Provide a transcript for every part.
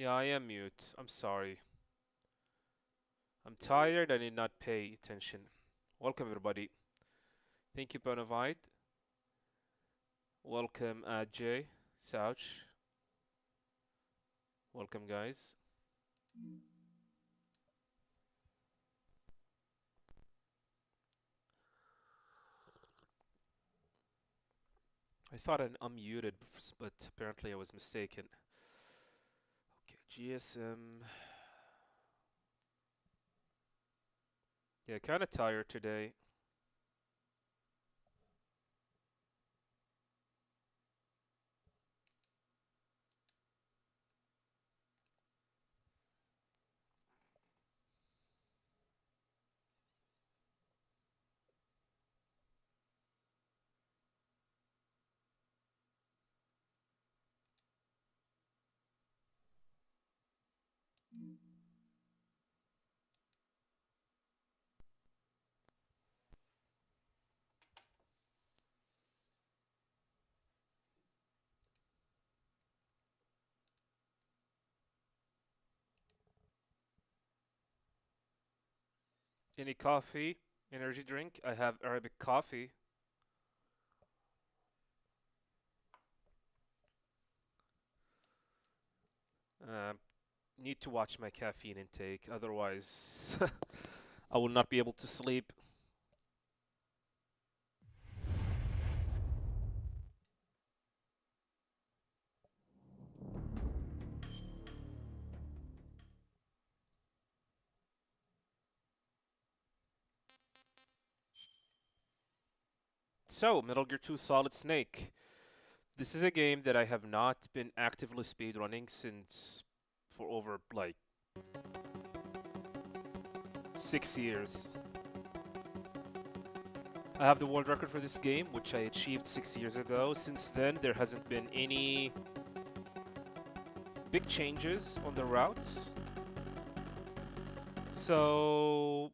Yeah, I am mute. I'm sorry. I'm tired. I did not pay attention. Welcome, everybody. Thank you, Bonavide. Welcome, Jay, Souch. Welcome, guys. I thought I unmuted, but apparently I was mistaken. Okay, GSM. Yeah, kind of tired today. Any coffee? Energy drink? I have Arabic coffee. Um, need to watch my caffeine intake, otherwise I will not be able to sleep. So, Metal Gear 2 Solid Snake. This is a game that I have not been actively speedrunning since for over like 6 years. I have the world record for this game, which I achieved 6 years ago. Since then, there hasn't been any big changes on the routes. So,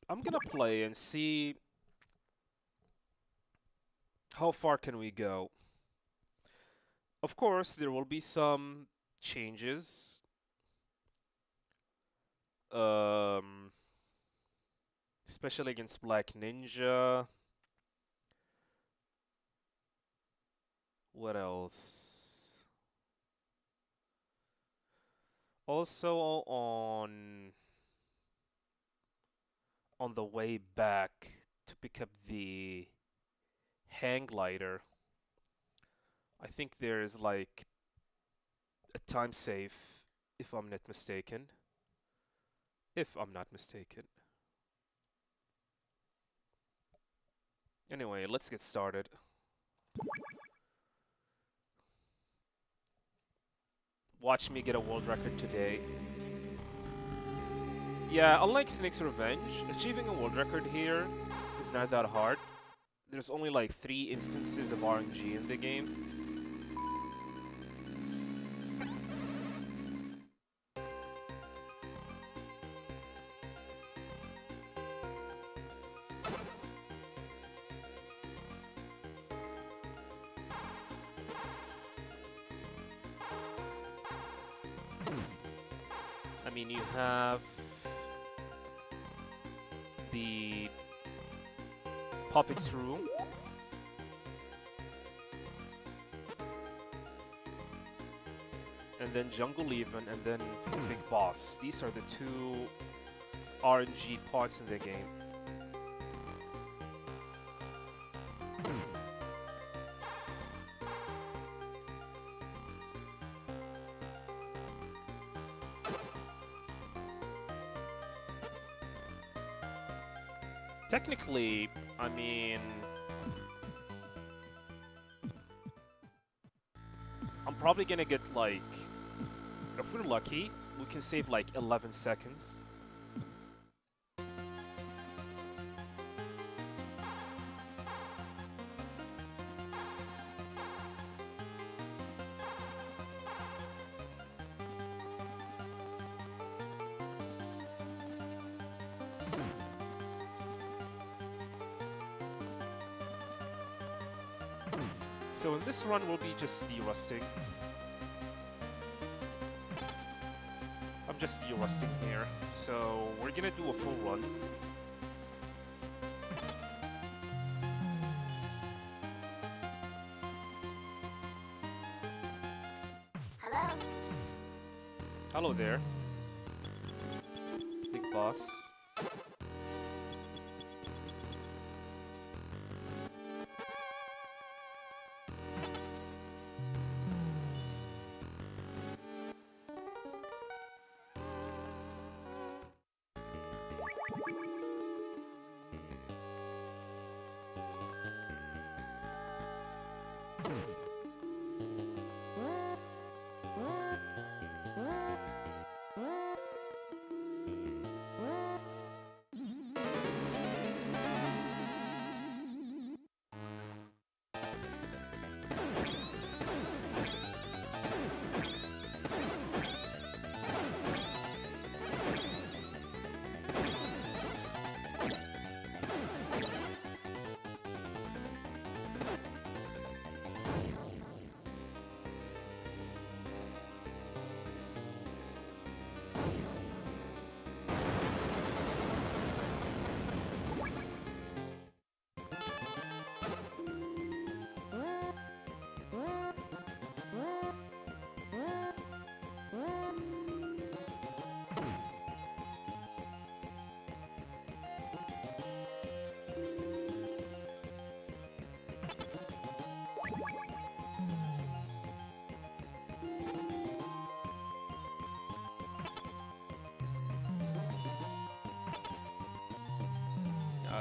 I'm gonna play and see how far can we go. Of course, there will be some changes. Um, Especially against Black Ninja. What else? Also on the way back to pick up the hang glider, I think there's like a time save if I'm not mistaken. If I'm not mistaken. Anyway, let's get started. Watch me get a world record today. Yeah, unlike Snake's Revenge, achieving a world record here is not that hard. There's only like 3 instances of RNG in the game. I mean, you have the Puppet's Room. And then Jungle Even, and then Big Boss. These are the 2 RNG parts in the game. Technically, I mean, I'm probably gonna get like, if we're lucky, we can save like 11 seconds. So in this run, we'll be just de-rusting. just rusting here, so we're gonna do a full run. Hello. Hello there, big boss.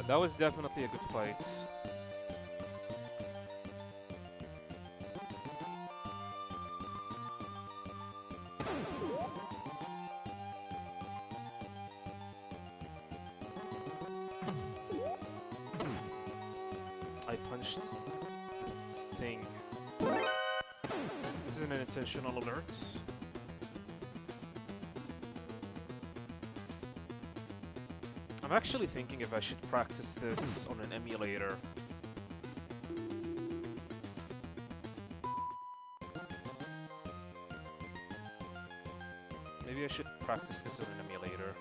That was definitely a good fight. I punched the thing. This is an intentional alert. I'm actually thinking if I should practice this on an emulator. Maybe I should practice this on an emulator.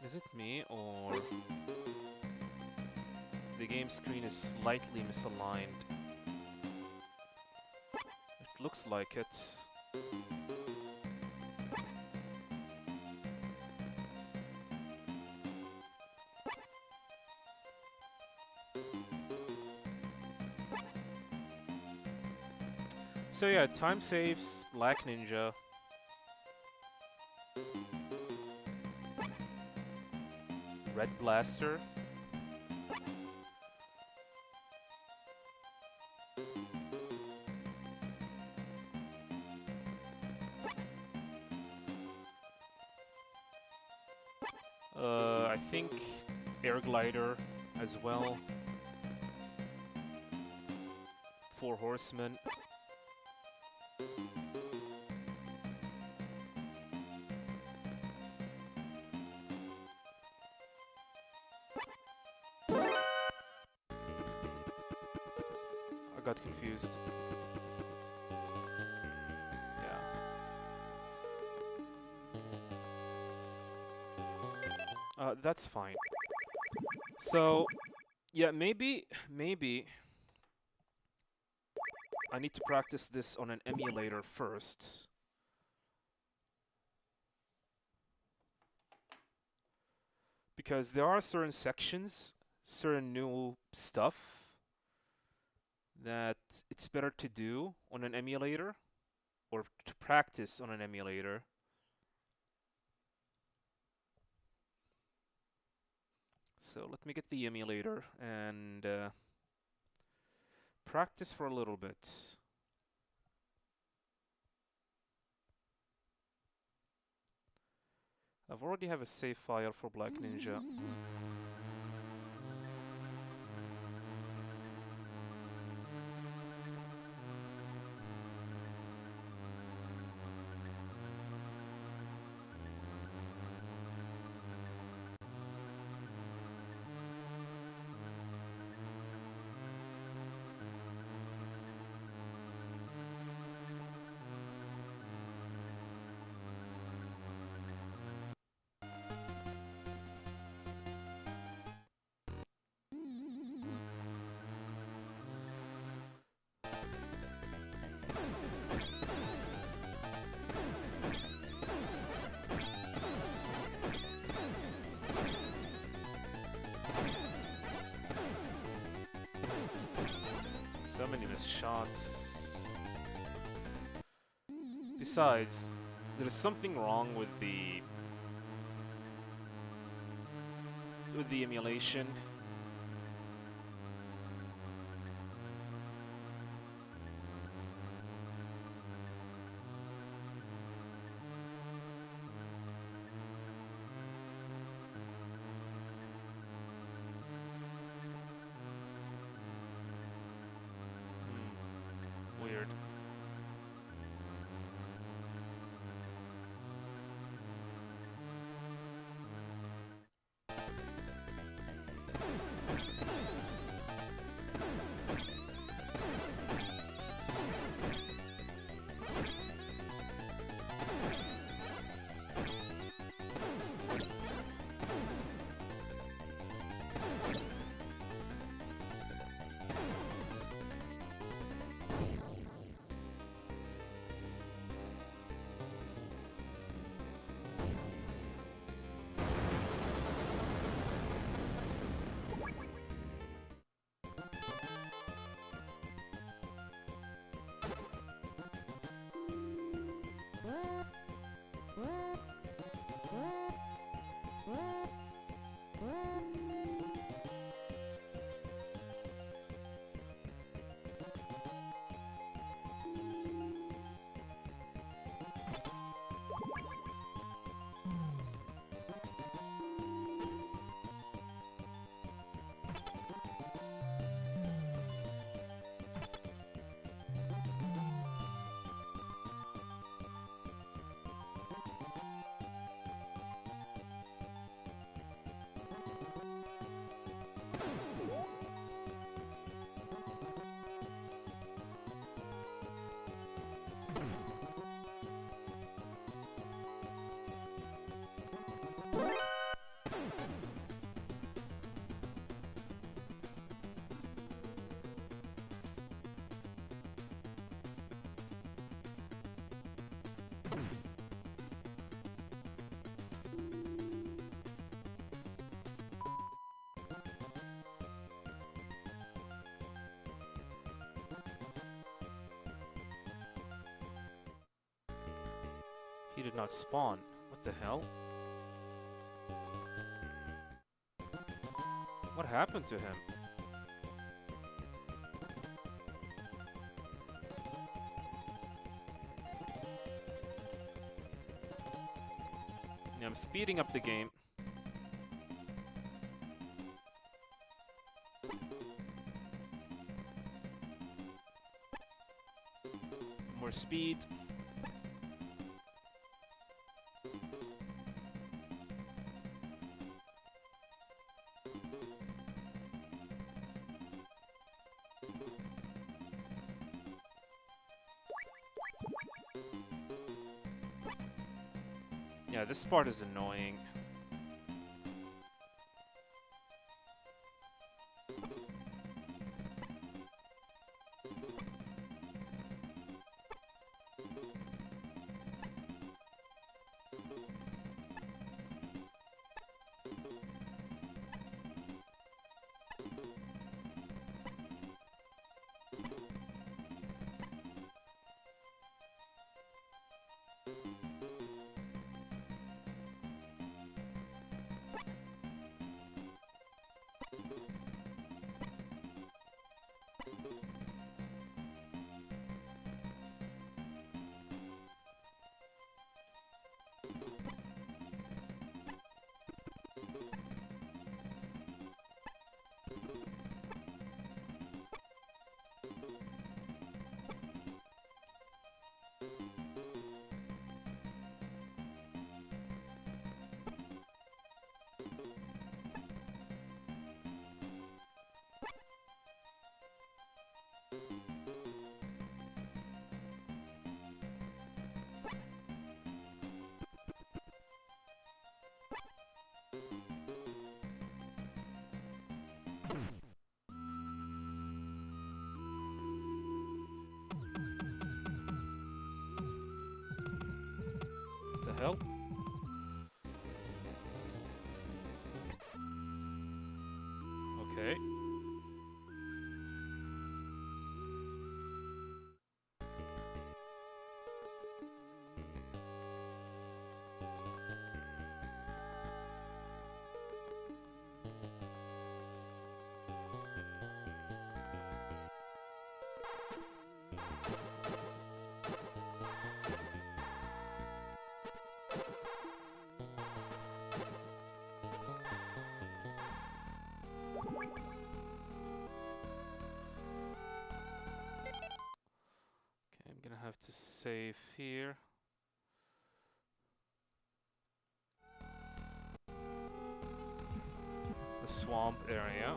Is it me, or the game screen is slightly misaligned? It looks like it. So yeah, time saves, Black Ninja. Red Blaster. I think Air Glider as well. 4 Horsemen. I got confused. Yeah. That's fine. So, yeah, maybe I need to practice this on an emulator first. Because there are certain sections, certain new stuff that it's better to do on an emulator or to practice on an emulator. So let me get the emulator and practice for a little bit. I've already have a save file for Black Ninja. So many missed shots. Besides, there is something wrong with the emulation. Weird. He did not spawn. What the hell? What happened to him? Yeah, I'm speeding up the game. More speed. Yeah, this part is annoying. hell? Okay. Okay, I'm gonna have to save here. The swamp area.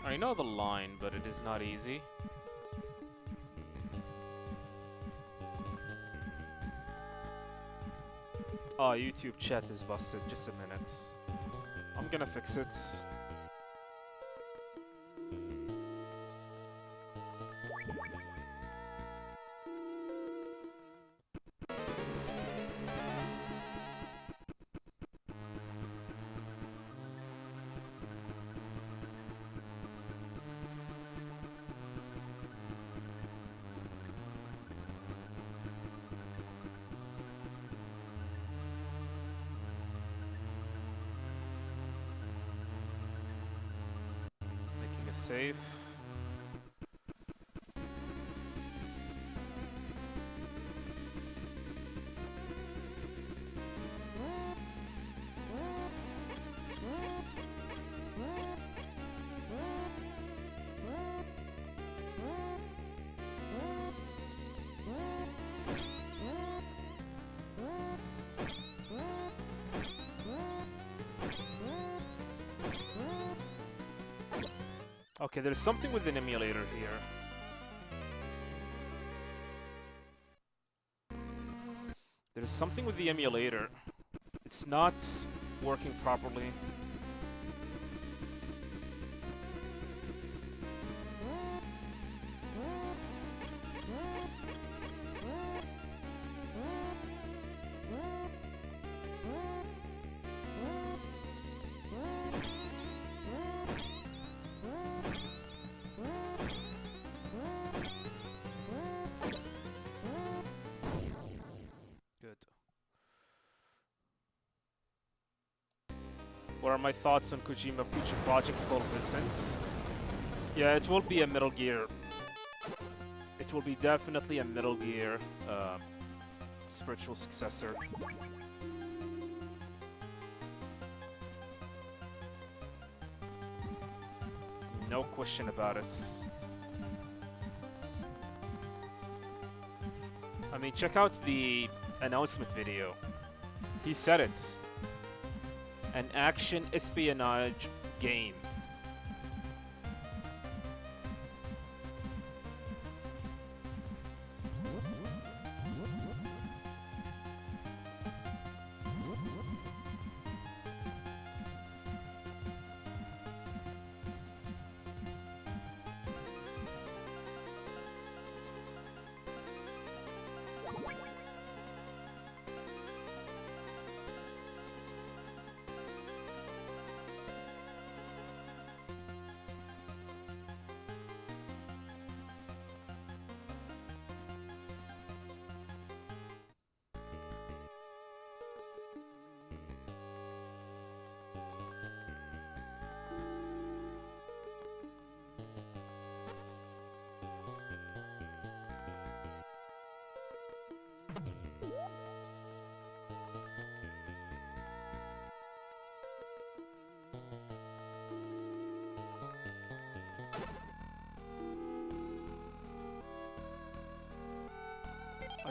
I know the line, but it is not easy. Oh, YouTube chat is busted. Just a minute. I'm gonna fix it. Making a save. Okay, there's something with an emulator here. There's something with the emulator. It's not working properly. What are my thoughts on Kojima future project called Vicent? Yeah, it will be a Metal Gear. It will be definitely a Metal Gear spiritual successor. No question about it. I mean, check out the announcement video. He said it. An action espionage game.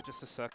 Just a sec.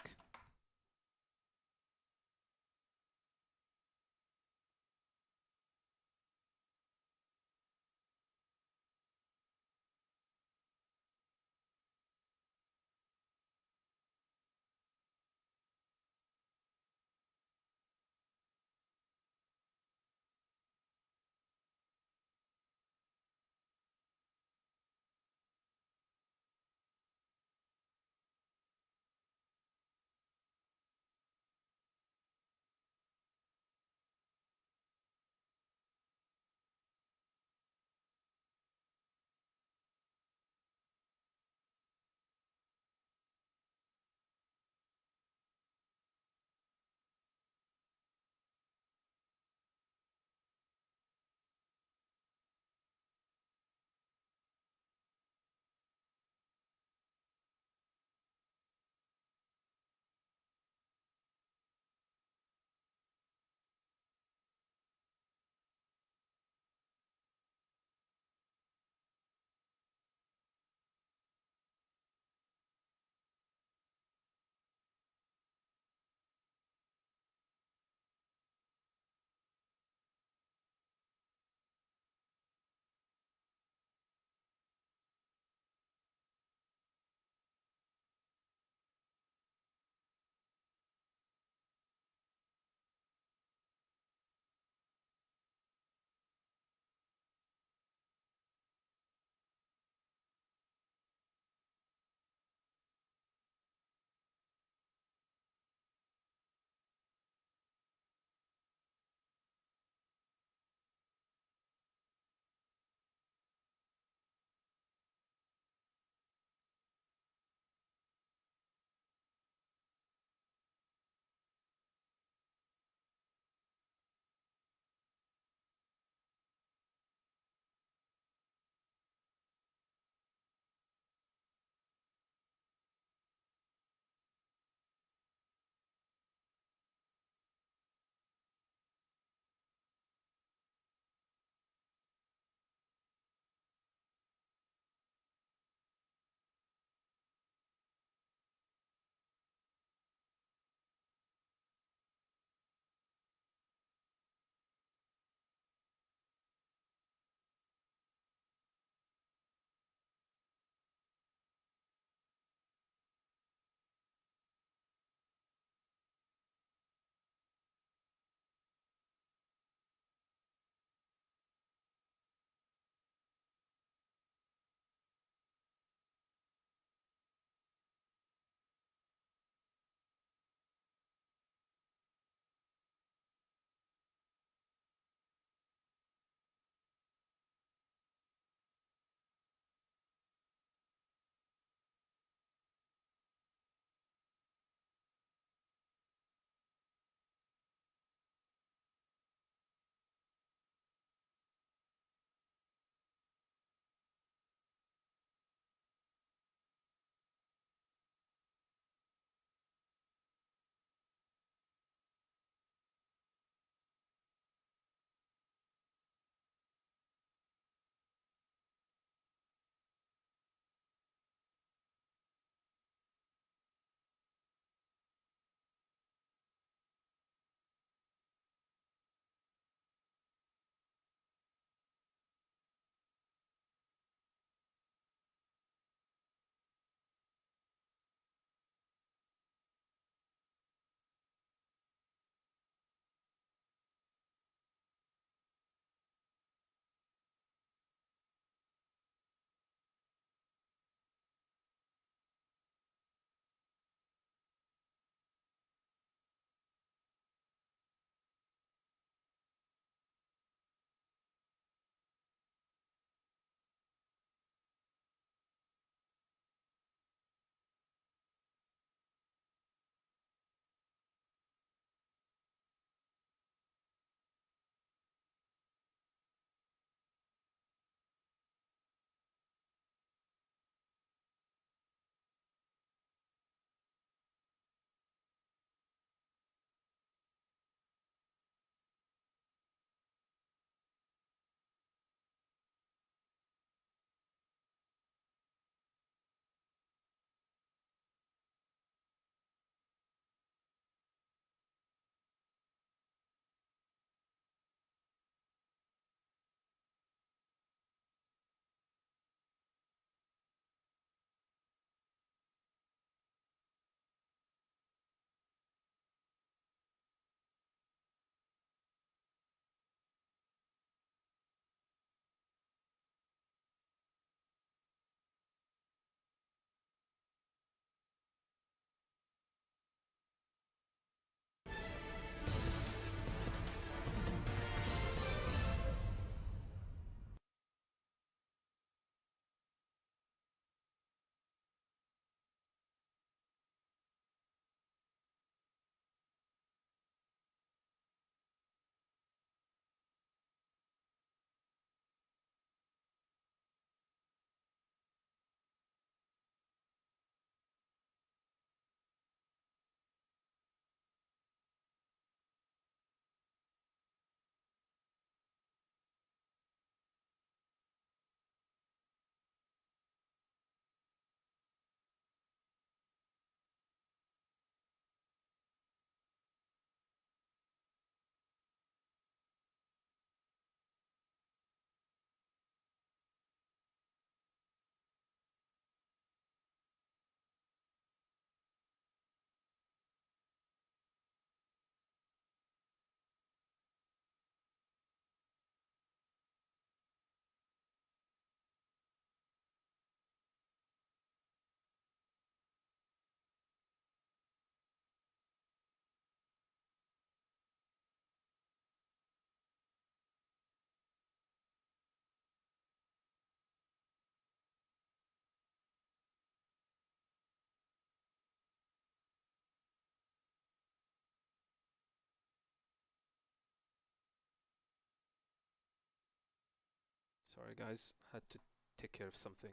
Sorry guys, had to take care of something.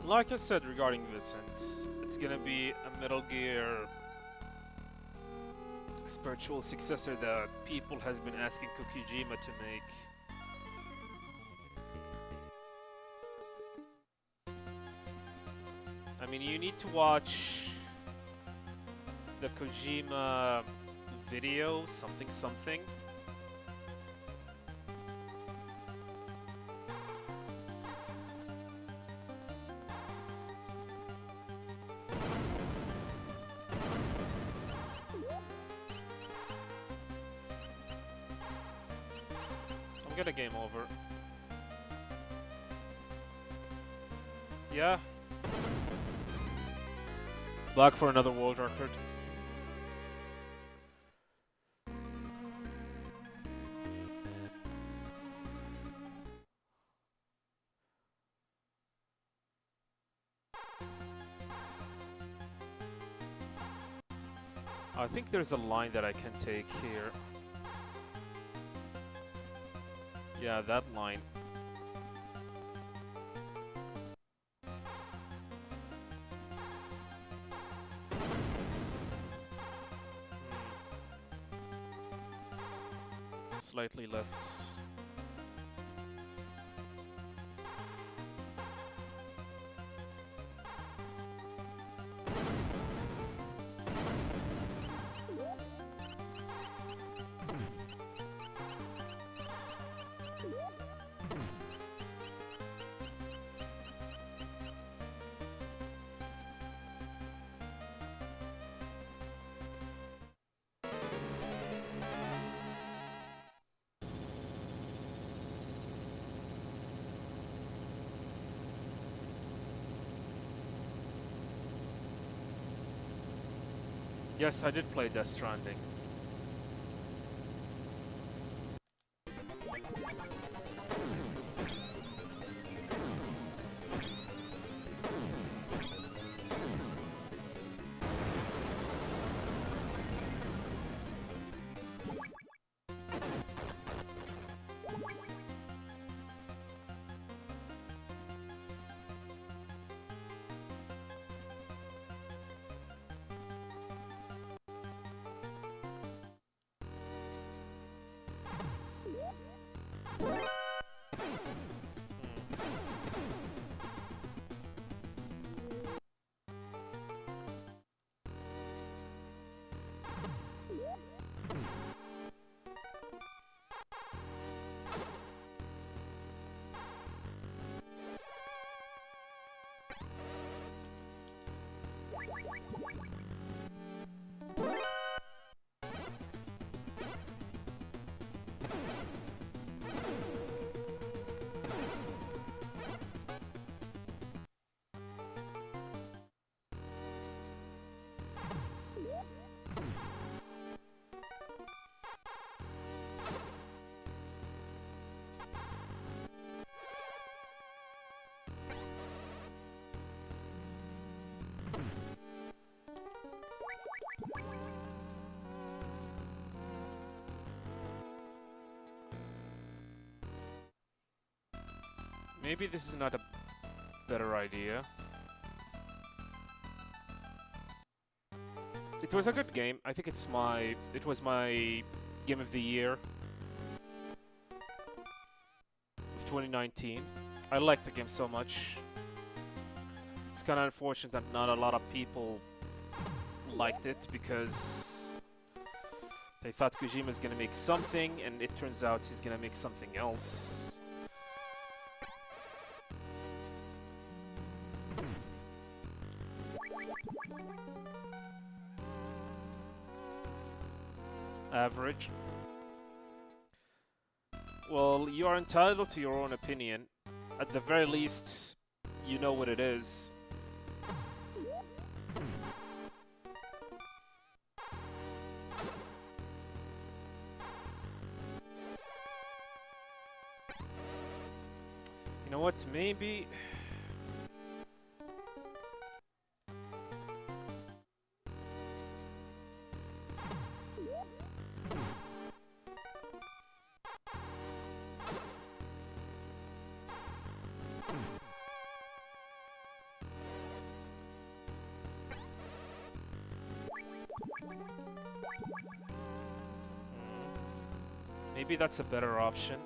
Like I said regarding Vincent, it's gonna be a Metal Gear spiritual successor that people has been asking Kojima to make. I mean, you need to watch the Kojima video, something something. I'm gonna game over. Yeah. Back for another world record. I think there's a line that I can take here. Yeah, that line. Slightly left. Yes, I did play Death Stranding. Maybe this is not a better idea. It was a good game. I think it was my game of the year of 2019. I liked the game so much. It's kind of unfortunate that not a lot of people liked it because they thought Kojima's gonna make something, and it turns out he's gonna make something else. Average. Well, you are entitled to your own opinion. At the very least, you know what it is. You know what? Maybe Maybe that's a better option.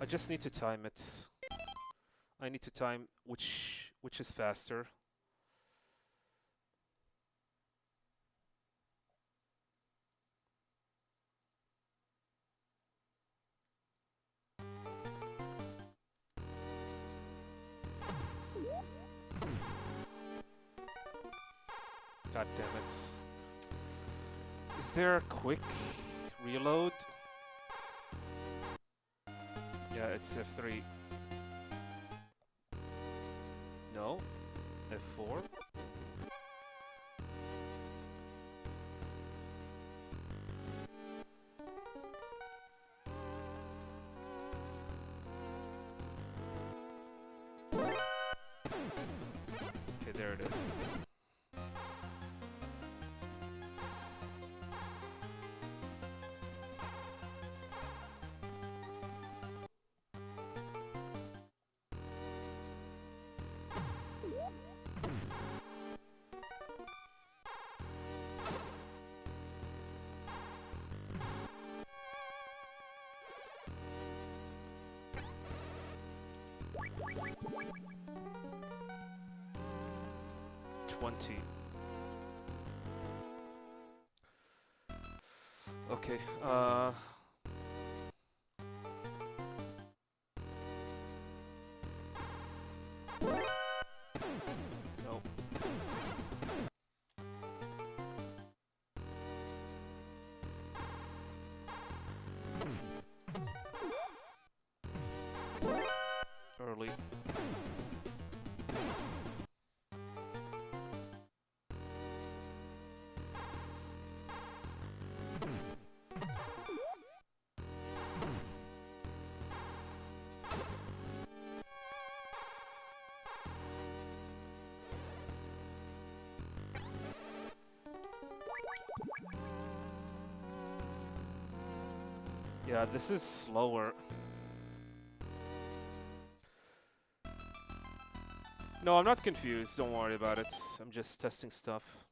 I just need to time it. I need to time which is faster. God damn it. Is there a quick reload? Yeah, it's F3. No? F4? Okay, there it is. Okay, no. Early. Yeah, this is slower. No, I'm not confused. Don't worry about it. I'm just testing stuff.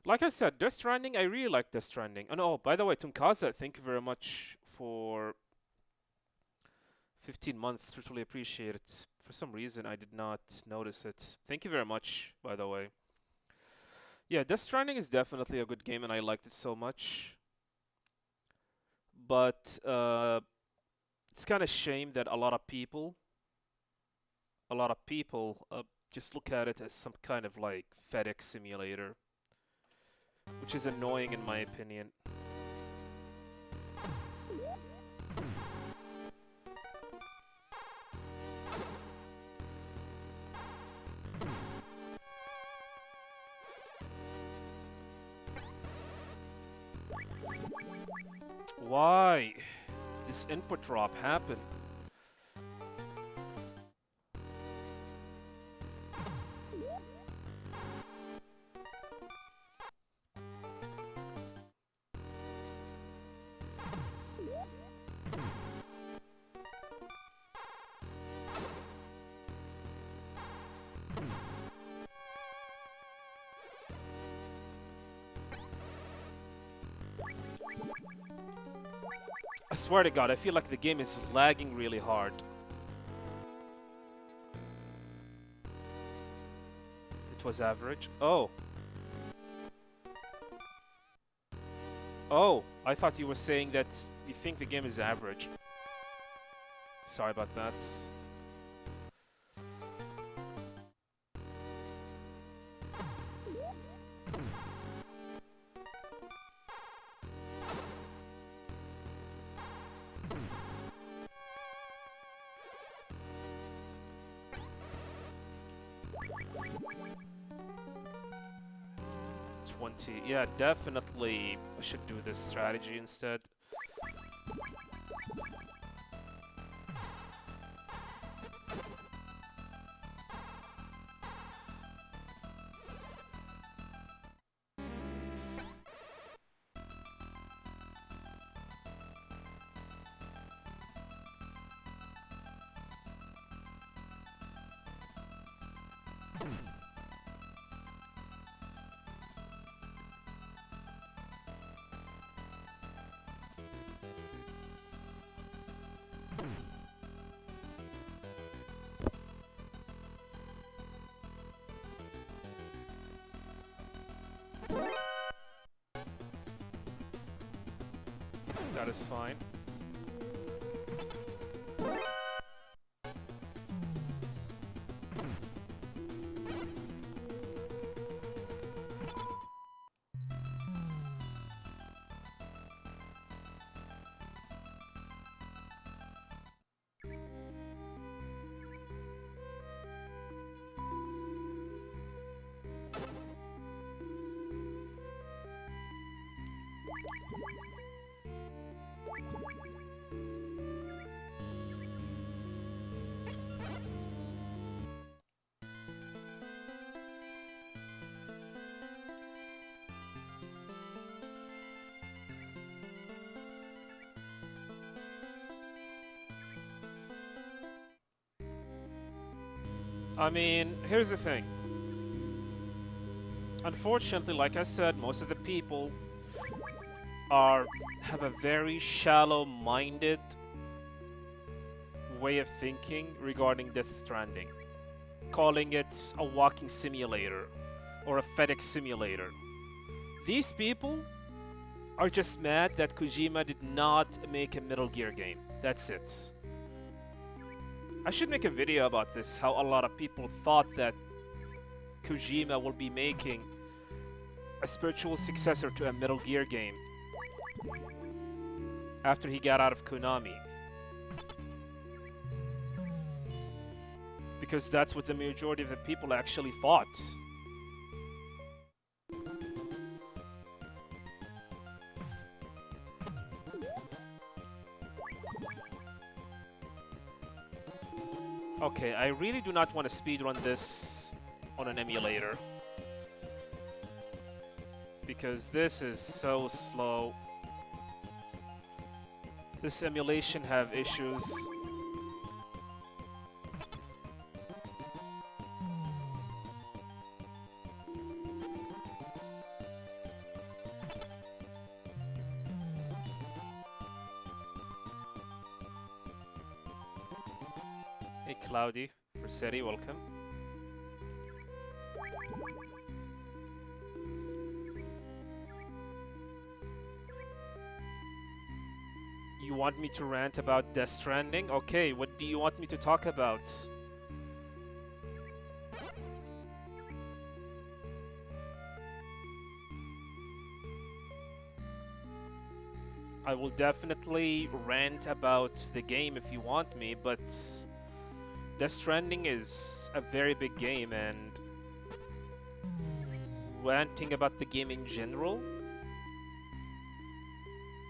Like I said, Death Stranding, I really like Death Stranding. And oh, by the way, Tunkaza, thank you very much for 15 months. Totally appreciate it. For some reason, I did not notice it. Thank you very much, by the way. Yeah, Death Stranding is definitely a good game, and I liked it so much. But it's kind of shame that a lot of people just look at it as some kind of like FedEx simulator, which is annoying in my opinion. Why? This input drop happened. I swear to God, I feel like the game is lagging really hard. It was average. Oh. Oh, I thought you were saying that you think the game is average. Sorry about that. Yeah, definitely I should do this strategy instead. That is fine. I mean, here's the thing. Unfortunately, like I said, most of the people have a very shallow-minded way of thinking regarding Death Stranding, calling it a walking simulator or a FedEx simulator. These people are just mad that Kojima did not make a Metal Gear game. That's it. I should make a video about this, how a lot of people thought that Kojima will be making a spiritual successor to a Metal Gear game after he got out of Konami. Because that's what the majority of the people actually thought. Okay, I really do not want to speedrun this on an emulator. Because this is so slow. This emulation have issues. Hey Cloudy, Rossetti, welcome. You want me to rant about Death Stranding? Okay, what do you want me to talk about? I will definitely rant about the game if you want me, but Death Stranding is a very big game, and ranting about the game in general,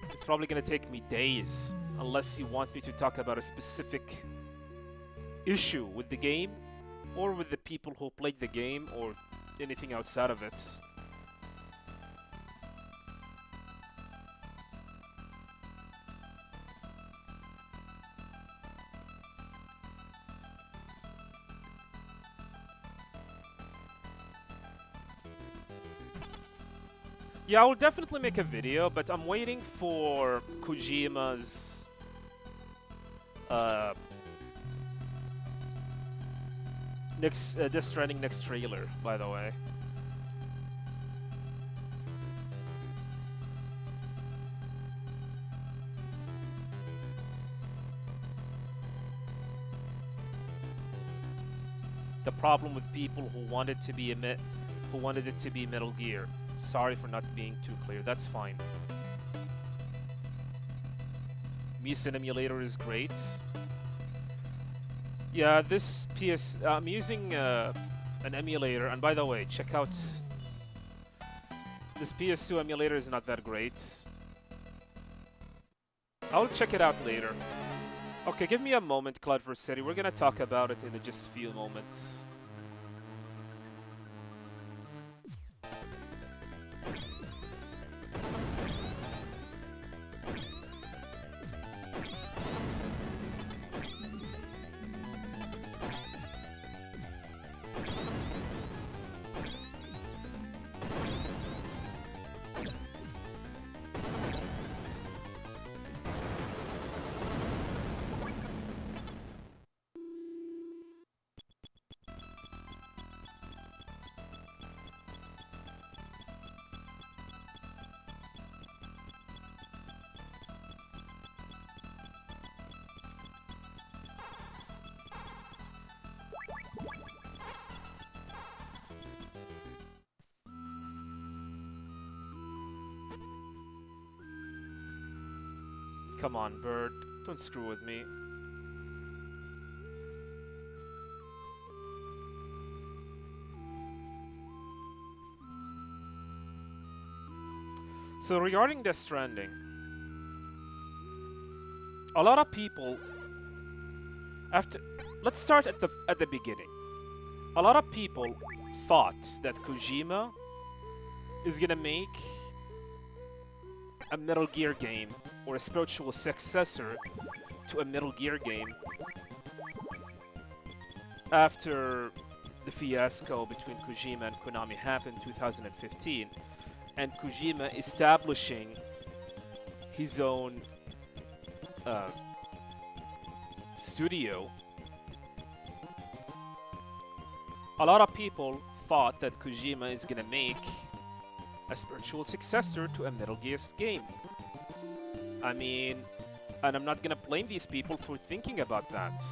it's probably gonna take me days, unless you want me to talk about a specific issue with the game, or with the people who played the game, or anything outside of it. Yeah, I will definitely make a video, but I'm waiting for Kojima's Death Stranding next trailer, by the way. The problem with people who wanted it to be Metal Gear. Sorry for not being too clear. That's fine. Musin Emulator is great. Yeah, this I'm using an emulator, and by the way, check out this PS2 emulator is not that great. I'll check it out later. Okay, give me a moment, Cloud for City. We're gonna talk about it in just a few moments. Come on, bird. Don't screw with me. So regarding Death Stranding, a lot of people after let's start at the beginning. A lot of people thought that Kojima is gonna make a Metal Gear game or a spiritual successor to a Metal Gear game after the fiasco between Kojima and Konami happened in 2015, and Kojima establishing his own studio. A lot of people thought that Kojima is gonna make a spiritual successor to a Metal Gear game. I mean, and I'm not gonna blame these people for thinking about that.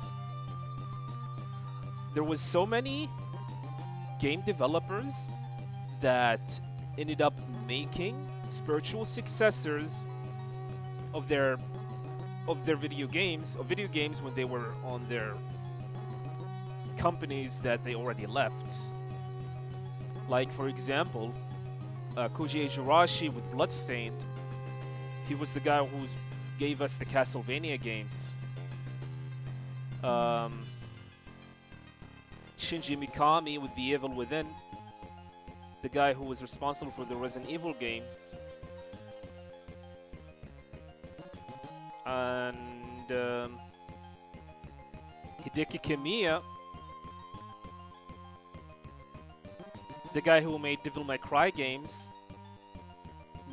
There was so many game developers that ended up making spiritual successors of their video games when they were on their companies that they already left. Like, for example, Koji Igarashi with Bloodstained. He was the guy who gave us the Castlevania games. Shinji Mikami with The Evil Within. The guy who was responsible for the Resident Evil games. And Hideki Kamiya, the guy who made Devil May Cry games,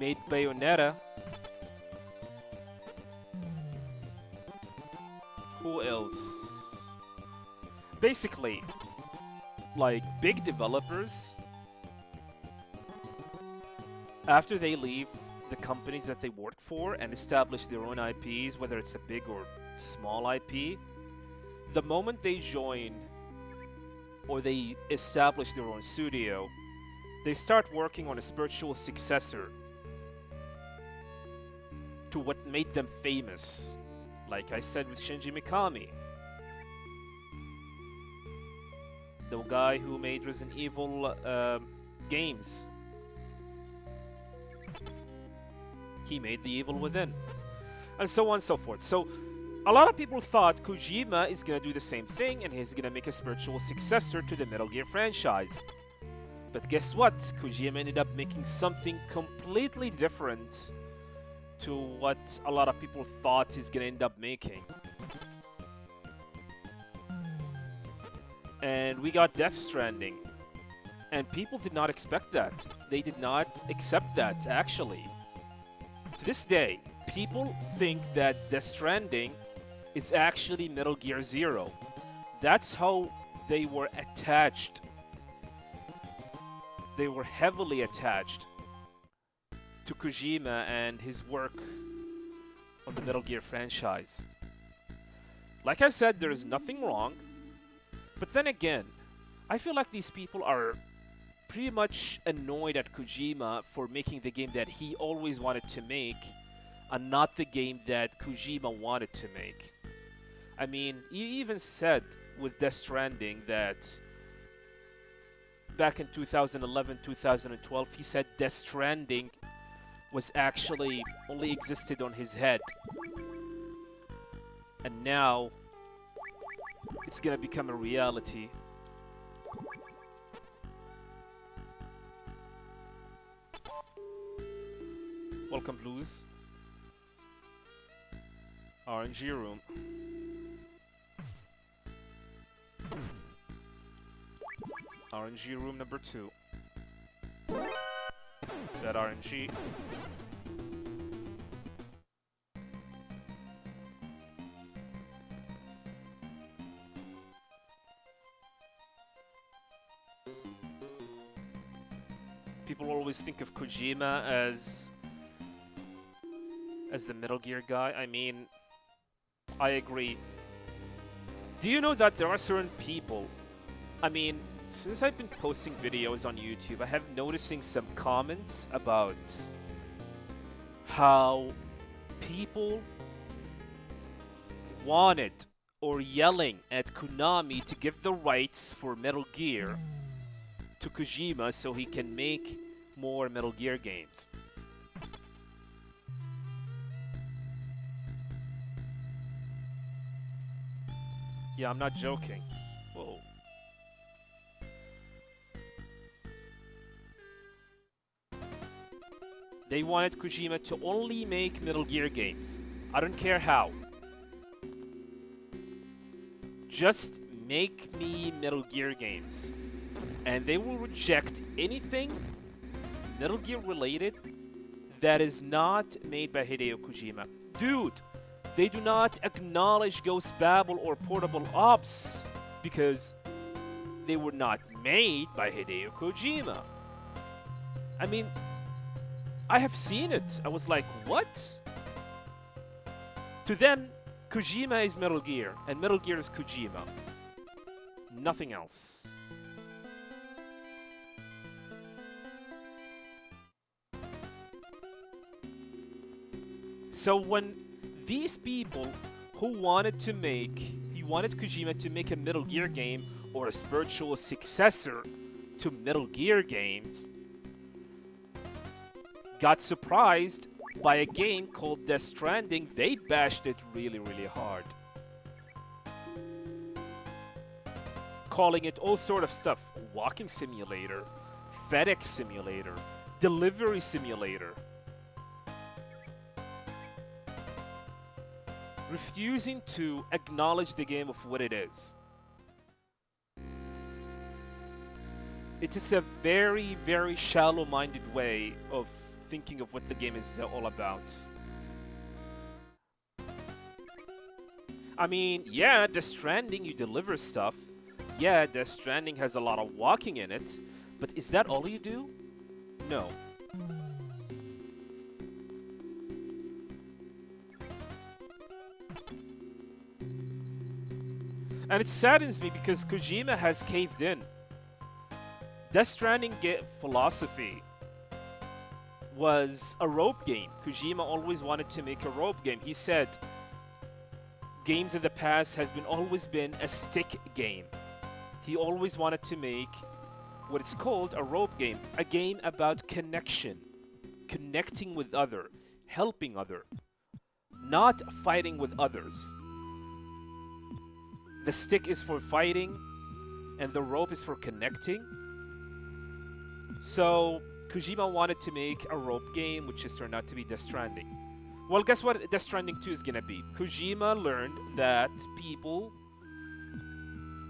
made Bayonetta. Who else? Basically, like, big developers, after they leave the companies that they work for and establish their own IPs, whether it's a big or small IP, the moment they join or they establish their own studio, they start working on a spiritual successor to what made them famous. Like I said with Shinji Mikami, the guy who made Resident Evil games. He made The Evil Within. And so on and so forth. So, a lot of people thought Kojima is gonna do the same thing and he's gonna make a spiritual successor to the Metal Gear franchise. But guess what? Kojima ended up making something completely different to what a lot of people thought he's gonna end up making. And we got Death Stranding. And people did not expect that. They did not accept that, actually. To this day, people think that Death Stranding is actually Metal Gear Zero. That's how they were attached. They were heavily attached to Kojima and his work on the Metal Gear franchise. Like I said, there is nothing wrong. But then again, I feel like these people are pretty much annoyed at Kojima for making the game that he always wanted to make and not the game that Kojima wanted to make. I mean, he even said with Death Stranding that back in 2011, 2012, he said Death Stranding was actually only existed on his head. And now it's gonna become a reality. Welcome, Blues. RNG room. RNG room number 2. That RNG. People always think of Kojima as the Metal Gear guy. I mean, I agree. Do you know that there are certain people, I mean, since I've been posting videos on YouTube, I have noticing some comments about how people wanted or yelling at Konami to give the rights for Metal Gear to Kojima so he can make more Metal Gear games. Yeah, I'm not joking. Whoa. They wanted Kojima to only make Metal Gear games. I don't care how. Just make me Metal Gear games. And they will reject anything Metal Gear related that is not made by Hideo Kojima. Dude, they do not acknowledge Ghost Babel or Portable Ops because they were not made by Hideo Kojima. I mean, I have seen it. I was like, what? To them, Kojima is Metal Gear, and Metal Gear is Kojima. Nothing else. So when these people who wanted Kojima to make a Metal Gear game or a spiritual successor to Metal Gear games, got surprised by a game called Death Stranding, they bashed it really, really hard. Calling it all sort of stuff. Walking simulator, FedEx simulator, delivery simulator. Refusing to acknowledge the game of what it is. It is a very, very shallow-minded way of thinking of what the game is all about. I mean, yeah, Death Stranding, you deliver stuff. Yeah, Death Stranding has a lot of walking in it. But is that all you do? No. And it saddens me because Kojima has caved in. Death Stranding philosophy was a rope game. Kojima always wanted to make a rope game. He said games in the past has always been a stick game. He always wanted to make what is called a rope game, a game about connection, connecting with other, helping other, not fighting with others. The stick is for fighting, and the rope is for connecting. So Kojima wanted to make a rope game, which has turned out to be Death Stranding. Well, guess what Death Stranding 2 is gonna be? Kojima learned that people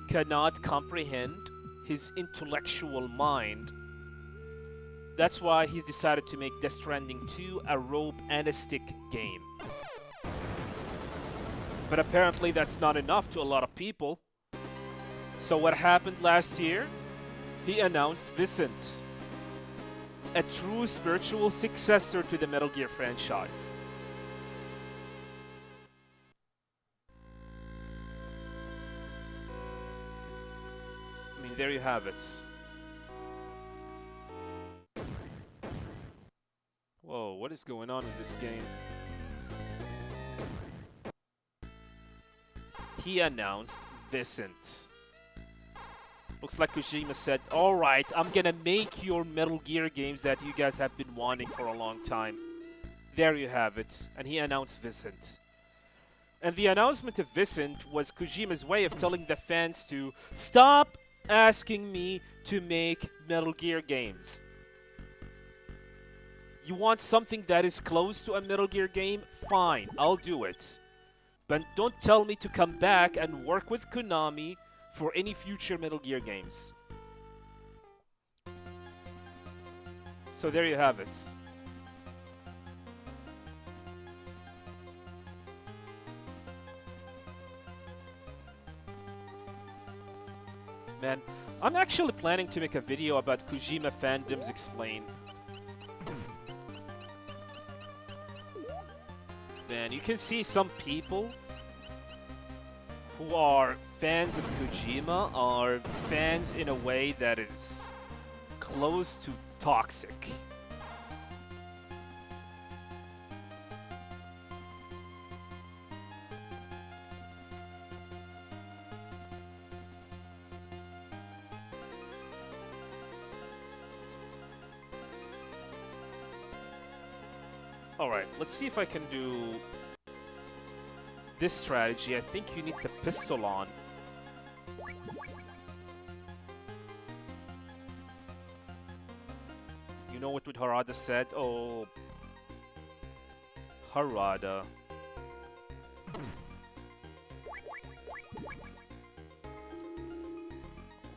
cannot comprehend his intellectual mind. That's why he's decided to make Death Stranding 2 a rope and a stick game. But apparently that's not enough to a lot of people. So what happened last year? He announced Vicent, a true spiritual successor to the Metal Gear franchise. I mean, there you have it. Whoa, what is going on in this game? He announced Vicent. Looks like Kojima said, alright, I'm gonna make your Metal Gear games that you guys have been wanting for a long time. There you have it. And he announced Vicent. And the announcement of Vicent was Kojima's way of telling the fans to stop asking me to make Metal Gear games. You want something that is close to a Metal Gear game? Fine, I'll do it. But don't tell me to come back and work with Konami for any future Metal Gear games. So there you have it. Man, I'm actually planning to make a video about Kojima fandoms explained. Man, you can see some people who are fans of Kojima are fans in a way that is close to toxic. Alright, let's see if I can do this strategy. I think you need the pistol on. You know what Harada said? Oh, Harada. Oh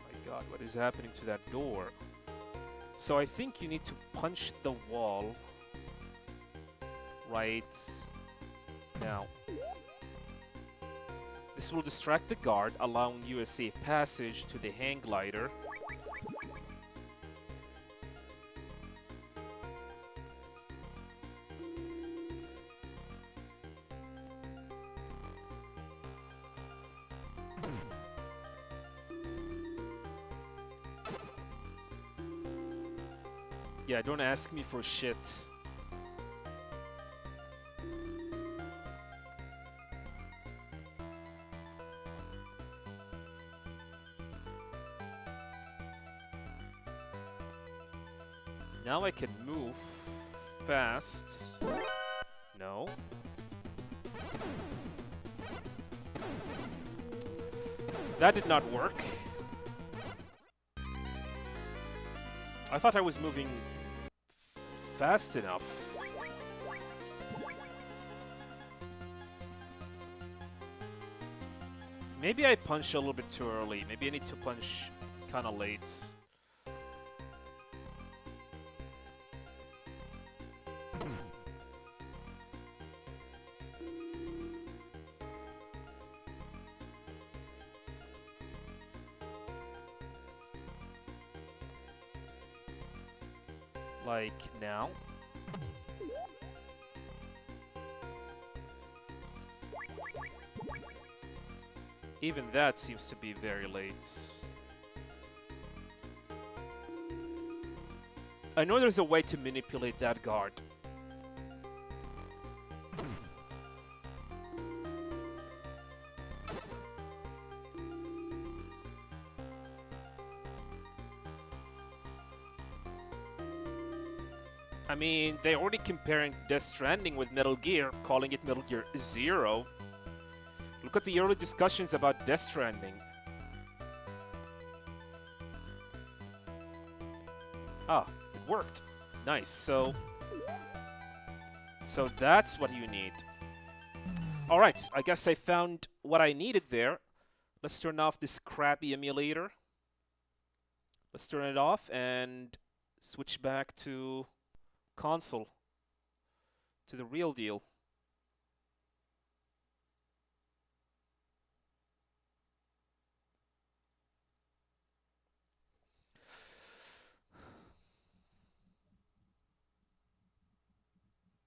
my god, what is happening to that door? So I think you need to punch the wall right now. This will distract the guard, allowing you a safe passage to the hang glider. Yeah, don't ask me for shit. Now I can move fast. No. That did not work. I thought I was moving fast enough. Maybe I punched a little bit too early. Maybe I need to punch kind of late. Like now. Even that seems to be very late. I know there's a way to manipulate that guard. I mean, they're already comparing Death Stranding with Metal Gear, calling it Metal Gear Zero. Look at the early discussions about Death Stranding. Ah, it worked. Nice. So that's what you need. All right, I guess I found what I needed there. Let's turn off this crappy emulator. Let's turn it off and switch back to console, to the real deal.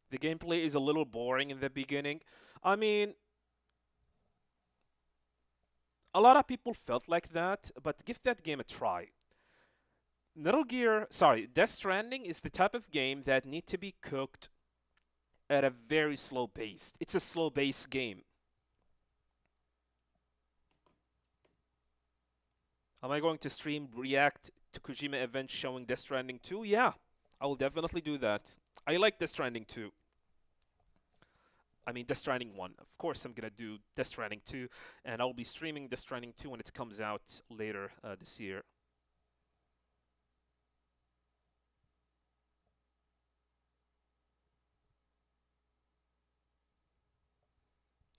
The gameplay is a little boring in the beginning. I mean, a lot of people felt like that, but give that game a try. Death Stranding is the type of game that need to be cooked at a very slow pace. It's a slow pace game. Am I going to stream react to Kojima events showing Death Stranding 2? Yeah, I will definitely do that. I like Death Stranding 2. I mean, Death Stranding 1. Of course, I'm going to do Death Stranding 2, and I'll be streaming Death Stranding 2 when it comes out later this year.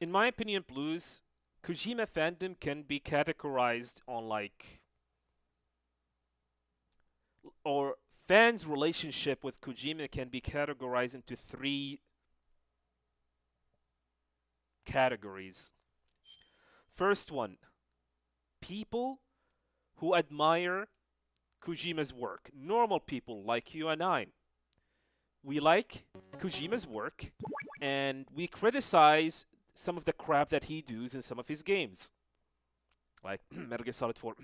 In my opinion, Blues, Kojima fandom can be categorized on or fans' relationship with Kojima can be categorized into 3 categories. First one, people who admire Kojima's work. Normal people like you and I. We like Kojima's work, and we criticize some of the crap that he does in some of his games. Like Metal Gear Solid 4.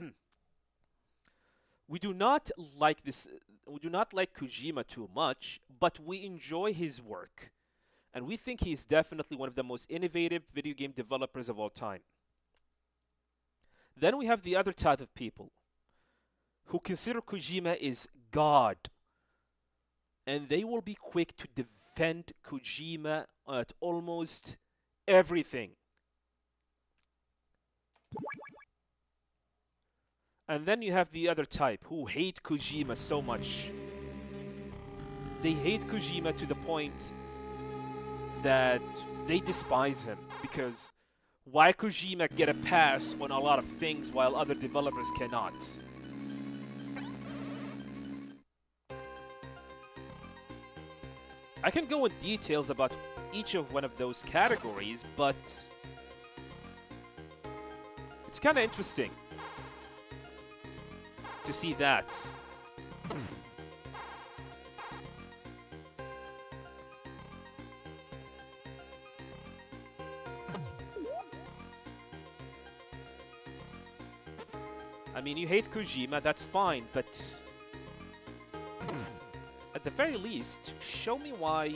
We do not like Kojima too much, but we enjoy his work. And we think he's definitely one of the most innovative video game developers of all time. Then we have the other type of people who consider Kojima is God. And they will be quick to defend Kojima at almost everything. And then you have the other type who hate Kojima so much. They hate Kojima to the point that they despise him, because why Kojima get a pass on a lot of things while other developers cannot? I can go in details about each of one of those categories, but it's kind of interesting to see that. I mean, you hate Kojima, that's fine, but at the very least, show me why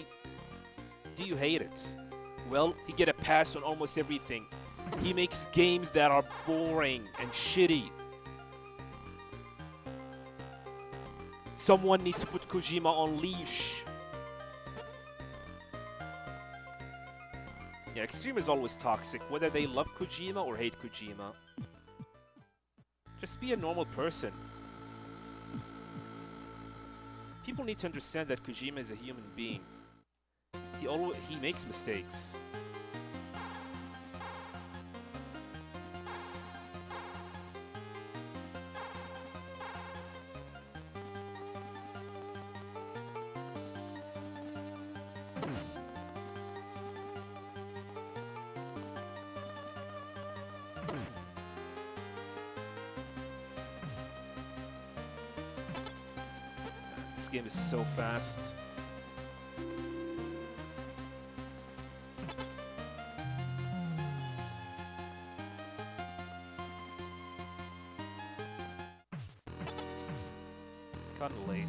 do you hate it. Well, he get a pass on almost everything. He makes games that are boring and shitty. Someone need to put Kojima on leash. Yeah, Extreme is always toxic, whether they love Kojima or hate Kojima. Just be a normal person. People need to understand that Kojima is a human being. He makes mistakes. This game is so fast. Kinda late.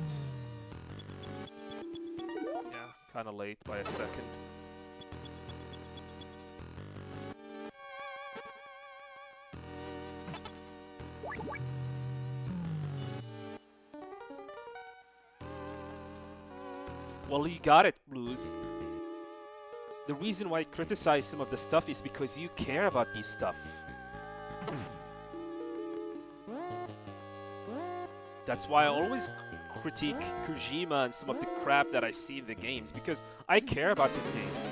Yeah, kinda late by a second. Well, you got it, Blues. The reason why I criticize some of the stuff is because you care about these stuff. That's why I always critique Kojima and some of the crap that I see in the games, because I care about his games.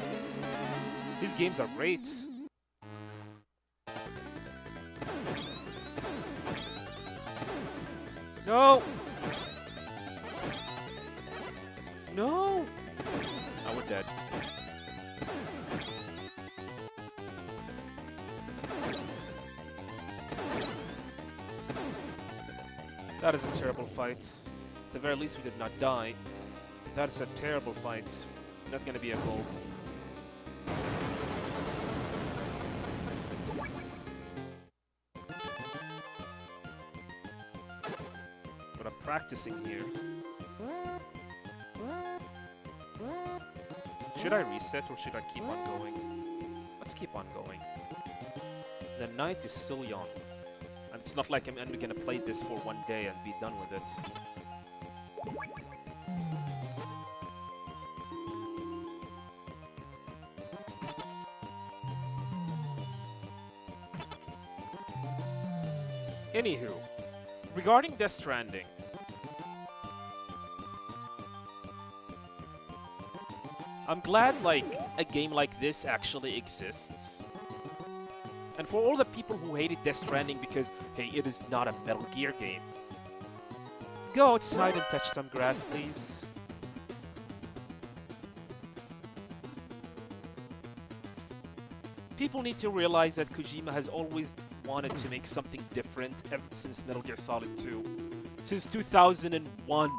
His games are great. No! No! Now we're dead. That is a terrible fight. At the very least, we did not die. That is a terrible fight. Not gonna be a gold. But I'm practicing here. Should I reset or should I keep on going? Let's keep on going. The night is still young. And it's not like I'm only gonna play this for one day and be done with it. Anywho, regarding Death Stranding, I'm glad like a game like this actually exists. And for all the people who hated Death Stranding because, hey, it is not a Metal Gear game, go outside and touch some grass, please. People need to realize that Kojima has always wanted to make something different ever since Metal Gear Solid 2. Since 2001.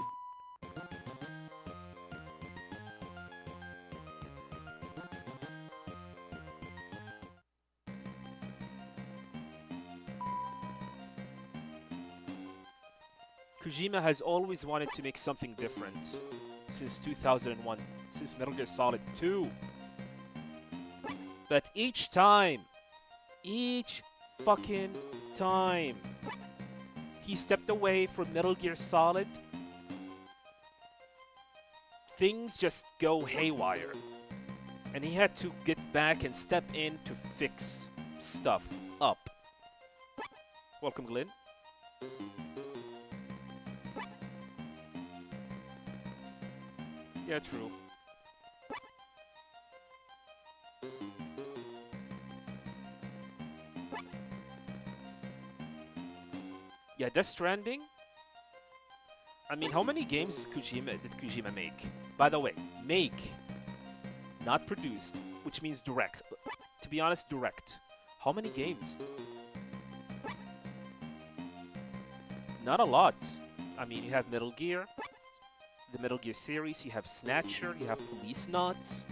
Kojima has always wanted to make something different since 2001, since Metal Gear Solid 2. But each fucking time, he stepped away from Metal Gear Solid, things just go haywire. And he had to get back and step in to fix stuff up. Welcome, Glenn. Yeah, true. Yeah, Death Stranding. I mean, how many games did Kojima make? By the way, make, not produced, which means direct. To be honest, direct. How many games? Not a lot. I mean, you have Metal Gear, the Metal Gear series, you have Snatcher, you have Police Knots.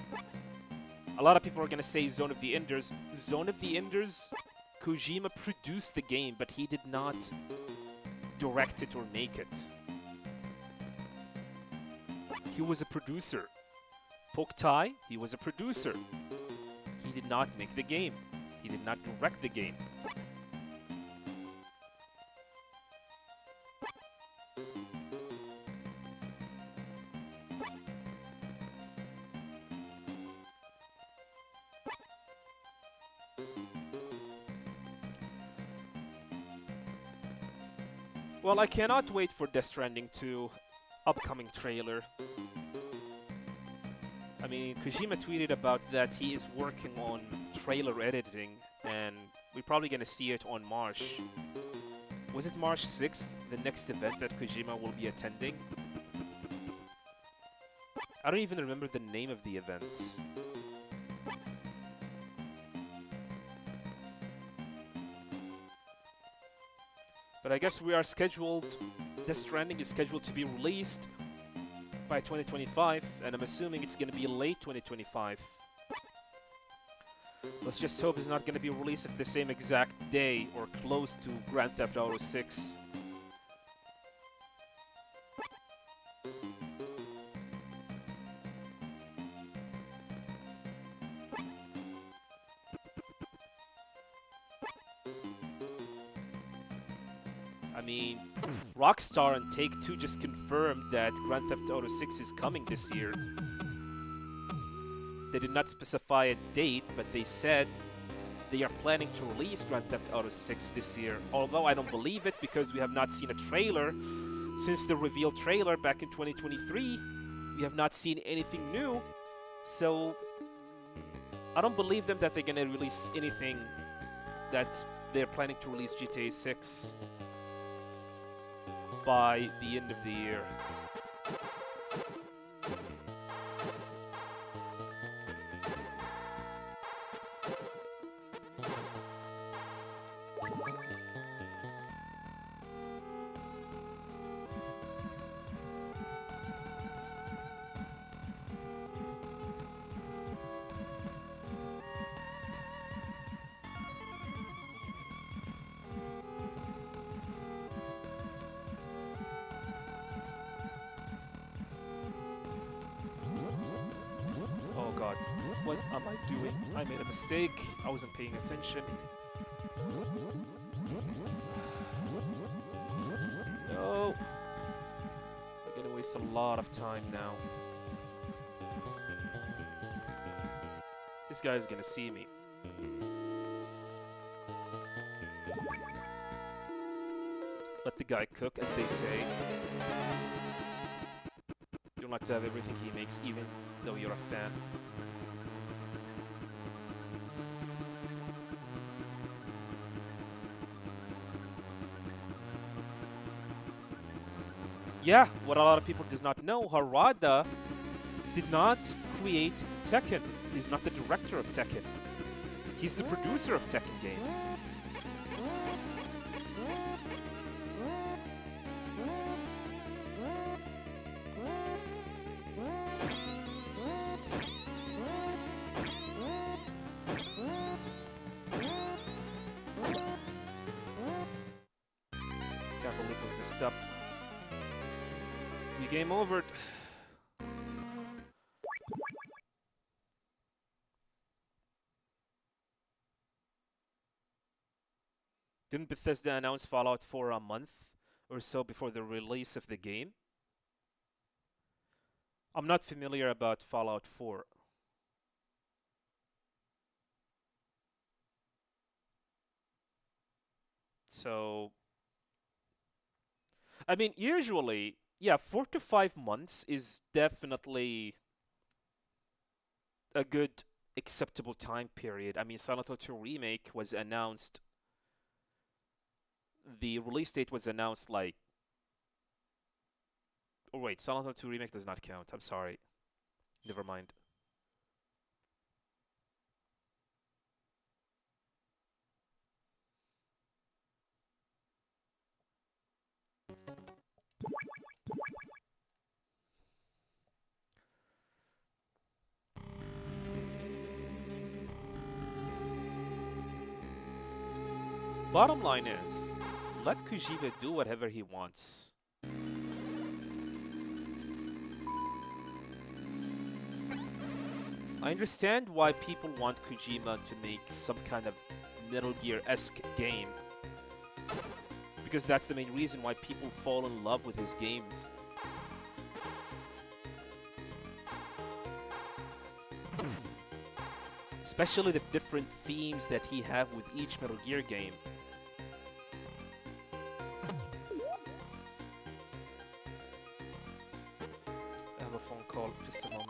A lot of people are gonna say Zone of the Enders. Zone of the Enders, Kojima produced the game, but he did not direct it or make it. He was a producer. Poktai, he was a producer. He did not make the game. He did not direct the game. Well, I cannot wait for Death Stranding 2 upcoming trailer. I mean, Kojima tweeted about that he is working on trailer editing, and we're probably gonna see it on March. Was it March 6th, the next event that Kojima will be attending? I don't even remember the name of the event. But I guess we are scheduled, Death Stranding is scheduled to be released by 2025, and I'm assuming it's going to be late 2025. Let's just hope it's not going to be released at the same exact day or close to Grand Theft Auto 6. I mean, Rockstar and Take-Two just confirmed that Grand Theft Auto 6 is coming this year. They did not specify a date, but they said they are planning to release Grand Theft Auto 6 this year. Although I don't believe it because we have not seen a trailer. Since the reveal trailer back in 2023, we have not seen anything new. So, I don't believe them that they're going to release anything that they're planning to release GTA 6 by the end of the year. Oh god, what am I doing? I made a mistake. I wasn't paying attention. No. I'm gonna waste a lot of time now. This guy's gonna see me. Let the guy cook, as they say. You don't like to have everything he makes, even though you're a fan. Yeah, what a lot of people does not know, Harada did not create Tekken. He's not the director of Tekken. He's the producer of Tekken games. Can't believe we messed up. We game over. Didn't Bethesda announce Fallout 4 a month or so before the release of the game? I'm not familiar about Fallout 4. So, I mean, usually, yeah, 4 to 5 months is definitely a good, acceptable time period. I mean, Silent Hill 2 Remake was announced, the release date was announced like, oh wait, Silent Hill 2 Remake does not count. I'm sorry. Never mind. Bottom line is, let Kojima do whatever he wants. I understand why people want Kojima to make some kind of Metal Gear-esque game, because that's the main reason why people fall in love with his games. Especially the different themes that he have with each Metal Gear game. I have a phone call, just a moment.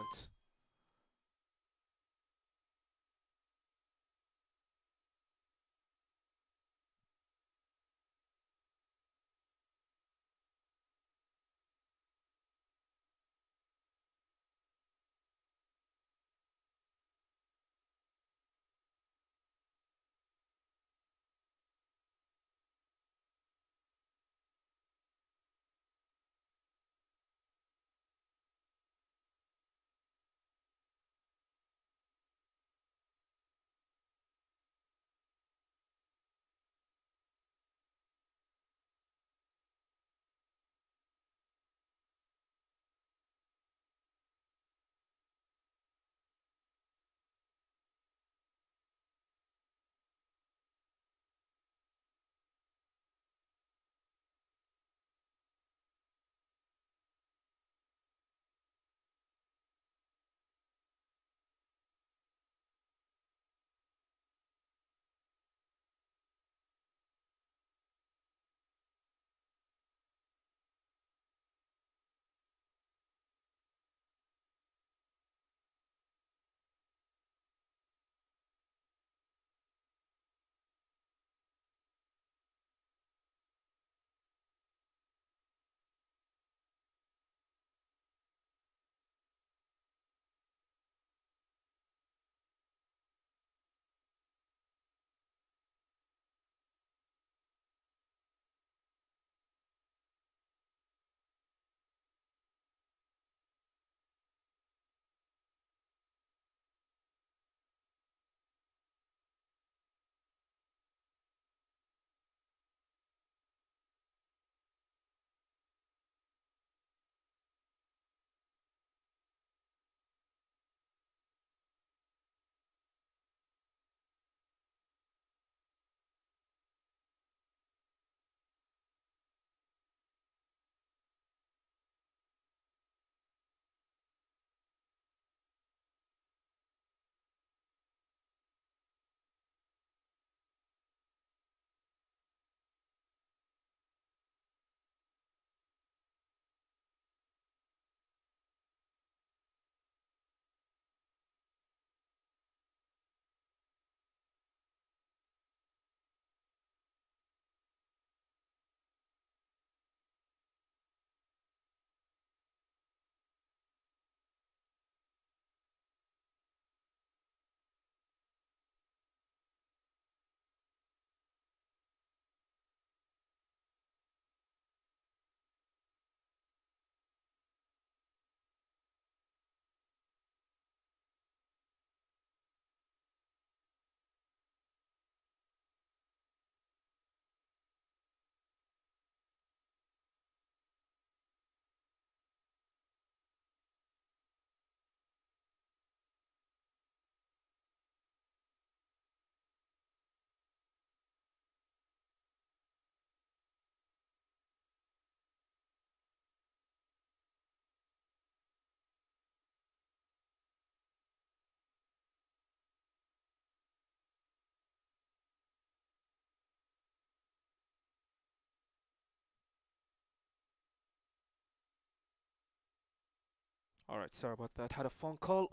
Alright, sorry about that. Had a phone call.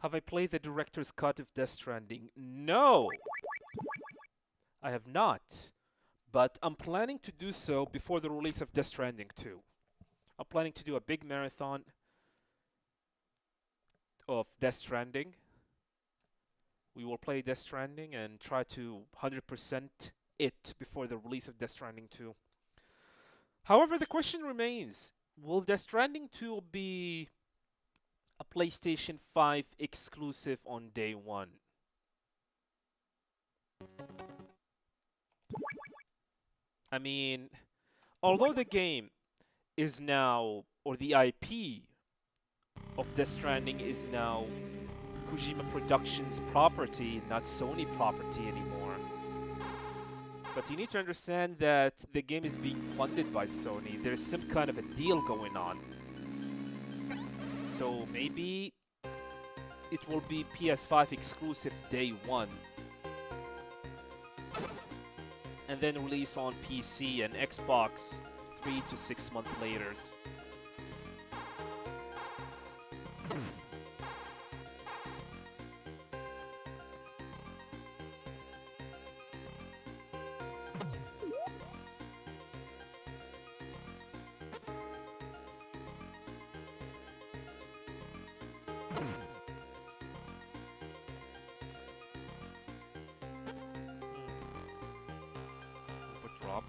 Have I played the director's cut of Death Stranding? No! I have not. But I'm planning to do so before the release of Death Stranding 2. I'm planning to do a big marathon of Death Stranding. We will play Death Stranding and try to 100% it before the release of Death Stranding 2. However, the question remains, will Death Stranding 2 be a PlayStation 5 exclusive on day one? I mean, although the game is now, or the IP of Death Stranding is now Kojima Productions property, not Sony property anymore. But you need to understand that the game is being funded by Sony. There's some kind of a deal going on. So maybe it will be PS5 exclusive day one. And then release on PC and Xbox 3 to 6 months later. Drop.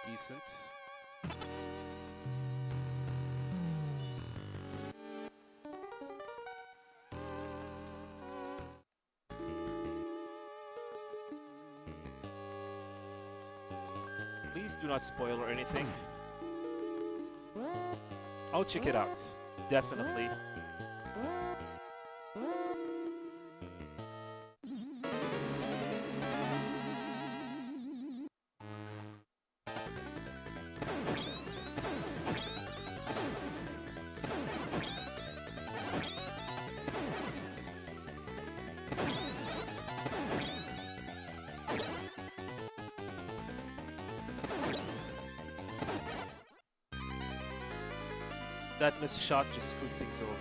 Decent. Please do not spoil or anything. I'll check it out. Definitely. That missed shot just screwed things over.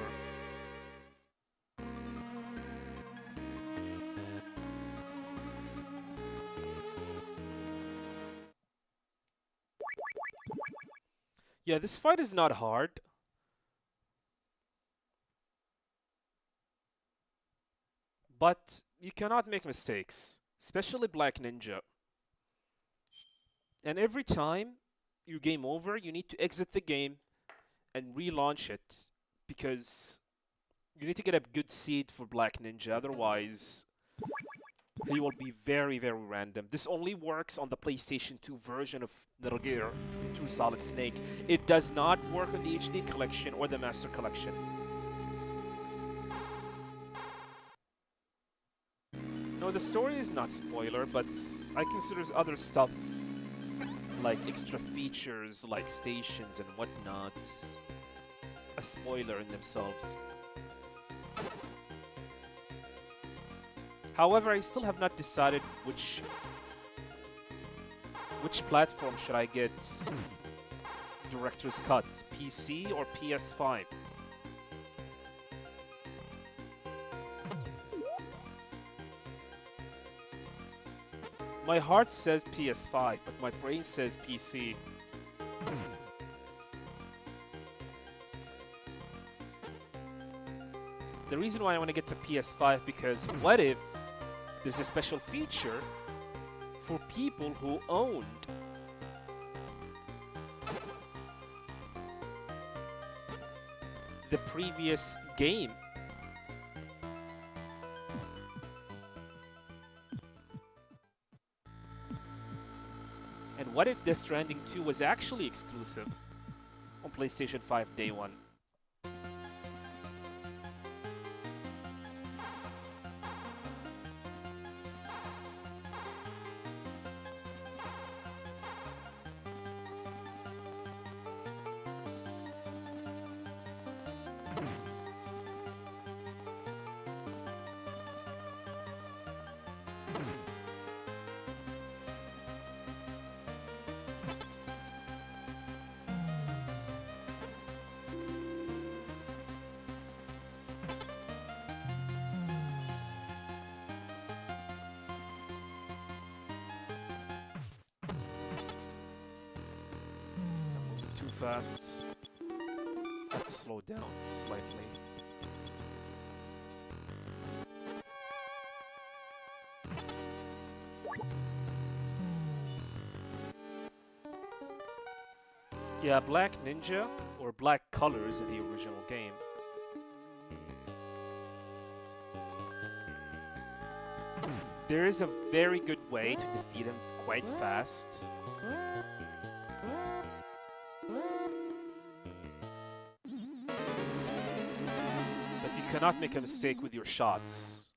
Yeah, this fight is not hard. But you cannot make mistakes, especially Black Ninja. And every time you game over, you need to exit the game and relaunch it because you need to get a good seed for Black Ninja, otherwise he will be very, very random. This only works on the PlayStation 2 version of Metal Gear 2 Solid Snake. It does not work on the HD collection or the Master Collection. No, the story is not spoiler, but I consider other stuff like extra features like stations and whatnot a spoiler in themselves. However, I still have not decided which Which platform should I get Director's Cut? PC or PS5? My heart says PS5, but my brain says PC. The reason why I want to get the PS5 because what if there's a special feature for people who owned the previous game? And what if Death Stranding 2 was actually exclusive on PlayStation 5 day one? Too fast. Have to slow down slightly. Yeah, Black Ninja or Black Colors in the original game. There is a very good way to defeat him quite fast. But you cannot make a mistake with your shots.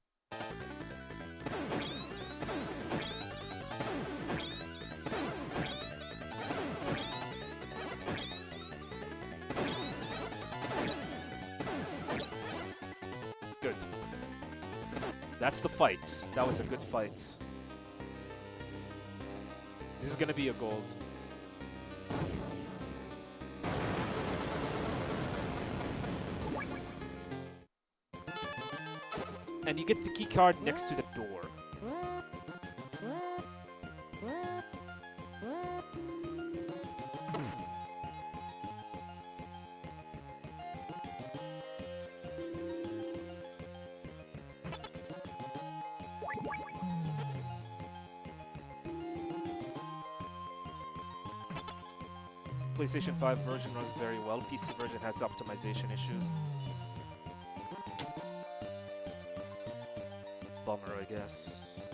Good. That's the fight. That was a good fight. This is gonna be a gold. And you get the key card next to the door. PlayStation 5 version runs very well. PC version has optimization issues. Bummer, I guess.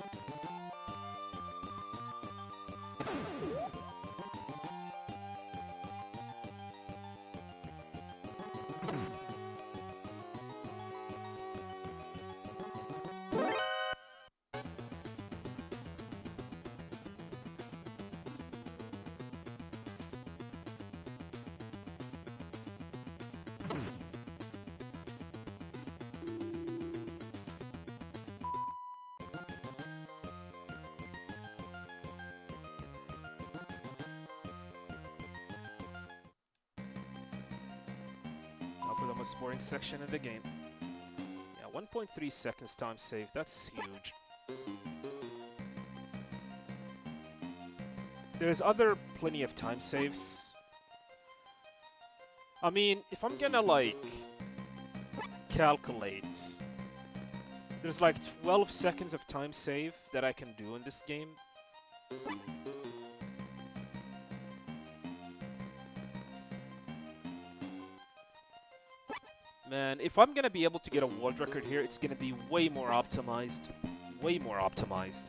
For the most boring section of the game. Yeah, 1.3 seconds time save, that's huge. There's other plenty of time saves. I mean, if I'm gonna like calculate, there's like 12 seconds of time save that I can do in this game. Man, if I'm gonna be able to get a world record here, it's gonna be way more optimized. Way more optimized.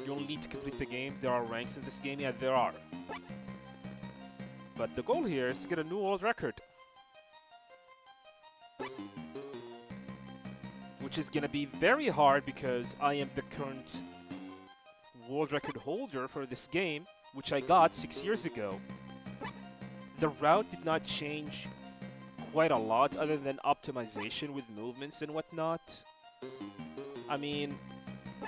You only need to complete the game. There are ranks in this game. Yeah, there are. But the goal here is to get a new world record. Which is gonna be very hard because I am the current world record holder for this game, which I got 6 years ago. The route did not change quite a lot other than optimization with movements and whatnot. I mean,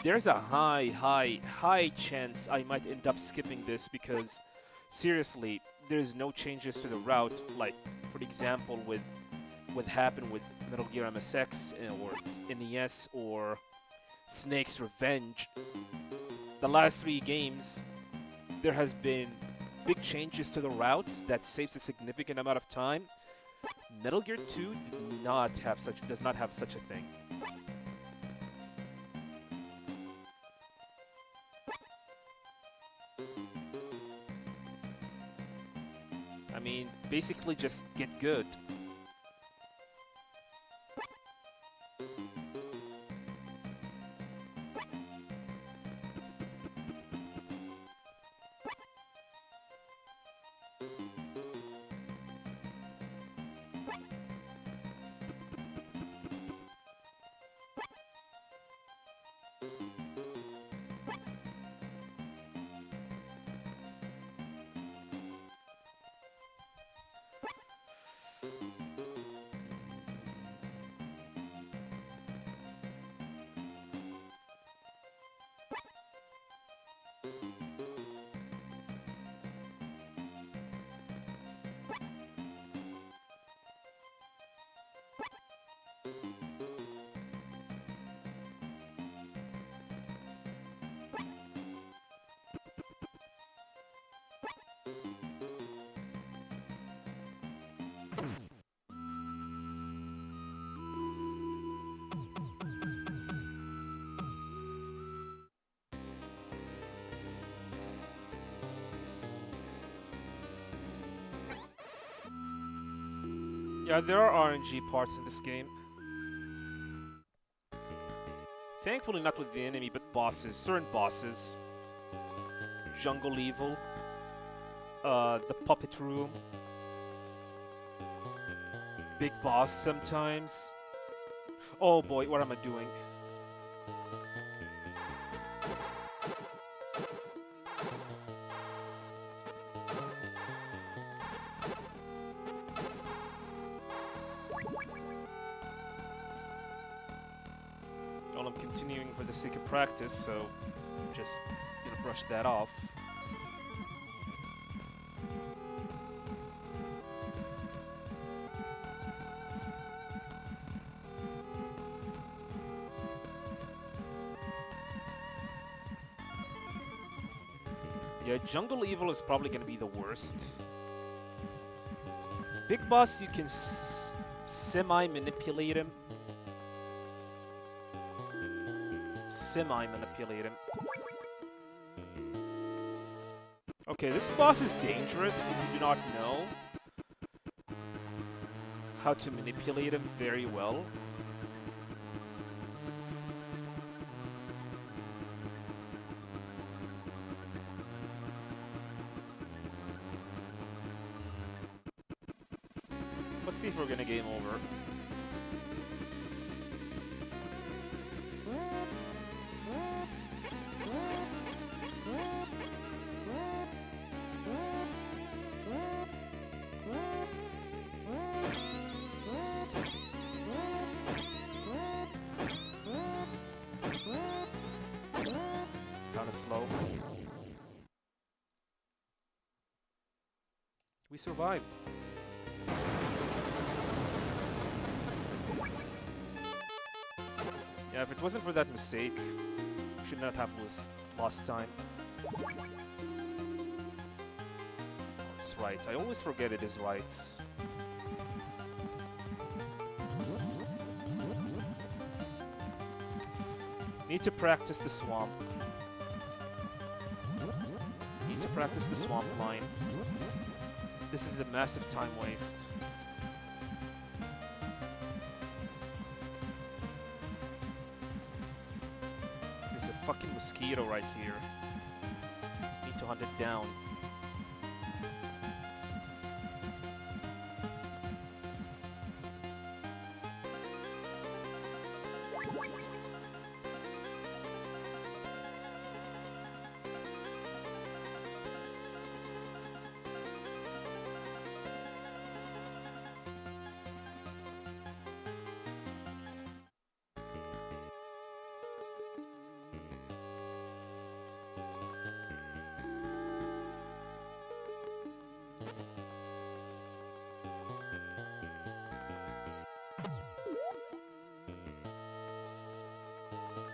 there's a high chance I might end up skipping this because, seriously, there's no changes to the route. Like, for example, with what happened with Metal Gear MSX or NES or Snake's Revenge. The last 3 games, there has been big changes to the routes that saves a significant amount of time. Metal Gear 2 does not have such a thing. I mean, basically just get good. Yeah, there are RNG parts in this game. Thankfully not with the enemy, but bosses. Certain bosses. Jungle Evil. The Puppet Room. Big boss sometimes. Oh boy, what am I doing? Well, I'm continuing for the sake of practice, so just brush that off. Yeah, Jungle Evil is probably going to be the worst. Big Boss, you can semi-manipulate him. Semi-manipulate him. Okay, this boss is dangerous if you do not know how to manipulate him very well. Let's see if we're gonna game over. Kinda slow. We survived. Yeah, if it wasn't for that mistake, we should not have lost time. Oh, it's right. I always forget it is right. Need to practice the swamp. Need to practice the swamp line. This is a massive time waste. There's a fucking mosquito right here. Need to hunt it down.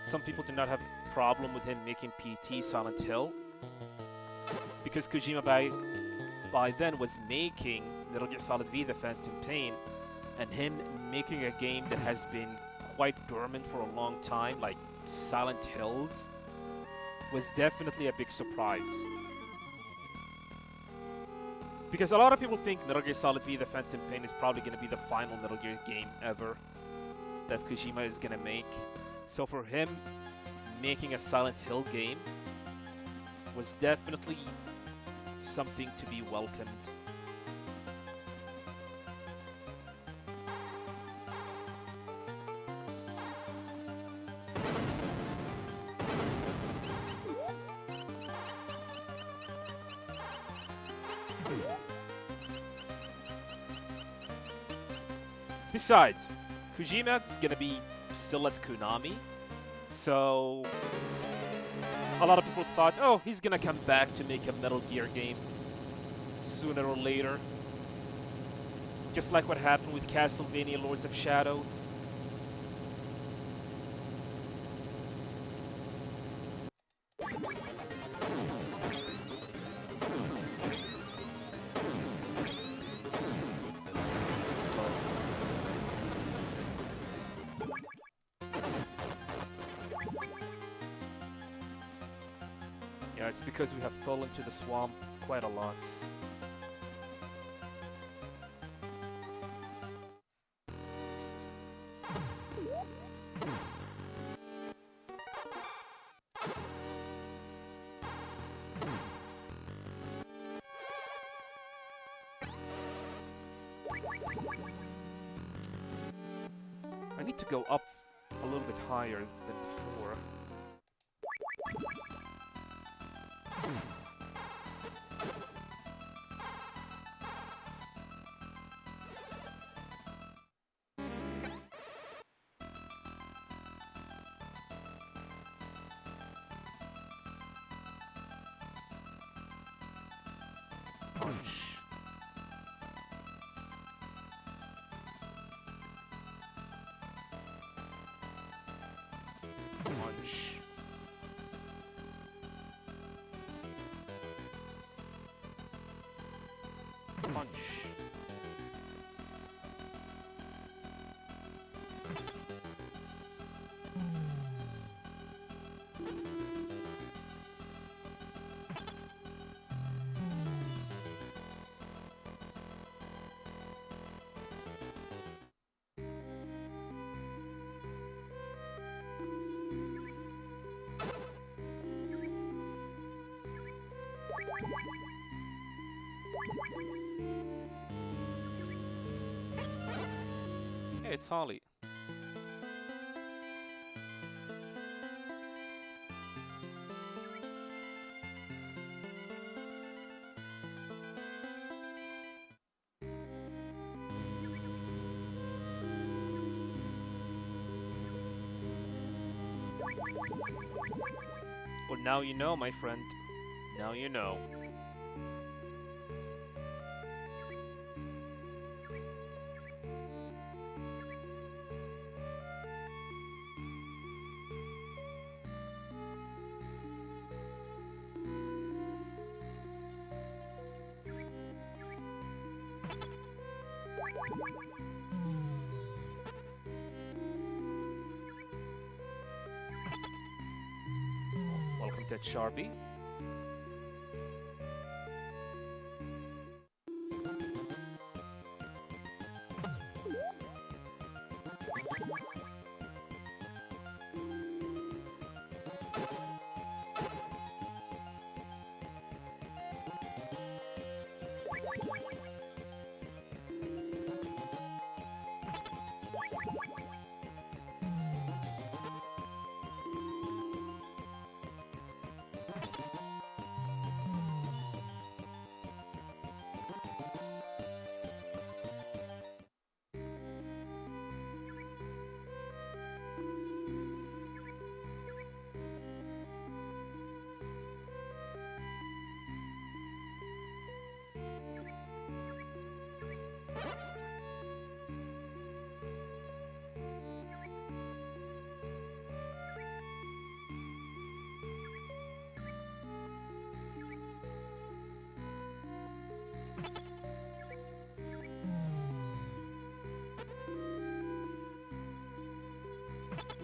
some people do not have problem with him making PT Silent Hill, because Kojima by then was making Metal Gear Solid V: The Phantom Pain, and him making a game that has been quite dormant for a long time, like Silent Hills, was definitely a big surprise. Because a lot of people think Metal Gear Solid V: The Phantom Pain is probably going to be the final Metal Gear game ever that Kojima is going to make. So for him, making a Silent Hill game was definitely something to be welcomed. Besides, Kojima is gonna be still at Konami, so a lot of people thought, oh, he's gonna come back to make a Metal Gear game sooner or later. Just like what happened with Castlevania Lords of Shadows. Slow. Yeah, it's because we have fallen to the swamp quite a lot. I need to go up a little bit higher than before. Punch. Punch. Punch. Hey, it's Holly. Well, now you know, my friend. Now you know. Welcome to Sharpie.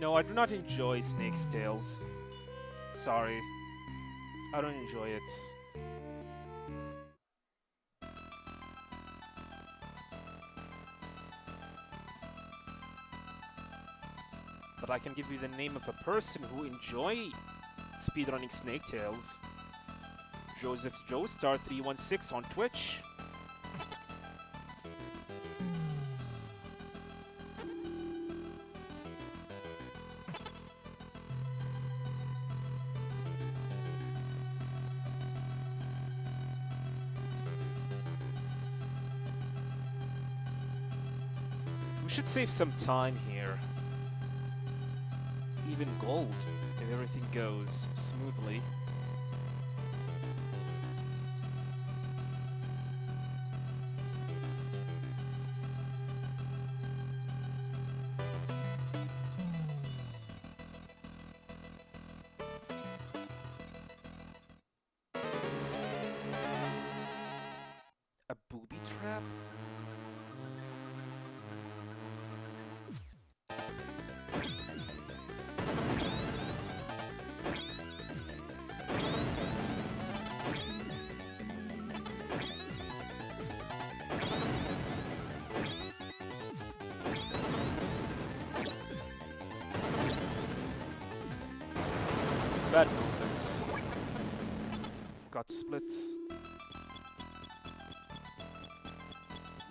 No, I do not enjoy Snake's Tales. Sorry. I don't enjoy it. But I can give you the name of a person who enjoy speedrunning Snake Tales. Joseph Joestar 316 on Twitch. We should save some time here. Even gold, if everything goes smoothly. A booby trap? Bad movements. Forgot to split.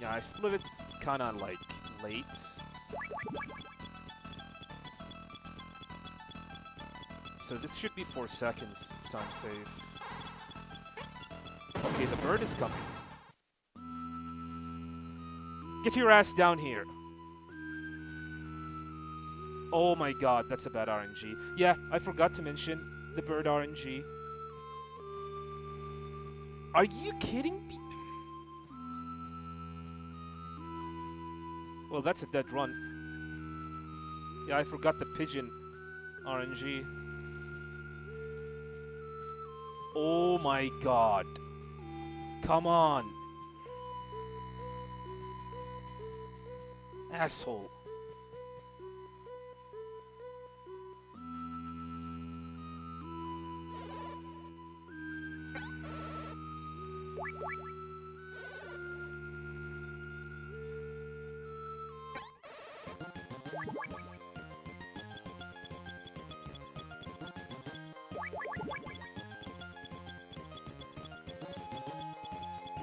Yeah, I split it kinda like late. So this should be 4 seconds if time save. Okay, the bird is coming. Get your ass down here. Oh my god, that's a bad RNG. Yeah, I forgot to mention the bird RNG. Are you kidding me? Well, that's a dead run. Yeah, I forgot the pigeon RNG. Oh my god. Come on. Asshole.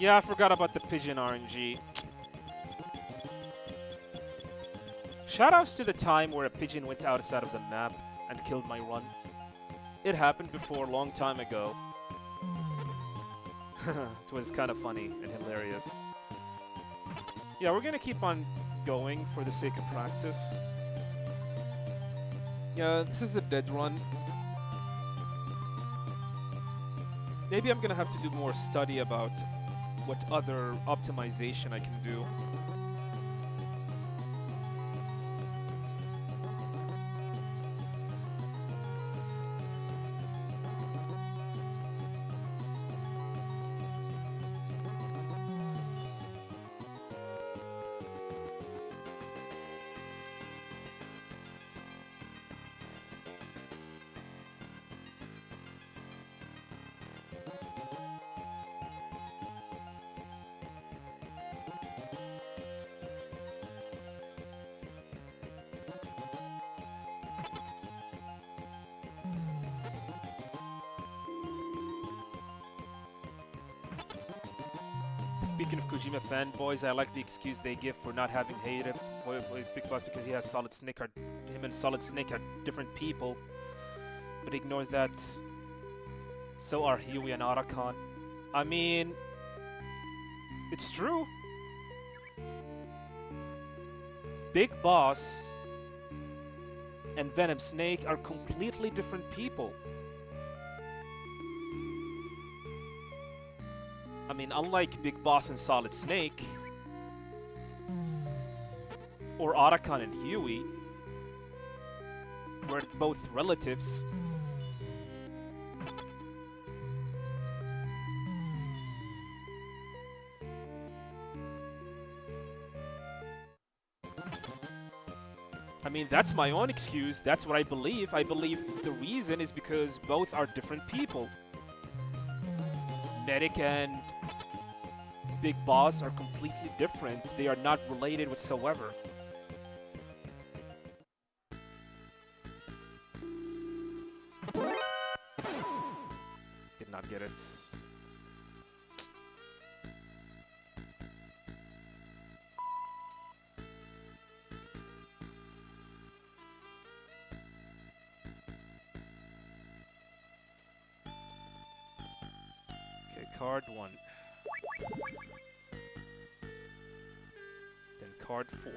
Yeah, I forgot about the pigeon RNG. Shoutouts to the time where a pigeon went outside of the map and killed my run. It happened before a long time ago. It was kind of funny and hilarious. Yeah, we're gonna keep on going for the sake of practice. Yeah, this is a dead run. Maybe I'm gonna have to do more study about what other optimization I can do. Speaking of Kojima fanboys, I like the excuse they give for not having hated his Big Boss because he has Solid Snake are him and Solid Snake are different people. But ignore that. So are Huey and Arakan. I mean, it's true. Big Boss and Venom Snake are completely different people. I mean, unlike Big Boss and Solid Snake, or Arakan and Huey, we're both relatives. I mean, that's my own excuse. That's what I believe. I believe the reason is because both are different people. Medic and Big Boss are completely different. They are not related whatsoever. Did not get it. Okay, card 1. Then card 4.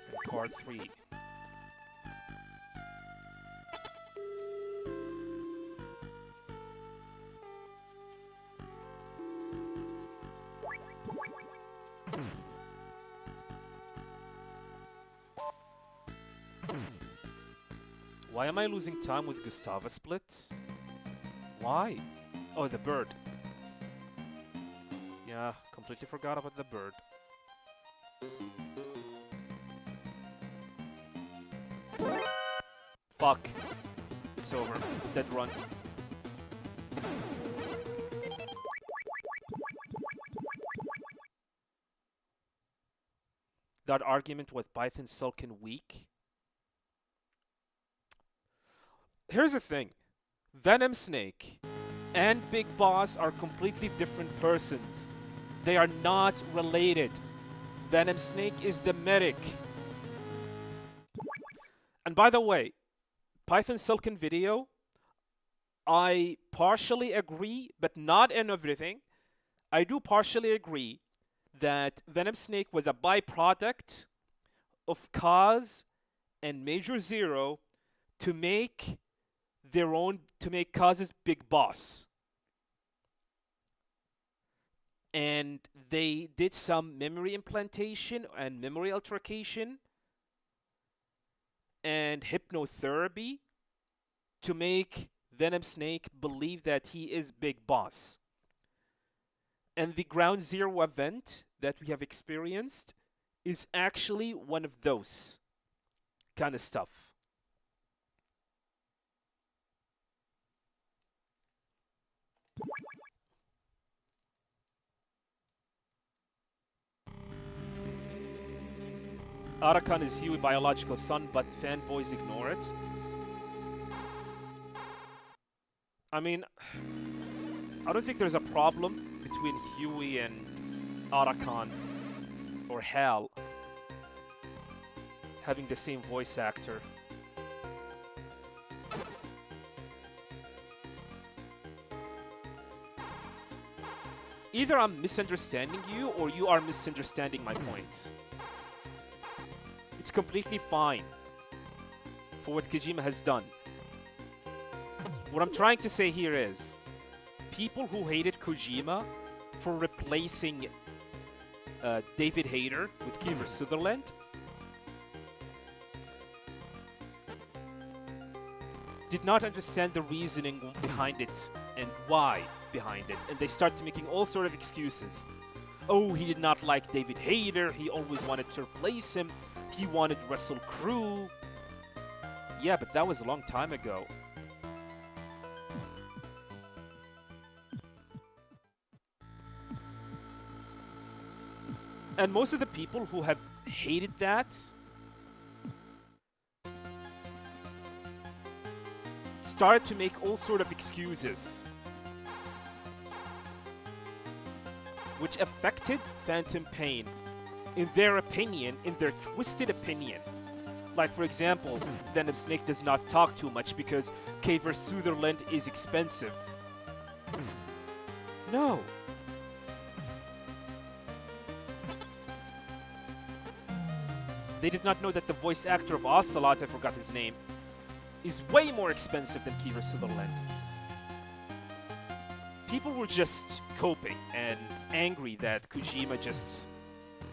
Then card 3. Why am I losing time with Gustava splits? Why? Oh, the bird. Yeah, completely forgot about the bird. Fuck. It's over. Dead run. That argument with Python Sulkin weak. Here's the thing. Venom Snake and Big Boss are completely different persons. They are not related. Venom Snake is the medic. And by the way, Python Sulkin video, I partially agree, but not in everything. I do partially agree that Venom Snake was a byproduct of Kaz and Major Zero to make Kaz's Big Boss. And they did some memory implantation and memory altercation and hypnotherapy to make Venom Snake believe that he is Big Boss. And the Ground Zero event that we have experienced is actually one of those kind of stuff. Arakan is Huey's biological son, but fanboys ignore it. I mean, I don't think there's a problem between Huey and Arakan or Hal having the same voice actor. Either I'm misunderstanding you or you are misunderstanding my points. It's completely fine for what Kojima has done. What I'm trying to say here is, people who hated Kojima for replacing David Hayter with Kiefer Sutherland did not understand the reasoning behind it and why behind it, and they started making all sort of excuses. Oh, he did not like David Hayter, he always wanted to replace him, he wanted Russell Crowe. Yeah, but that was a long time ago. And most of the people who have hated that started to make all sort of excuses, which affected Phantom Pain, in their opinion, in their twisted opinion. Like, for example, Venom Snake does not talk too much because Kiefer Sutherland is expensive. No. They did not know that the voice actor of Ocelot, I forgot his name, is way more expensive than Kiefer Sutherland. People were just coping and angry that Kojima just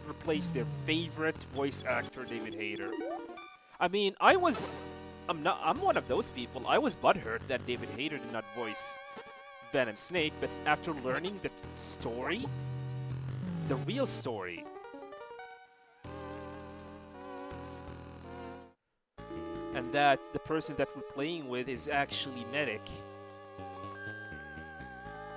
replaced their favorite voice actor, David Hayter. I mean, I'm one of those people. I was butthurt that David Hayter did not voice Venom Snake, but after learning the story, the real story. And that the person that we're playing with is actually Medic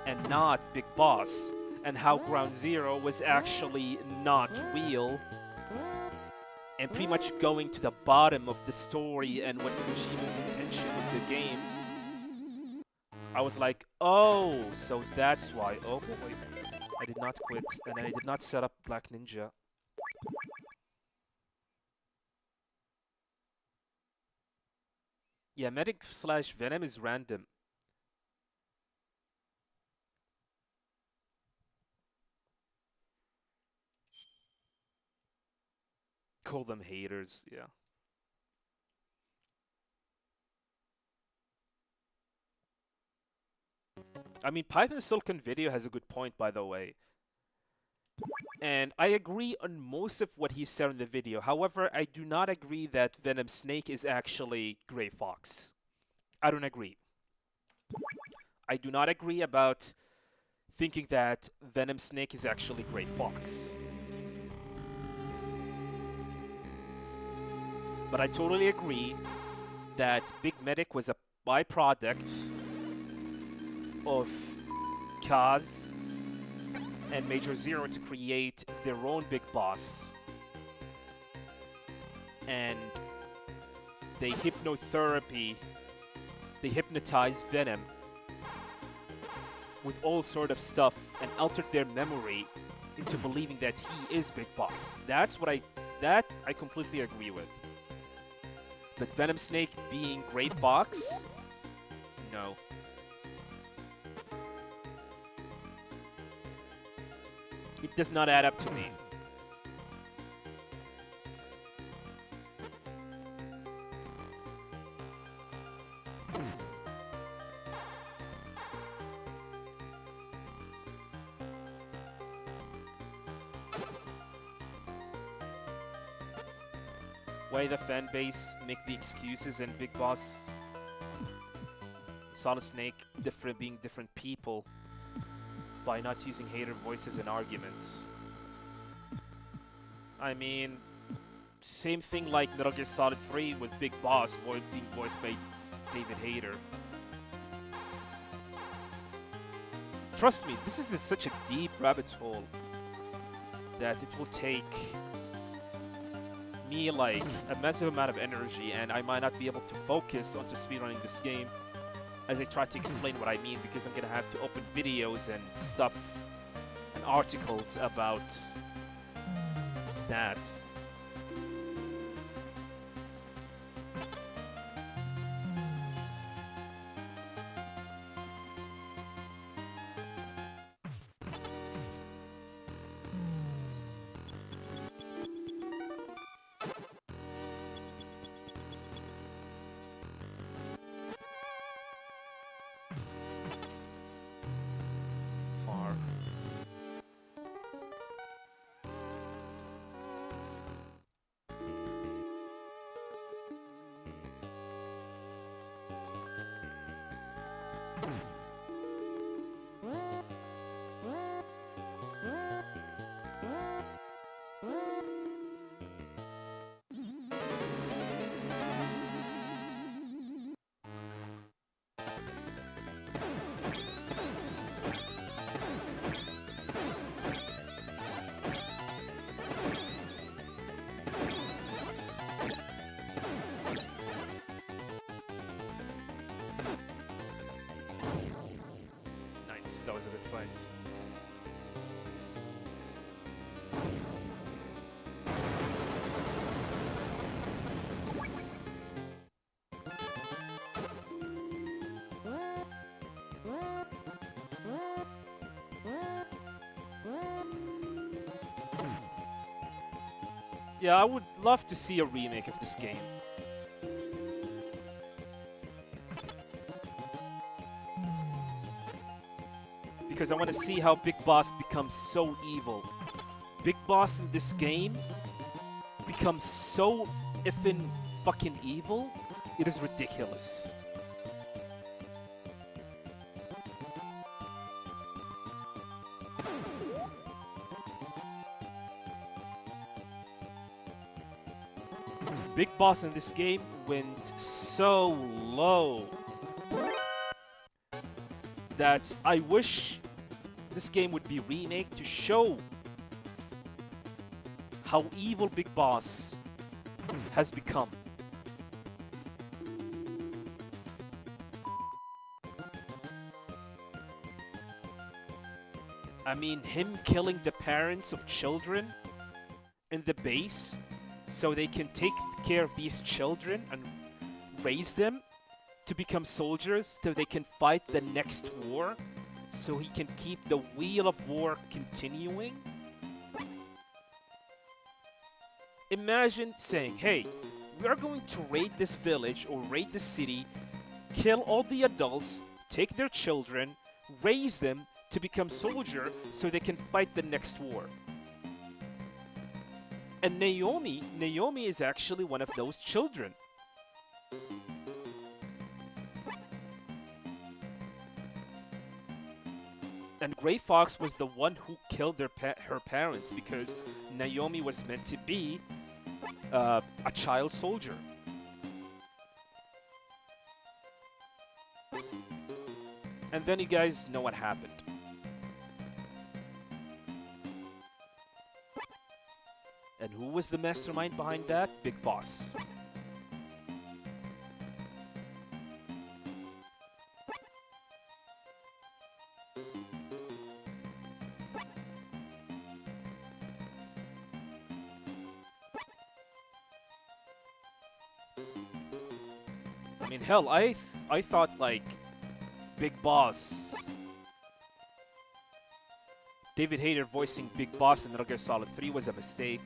and not Big Boss, and how Ground Zero was actually not real, and pretty much going to the bottom of the story and what Kojima's intention with the game. I was like, oh, so that's why. Oh boy, I did not quit, and I did not set up Black Ninja. Yeah, Medic slash Venom is random. Call them haters, yeah. I mean, Python Silicon Video has a good point, by the way. And I agree on most of what he said in the video. However, I do not agree that Venom Snake is actually Gray Fox. I don't agree. I do not agree about thinking that Venom Snake is actually Gray Fox. But I totally agree that Big Medic was a byproduct of Kaz and Major Zero to create their own big boss. And they hypnotized Venom with all sort of stuff and altered their memory into believing that he is Big Boss. That I completely agree with. But Venom Snake being Gray Fox? No. It does not add up to me. Why the fan base make the excuses and Big Boss, Solid Snake being different people by not using hater voices and arguments? I mean, same thing like Metal Gear Solid 3 with Big Boss being voiced by David Hayter. Trust me, this is such a deep rabbit hole that it will take me like a massive amount of energy, and I might not be able to focus onto speedrunning this game as I try to explain what I mean, because I'm gonna have to open videos and stuff and articles about that. That was a good fight. Yeah, I would love to see a remake of this game. Because I want to see how Big Boss becomes so evil. Big Boss in this game becomes so effing fucking evil, it is ridiculous. Big Boss in this game went so low that I wish this game would be remade to show how evil Big Boss has become. I mean, him killing the parents of children in the base so they can take care of these children and raise them to become soldiers so they can fight the next war, so he can keep the wheel of war continuing. Imagine saying, hey, we are going to raid this village or raid the city, kill all the adults, take their children, raise them to become soldier so they can fight the next war. And Naomi is actually one of those children. And Gray Fox was the one who killed her parents because Naomi was meant to be a child soldier. And then you guys know what happened. And who was the mastermind behind that? Big Boss. I mean, hell, I thought, like, Big Boss, David Hayter voicing Big Boss in Metal Gear Solid 3 was a mistake.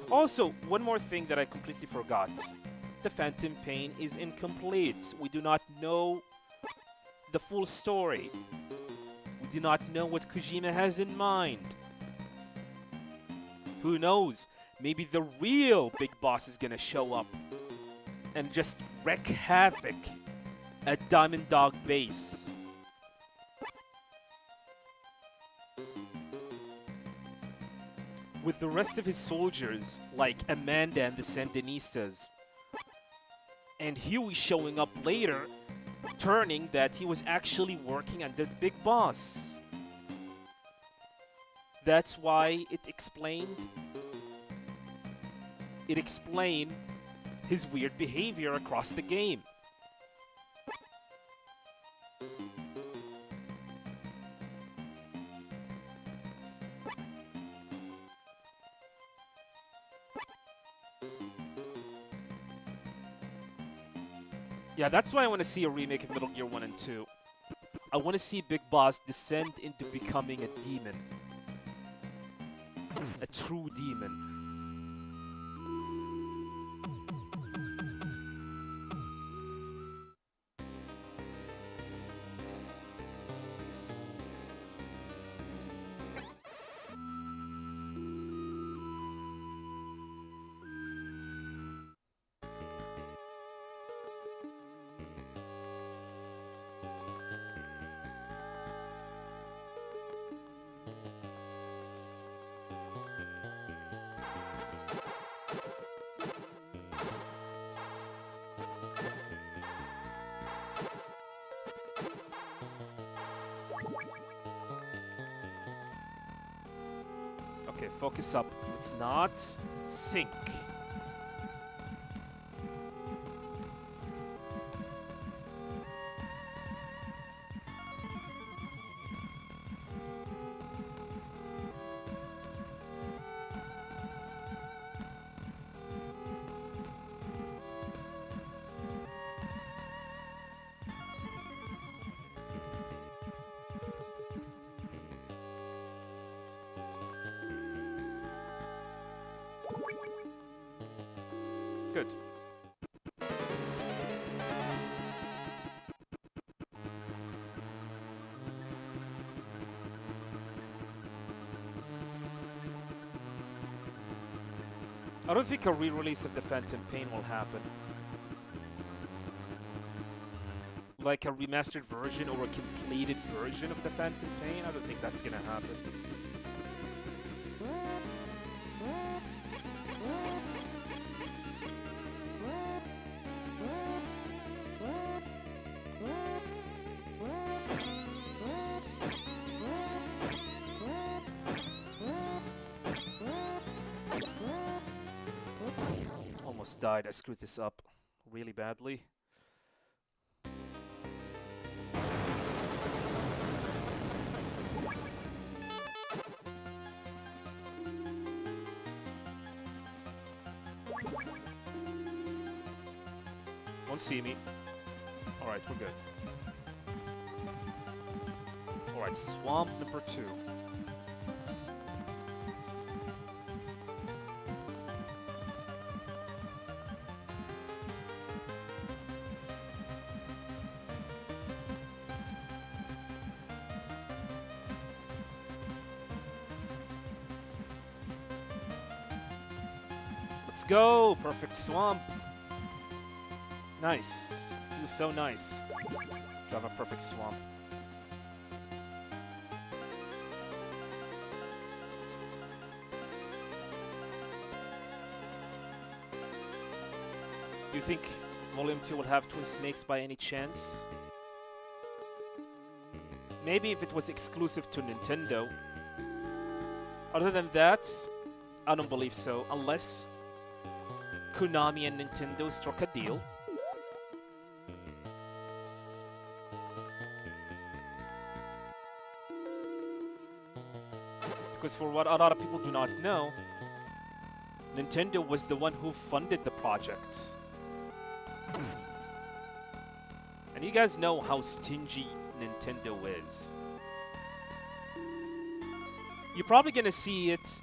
Also, one more thing that I completely forgot. The Phantom Pain is incomplete. We do not know the full story. We do not know what Kojima has in mind. Who knows? Maybe the real Big Boss is gonna show up and just wreak havoc at Diamond Dog Base. With the rest of his soldiers, like Amanda and the Sandinistas. And Huey showing up later, turning that he was actually working under the Big Boss. That's why it explained his weird behavior across the game. Yeah, that's why I want to see a remake of Metal Gear 1 and 2. I want to see Big Boss descend into becoming a demon. A true demon. Okay, focus up. Let's not sink. Good. I don't think a re-release of the Phantom Pain will happen. like a remastered version or a completed version of the Phantom Pain. I don't think that's gonna happen. Almost died. I screwed this up really badly. Won't see me. Alright, we're good. Alright, swamp number 2. Let's go! Perfect swamp. Nice. Feels so nice to have a perfect swamp. Do you think Volume 2 will have Twin Snakes by any chance? Maybe if it was exclusive to Nintendo. Other than that, I don't believe so, unless Konami and Nintendo struck a deal. Because for what a lot of people do not know, Nintendo was the one who funded the project. And you guys know how stingy Nintendo is. You're probably gonna see it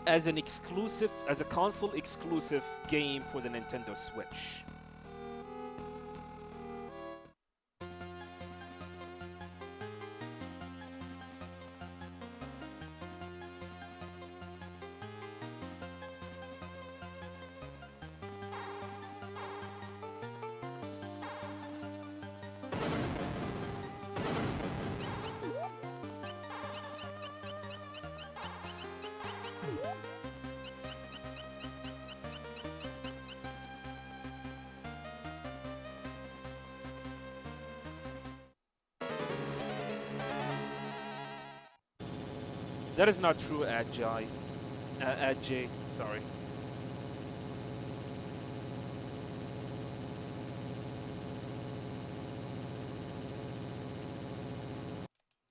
as an exclusive, as a console exclusive game for the Nintendo Switch. That is not true, Ajay. Ajay, sorry.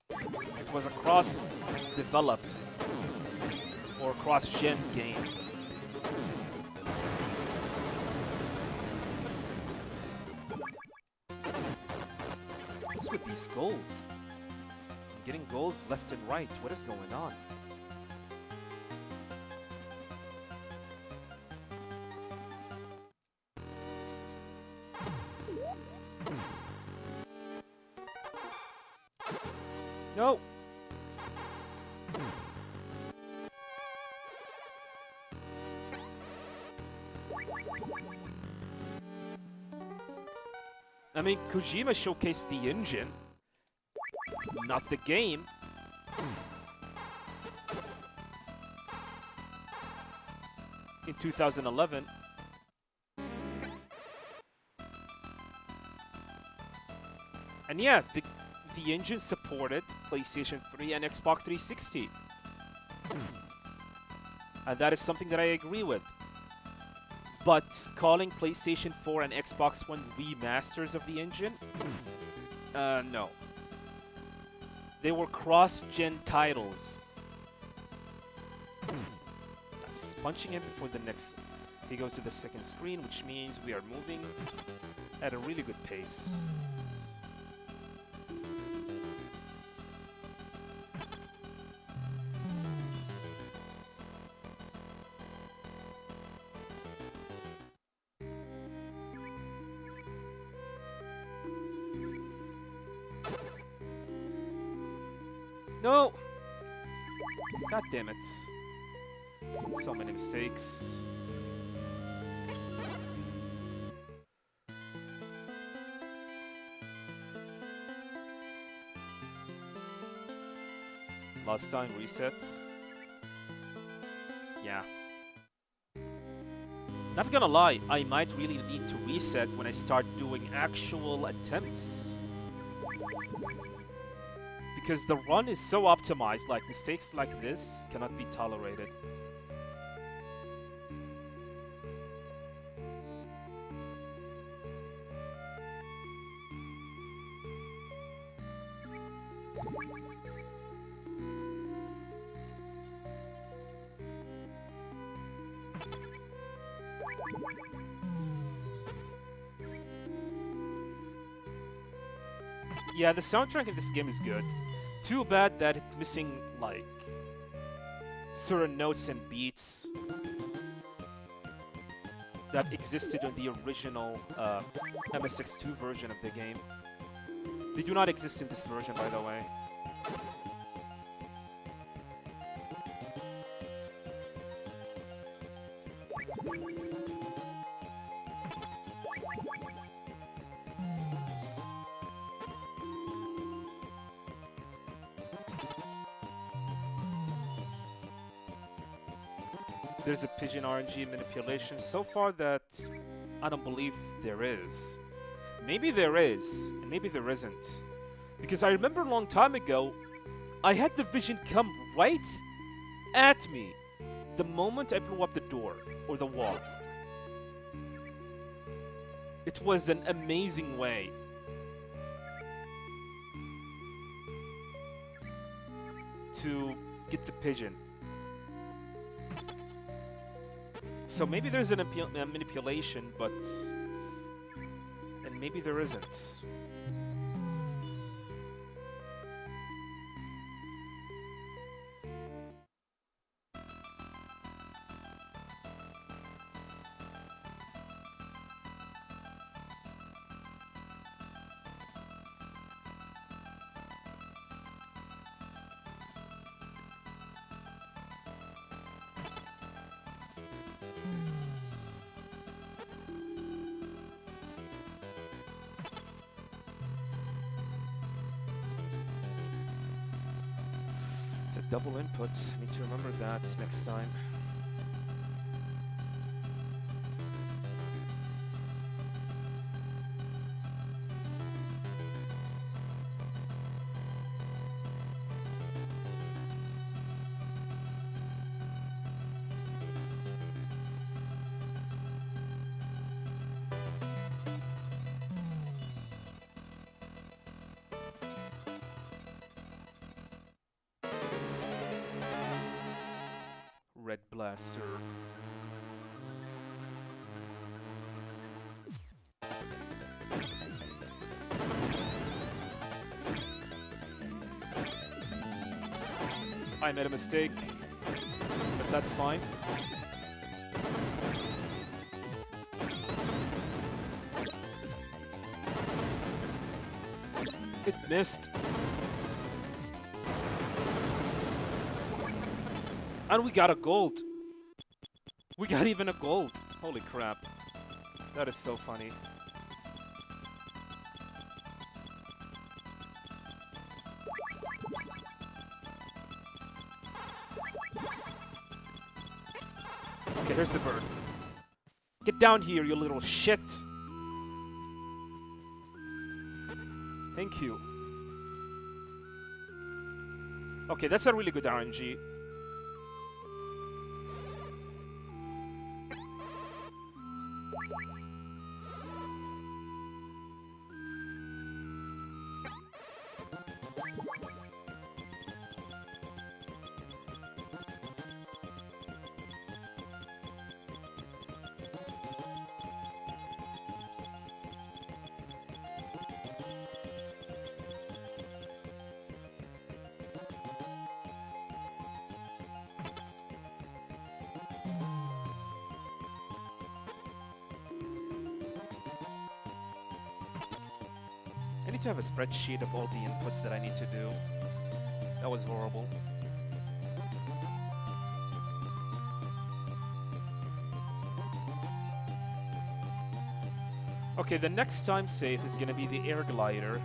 It was a cross-developed or cross-gen game. What's with these goals? Getting goals left and right. What is going on? No. I mean, Kojima showcased the engine, not the game. In 2011. And yeah, the engine supported PlayStation 3 and Xbox 360. And that is something that I agree with. But calling PlayStation 4 and Xbox One remasters of the engine? No. They were cross-gen titles. That's punching him before the next... He goes to the second screen, which means we are moving at a really good pace. No! God damn it. So many mistakes. Last time, reset. Yeah. Not gonna lie, I might really need to reset when I start doing actual attempts. Because the run is so optimized, like mistakes like this cannot be tolerated. Yeah, the soundtrack in this game is good. Too bad that it's missing, like, certain notes and beats that existed in the original MSX2 version of the game. They do not exist in this version, by the way. There's a pigeon RNG manipulation. So far that I don't believe there is. Maybe there is, and maybe there isn't. Because I remember a long time ago, I had the vision come right at me the moment I blew up the door, or the wall. It was an amazing way to get the pigeon. So maybe there's a manipulation, but... and maybe there isn't. It's a double input. I need to remember that next time. Red Blaster. I made a mistake, but that's fine. It missed. And we got a gold. We got even a gold. Holy crap. That is so funny. Okay, here's the bird. Get down here, you little shit. Thank you. Okay, that's a really good RNG. I need to have a spreadsheet of all the inputs that I need to do. That was horrible. Okay, the next time safe is gonna be the air glider.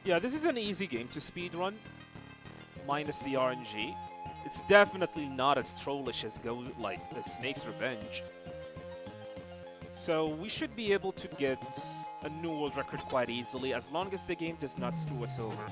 Yeah, this is an easy game to speedrun, minus the RNG. It's definitely not as trollish as Snake's Revenge. So we should be able to get a new world record quite easily, as long as the game does not screw us over.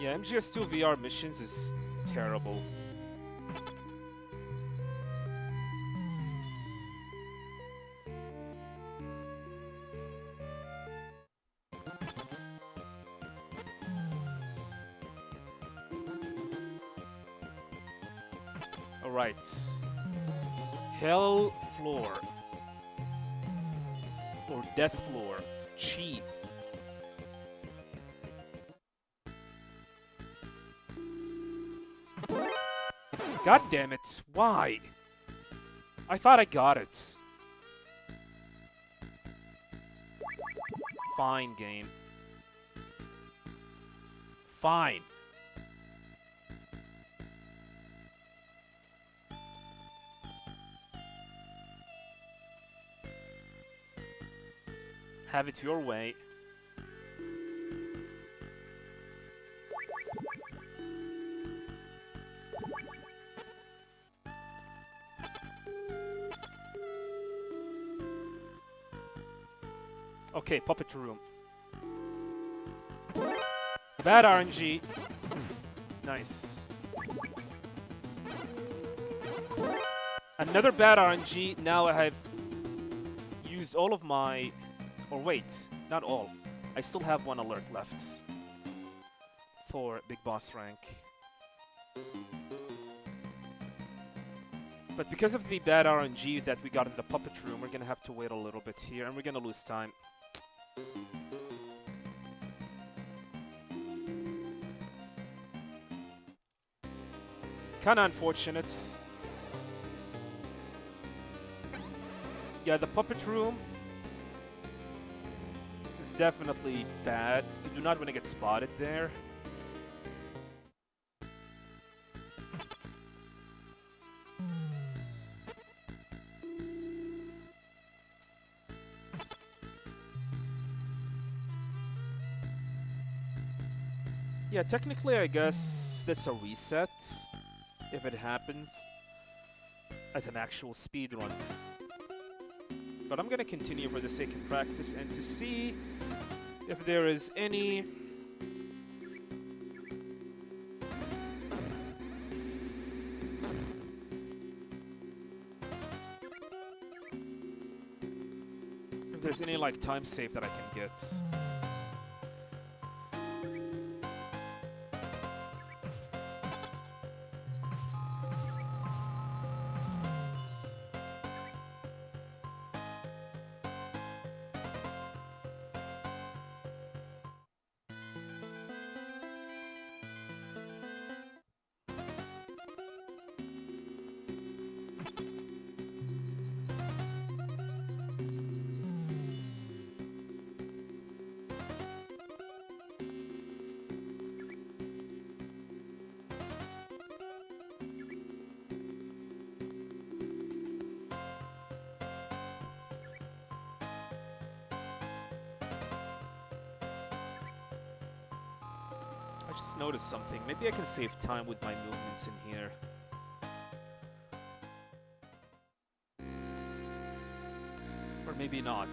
Yeah, MGS2 VR missions is terrible. Alright. Hell Floor. Or Death Floor. Cheap. God damn it. Why? I thought I got it. Fine, game. Fine. Have it your way. Okay, Puppet Room. Bad RNG. Nice. Another bad RNG. Now I have used all of my... Or wait, not all. I still have one alert left for Big Boss rank. But because of the bad RNG that we got in the Puppet Room, we're gonna have to wait a little bit here, and we're gonna lose time. Kinda unfortunate. Yeah, the Puppet Room is definitely bad. You do not want to get spotted there. Yeah, technically I guess that's a reset if it happens at an actual speedrun. But I'm gonna continue for the sake of practice and to see if there is any like time save that I can get. I just noticed something. Maybe I can save time with my movements in here. Or maybe not.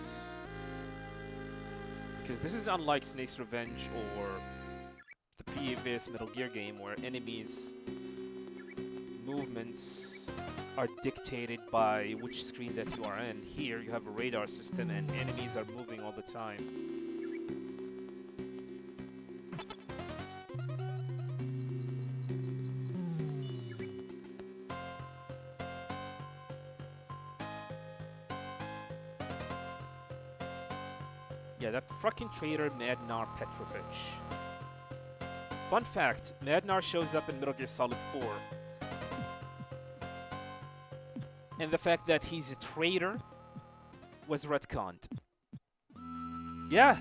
Because this is unlike Snake's Revenge or the previous Metal Gear game where enemies' movements are dictated by which screen that you are in. Here you have a radar system and enemies are moving all the time. Yeah, that fucking traitor Madnar Petrovich. Fun fact, Madnar shows up in Metal Gear Solid 4. And the fact that he's a traitor was retconned. Yeah.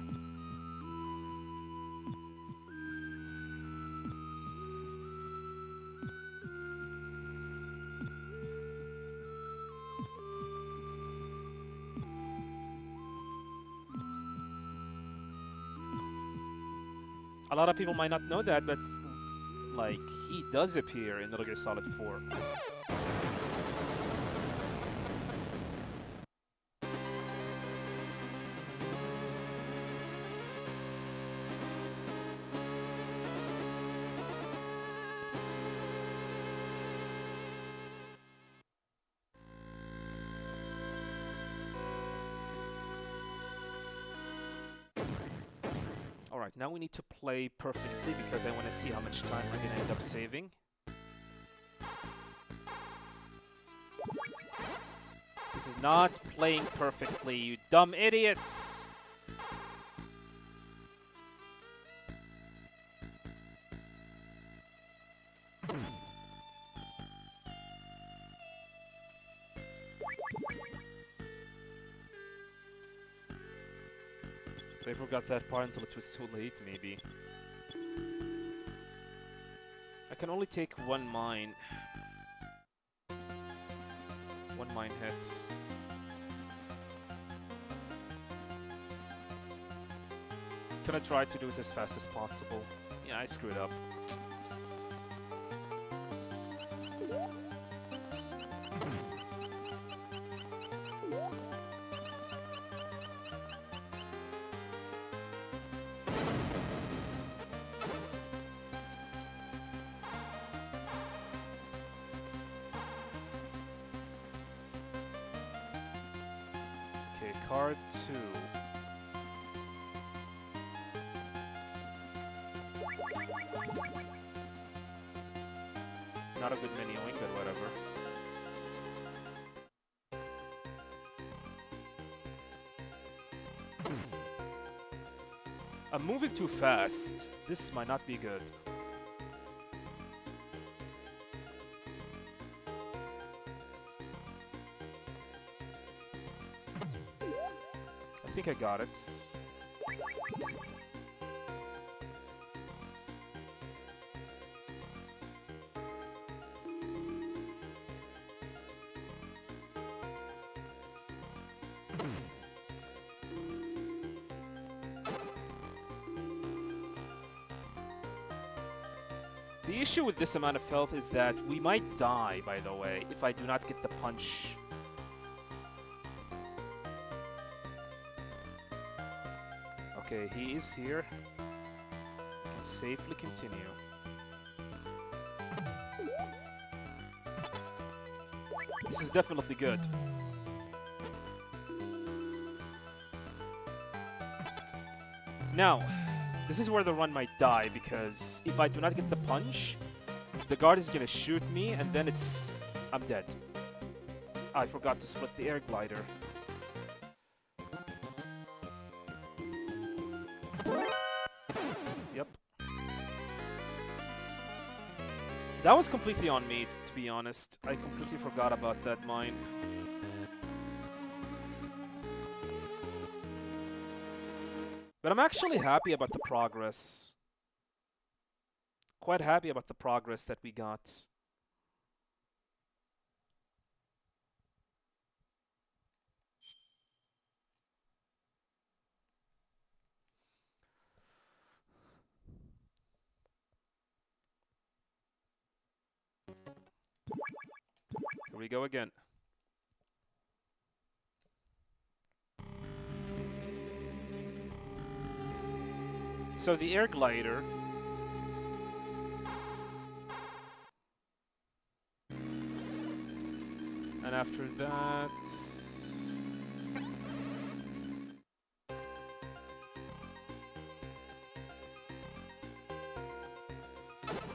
A lot of people might not know that, but like he does appear in Metal Gear Solid 4. Alright, now we need to play perfectly because I want to see how much time we're gonna end up saving. This is not playing perfectly, you dumb idiots! They forgot that part until it was too late, maybe. I can only take one mine. One mine hits. Can I try to do it as fast as possible? Yeah, I screwed up. Card 2. Not a good menuing, but whatever. I'm moving too fast. This might not be good. I think I got it. The issue with this amount of health is that we might die, by the way, if I do not get the punch. Okay, he is here. We can safely continue. This is definitely good. Now, this is where the run might die, because if I do not get the punch, the guard is gonna shoot me, and then I'm dead. I forgot to split the air glider. Yep. That was completely on me, to be honest. I completely forgot about that mine. But I'm actually happy about the progress. Quite happy about the progress that we got. Here we go again. So the air glider and after that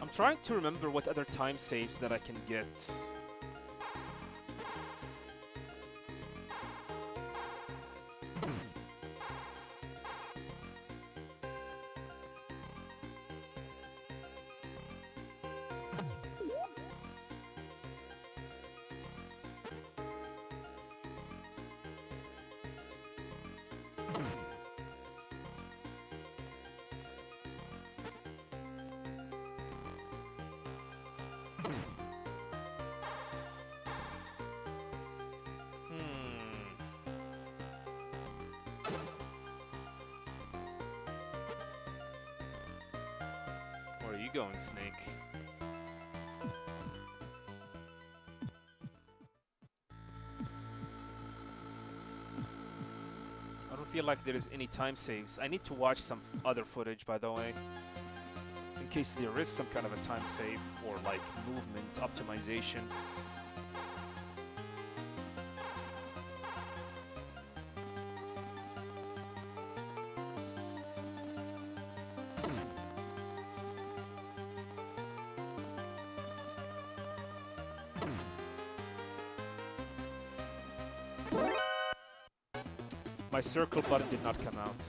I'm trying to remember what other time saves that I can get. you going, Snake? I don't feel like there is any time saves. I need to watch some other footage, by the way, in case there is some kind of a time save or like movement optimization. My circle button did not come out.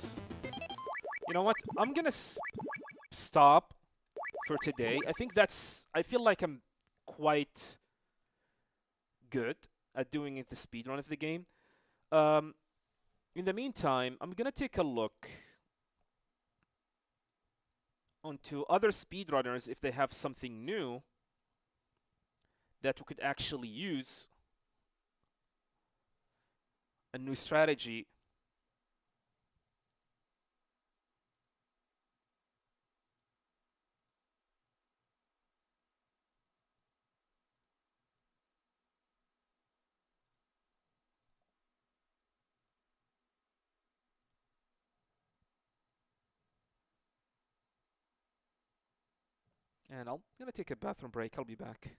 You know what? I'm gonna stop for today. I think I feel like I'm quite good at doing the speedrun of the game. Um, in the meantime, I'm gonna take a look onto other speedrunners if they have something new that we could actually use, a new strategy. And I'm gonna take a bathroom break. I'll be back.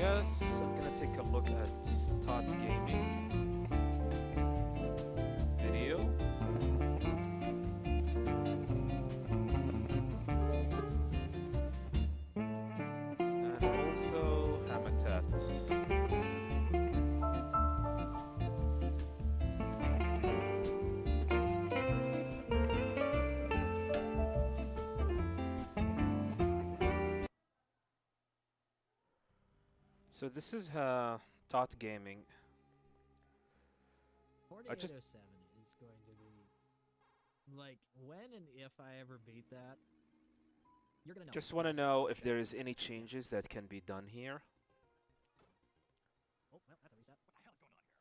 guess I'm gonna take a look at Todd Gaming video. And also Habitats. So this is Tot Gaming. I just 4807 is going to be like when and if I ever beat that, you're gonna know. just want to know if there is any changes that can be done here. Oh, well, that's a reset. What the hell is going on here?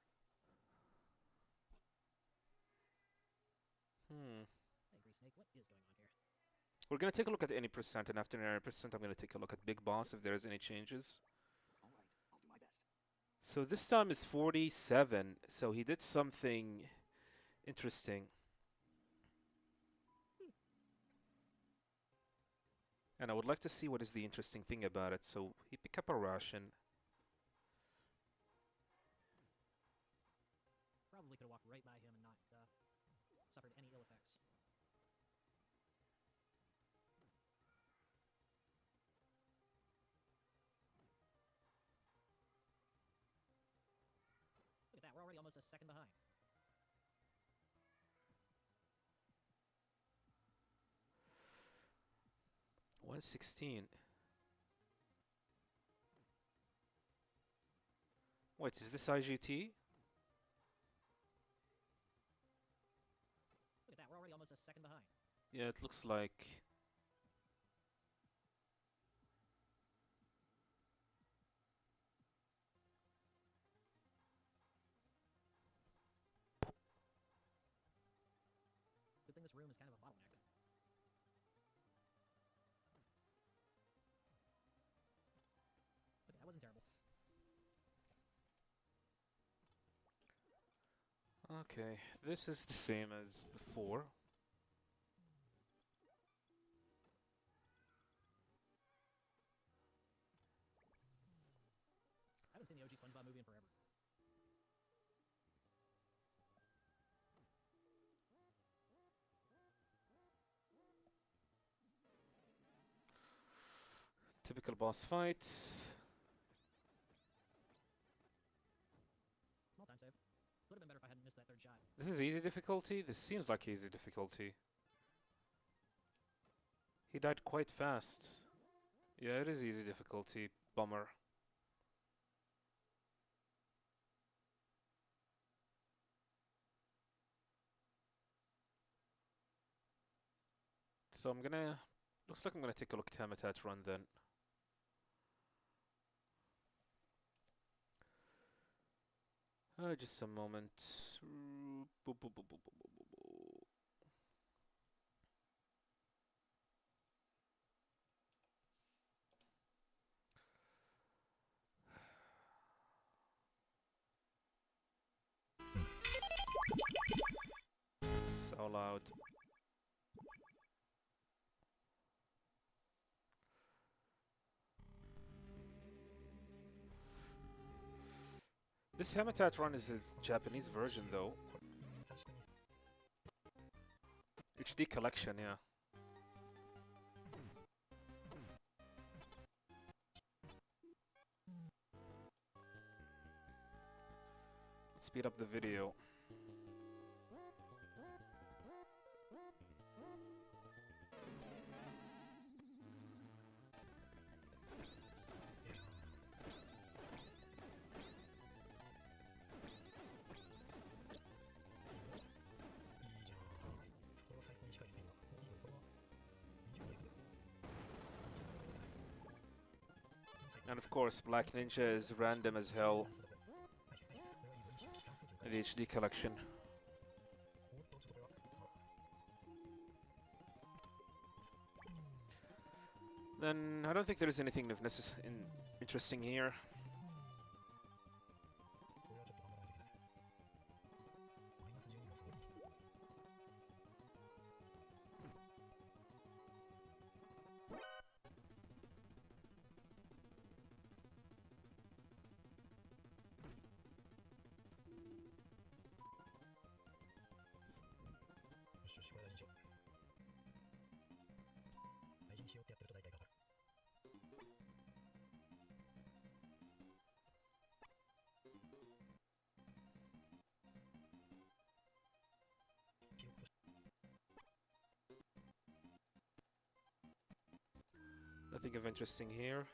Hey, Grease Snake, what is going on here? We're gonna take a look at any percent, and after any percent, I'm gonna take a look at Big Boss if there's any changes. All right, I'll do my best. So this time is 47. So he did something interesting. And I would like to see what is the interesting thing about it. So he picked up a ration. Probably could have walked right by him and not suffered any ill effects. Look at that, we're already almost a second behind. $116. Wait, is this IGT? Look at that, we're already almost a second behind. Yeah, it looks like. Good thing this room is kind of a bottleneck. Okay, that wasn't terrible. Okay, this is the same as before. I haven't seen the OG SpongeBob movie in forever. Typical boss fights. Small time save. Would have been better if I hadn't missed that third shot. This is easy difficulty? This seems like easy difficulty. He died quite fast. Yeah, it is easy difficulty. Bummer. So I'm gonna... Looks like I'm gonna take a look at Habitat Run then. Just a moment. So loud. This Habitat Run is a Japanese version though. HD collection, yeah. Let's speed up the video. And of course, Black Ninja is random as hell in the HD collection. Then I don't think there is anything of interesting here. of interesting here.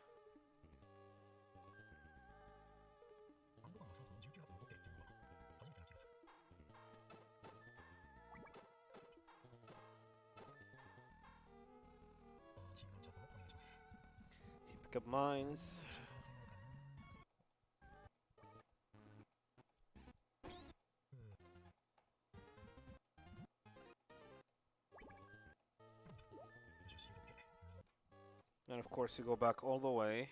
暗号がそもそも19発残ってるっていうのは初めてな気がする。新ガンチャットもお願いします。 Pick up mines. And of course you go back all the way.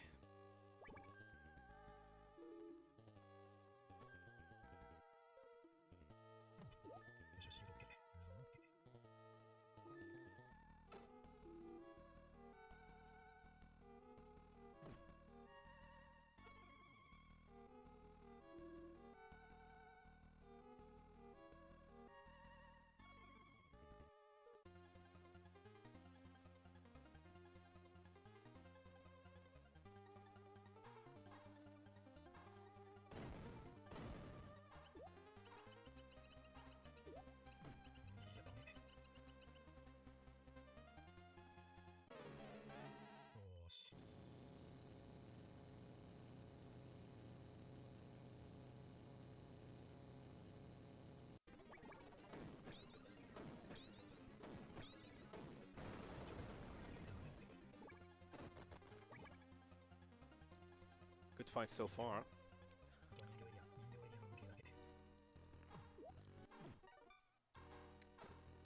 Good fight so far.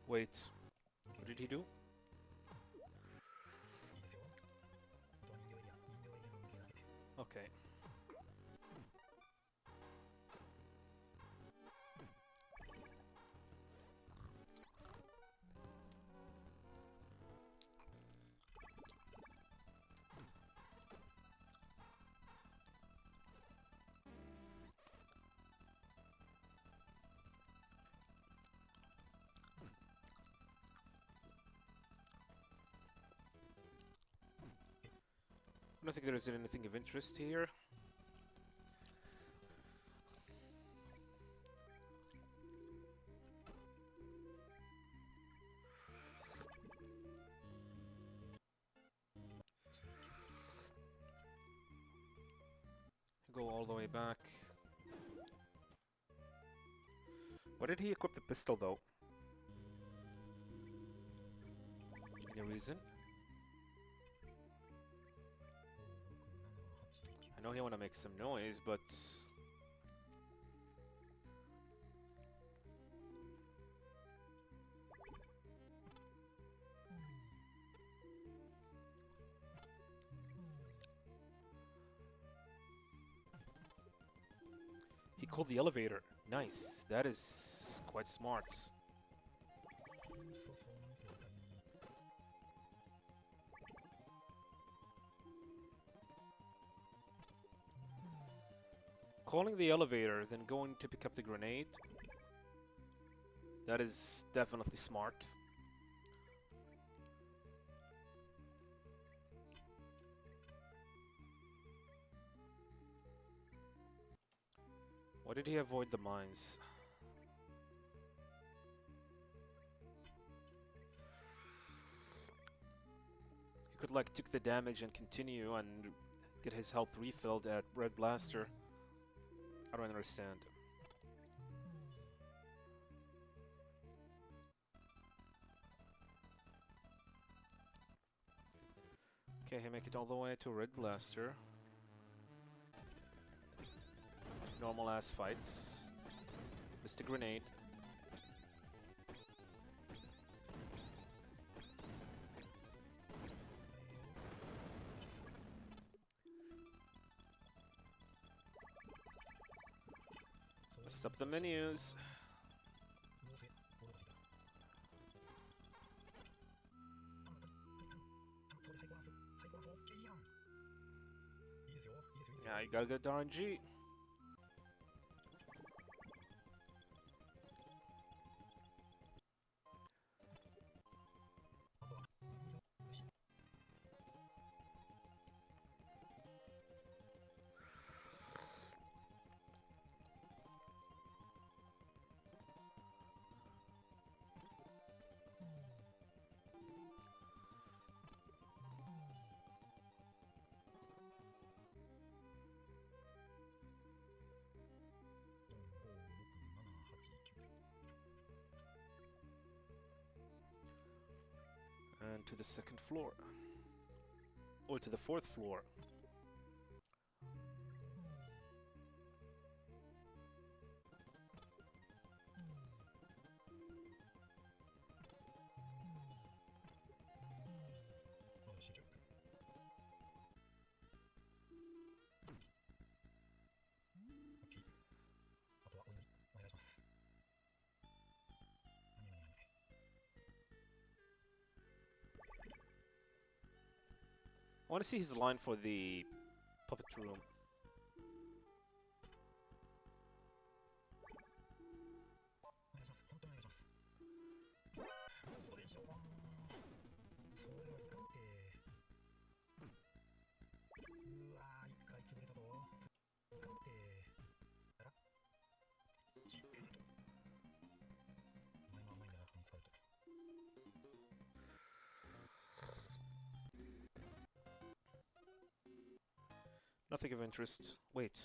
Wait, what did he do? Okay. I don't think there is anything of interest here. Go all the way back. Why did he equip the pistol though? Any reason? I know he want to make some noise, but he called the elevator. Nice. That is quite smart. Calling the elevator, then going to pick up the grenade. That is definitely smart. Why did he avoid the mines? He could like took the damage and continue and get his health refilled at Red Blaster. I don't understand. Okay, he make it all the way to Red Blaster. Normal ass fights. Missed a grenade. Messed up the menus. Yeah, you gotta get RNG. return to the second floor. Or to the fourth floor. I want to see his line for the puppet room. 'Nothing of interest. Wait.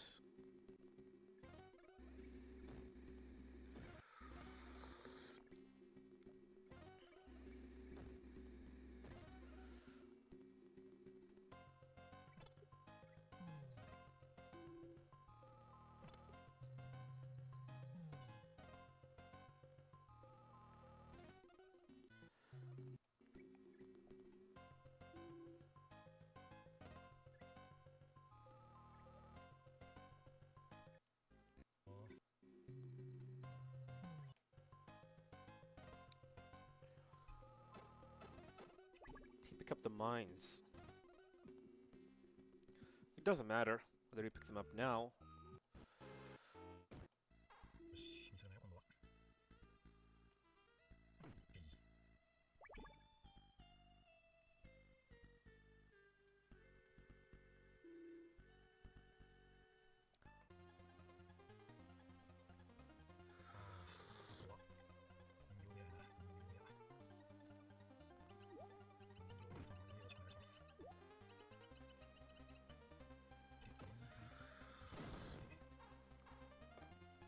Pick up the mines. It doesn't matter whether you pick them up now.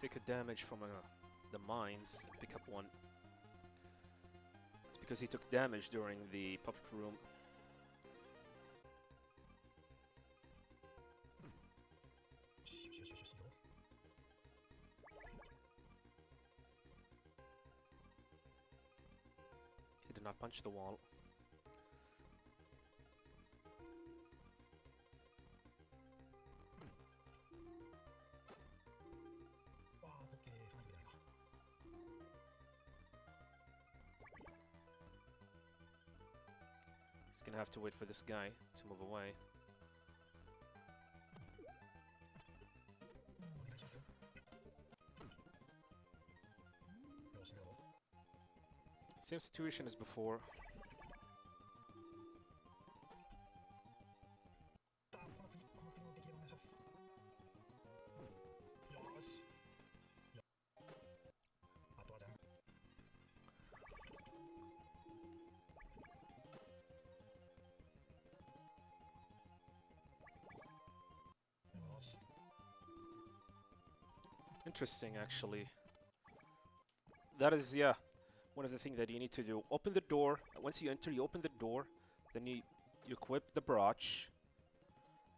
Take a damage from the mines, pick up one. It's because he took damage during the puppet room. He did not punch the wall. He's gonna have to wait for this guy to move away. Same situation as before. Interesting, actually. That is, yeah, one of the things that you need to do. Open the door. Once you enter, you open the door. Then you equip the brooch.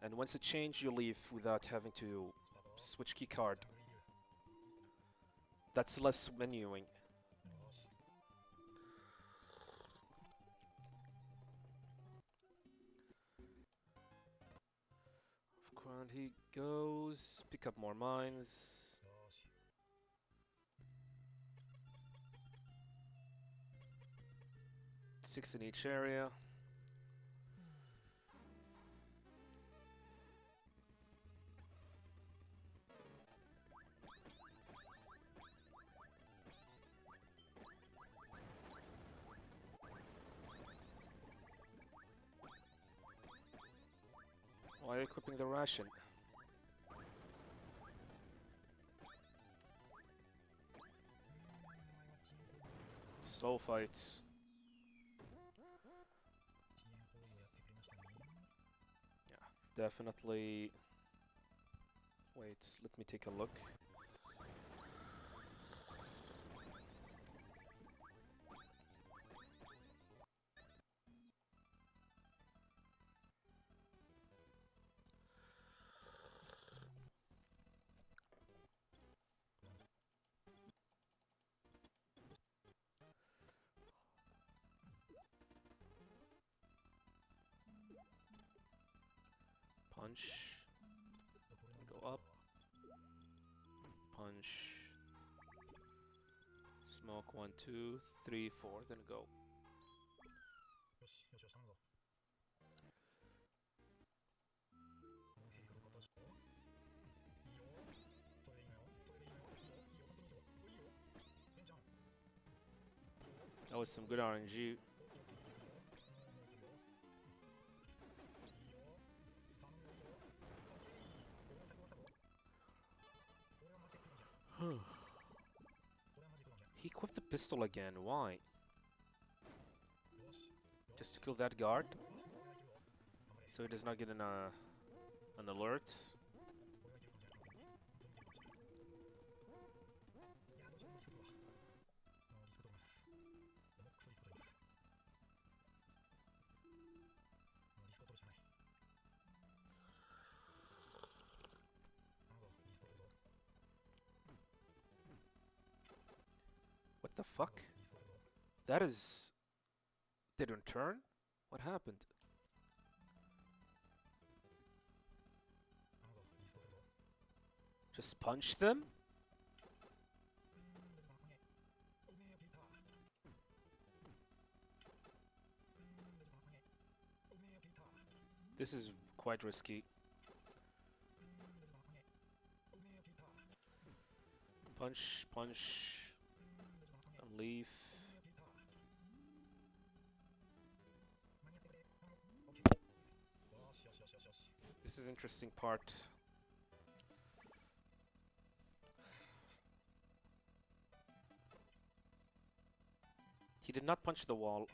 And once it changes, you leave without having to switch key card. That's less menuing. Ground he goes. Pick up more mines. 6 in each area. Why are you equipping the ration? Slow fights. Yeah, definitely. Wait, let me take a look. punch, go up, punch, smoke 1, 2, 3, 4, then go. よしよしよし頼むぞ。オッケー行くことしよう。いいよ。それでいいのよ。それでいいのよ。いいよ。いいよ。本当にいいよ。おいいよ。ケンちゃん。いいよ。 That was some good RNG. これはマジで来るんじゃ。 He equipped the pistol again. Why? よし。 Just to kill that guard? So he does not get an alert? What the fuck? That is... Didn't turn? What happened? Just punch them? This is quite risky. Punch, punch, and leave. This is interesting part. He did not punch the wall.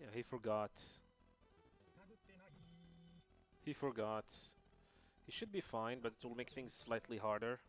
Yeah, he forgot. He forgot. He should be fine, but it will make things slightly harder.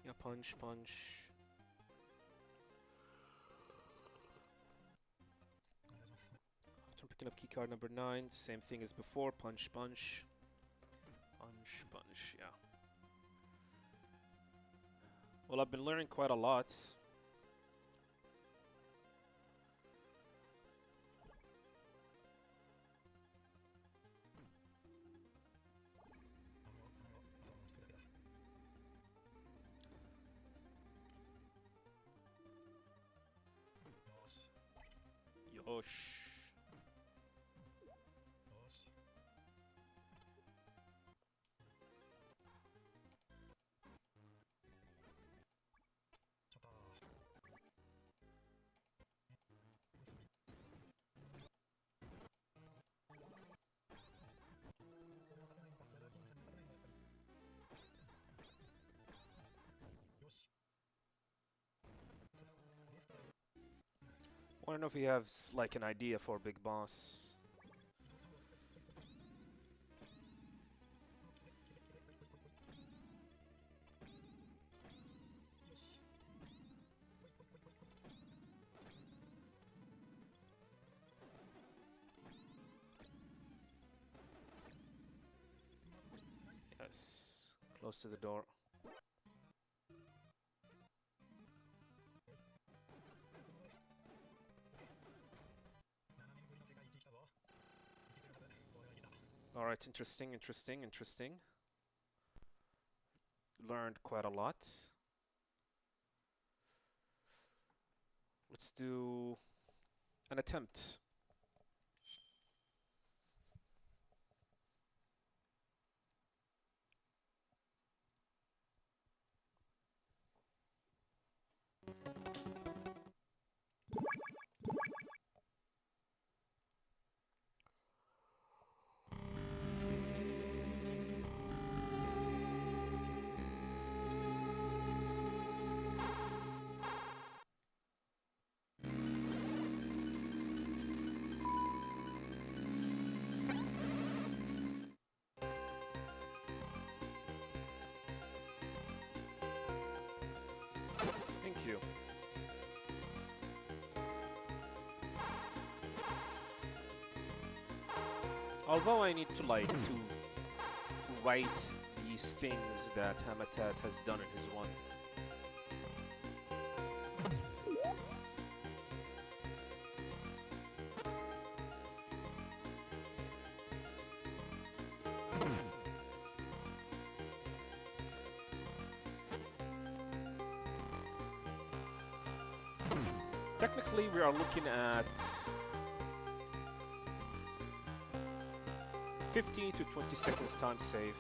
Yeah, punch, punch. After picking up keycard number 9, same thing as before, punch, punch. Punch, punch, yeah. Well, I've been learning quite a lot. Yosh. I don't know if he has like an idea for Big Boss. Yes, close to the door. Alright, interesting, interesting, interesting. Learned quite a lot. Let's do an attempt. you. Although I need to write these things that Hamatat has done in his one. Technically, we are looking at 15 to 20 seconds time save.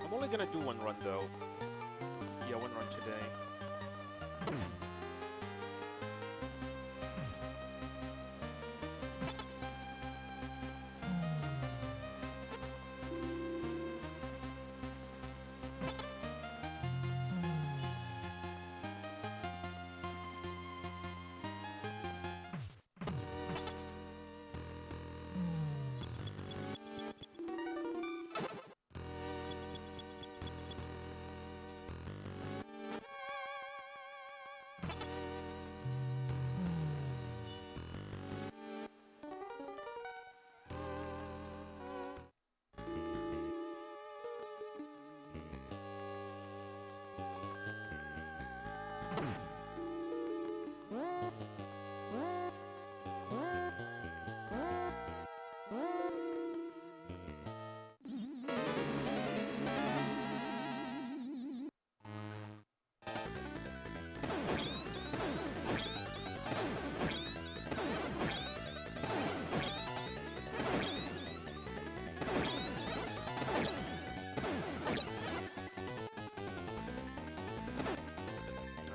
I'm only gonna do one run though. Yeah, one run today.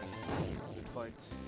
Nice. Good fights.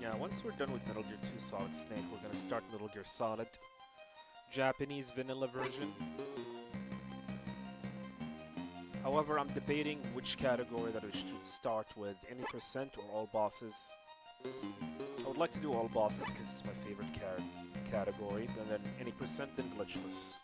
Yeah, once we're done with Metal Gear 2 Solid Snake, we're gonna start Metal Gear Solid Japanese vanilla version. However, I'm debating which category that we should start with, any percent or all bosses. I would like to do all bosses because it's my favorite category, and then any percent then glitchless.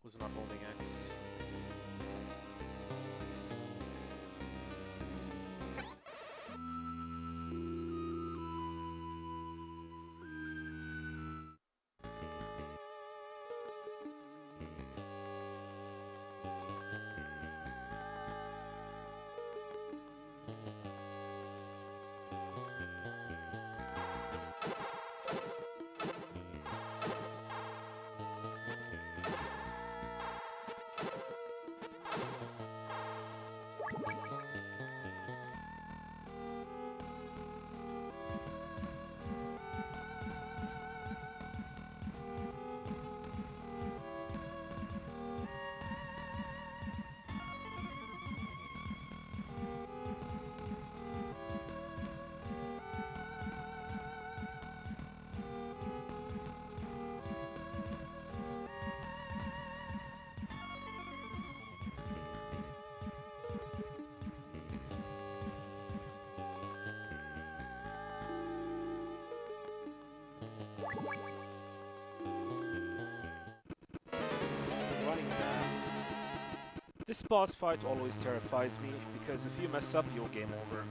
Was not holding X. Running man. This boss fight always terrifies me because if you mess up, you'll game over.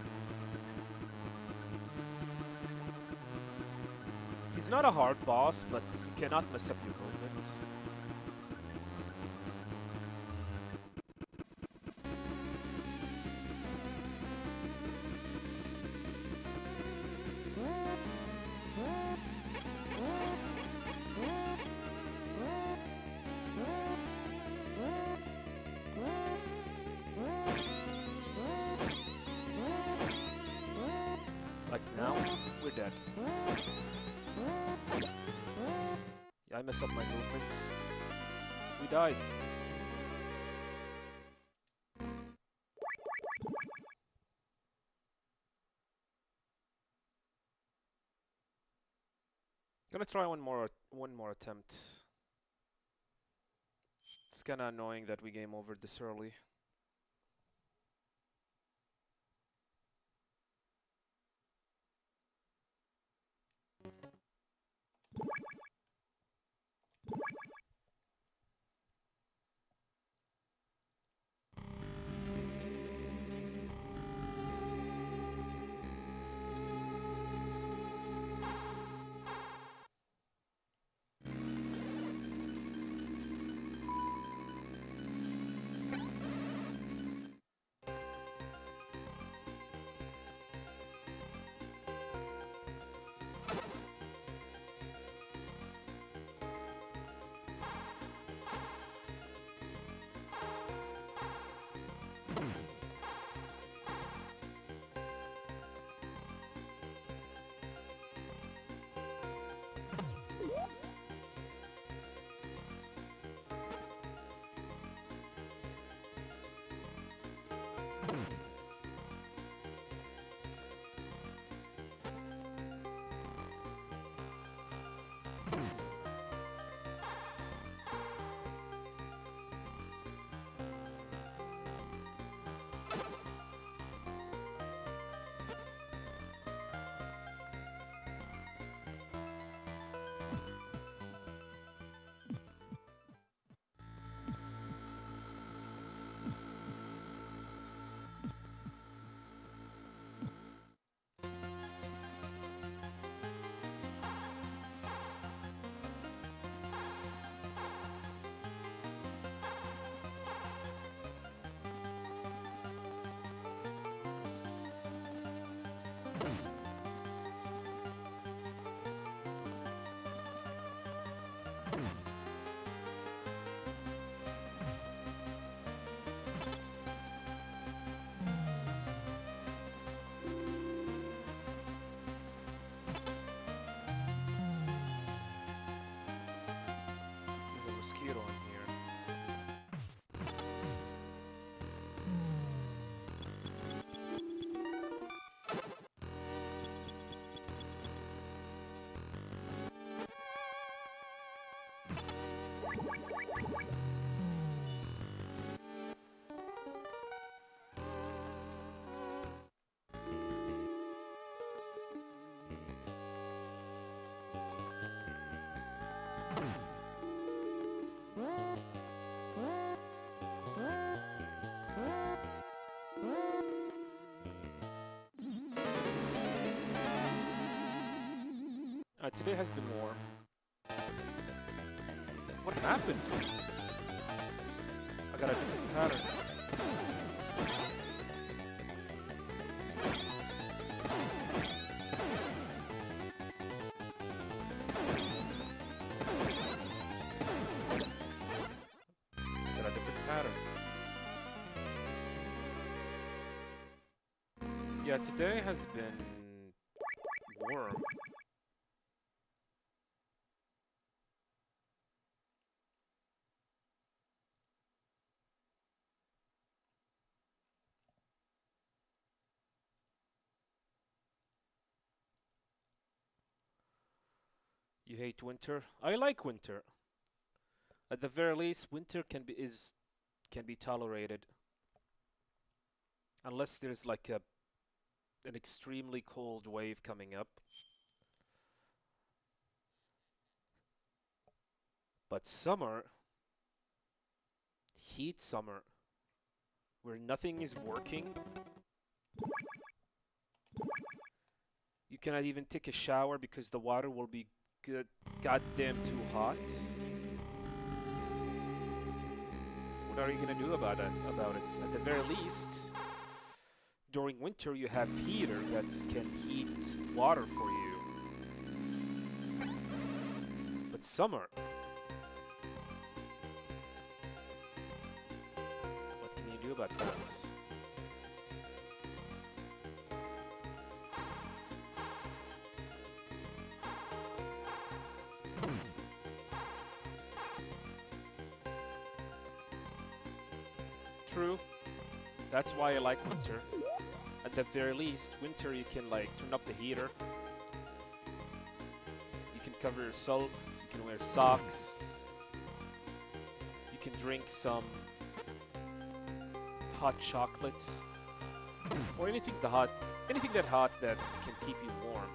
He's not a hard boss, but you cannot mess up your movements. Like now, we're dead. Yeah, I mess up my movements. We died. Gonna try one more attempt. It's kinda annoying that we game over this early. There's a mosquito in here. Today has been warm. What happened? I got a different pattern. Got a different pattern. Yeah, today has been warm. You hate winter? I like winter. At the very least, winter can be tolerated. Unless there's like an extremely cold wave coming up. But summer, heat summer, where nothing is working, you cannot even take a shower because the water will be goddamn too hot. What are you gonna do about it? At the very least, during winter you have heater that can heat water for you. But summer, what can you do about that? True. That's why I like winter. At the very least, winter you can like turn up the heater. You can cover yourself, you can wear socks. You can drink some hot chocolate. Or anything that hot that can keep you warm.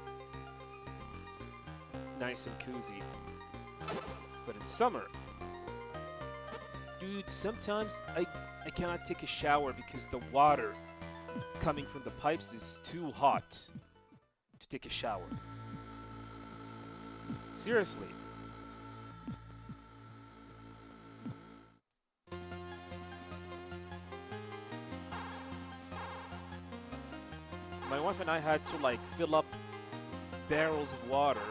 Nice and cozy. But in summer, dude, sometimes I cannot take a shower because the water coming from the pipes is too hot to take a shower. Seriously. My wife and I had to like fill up barrels of water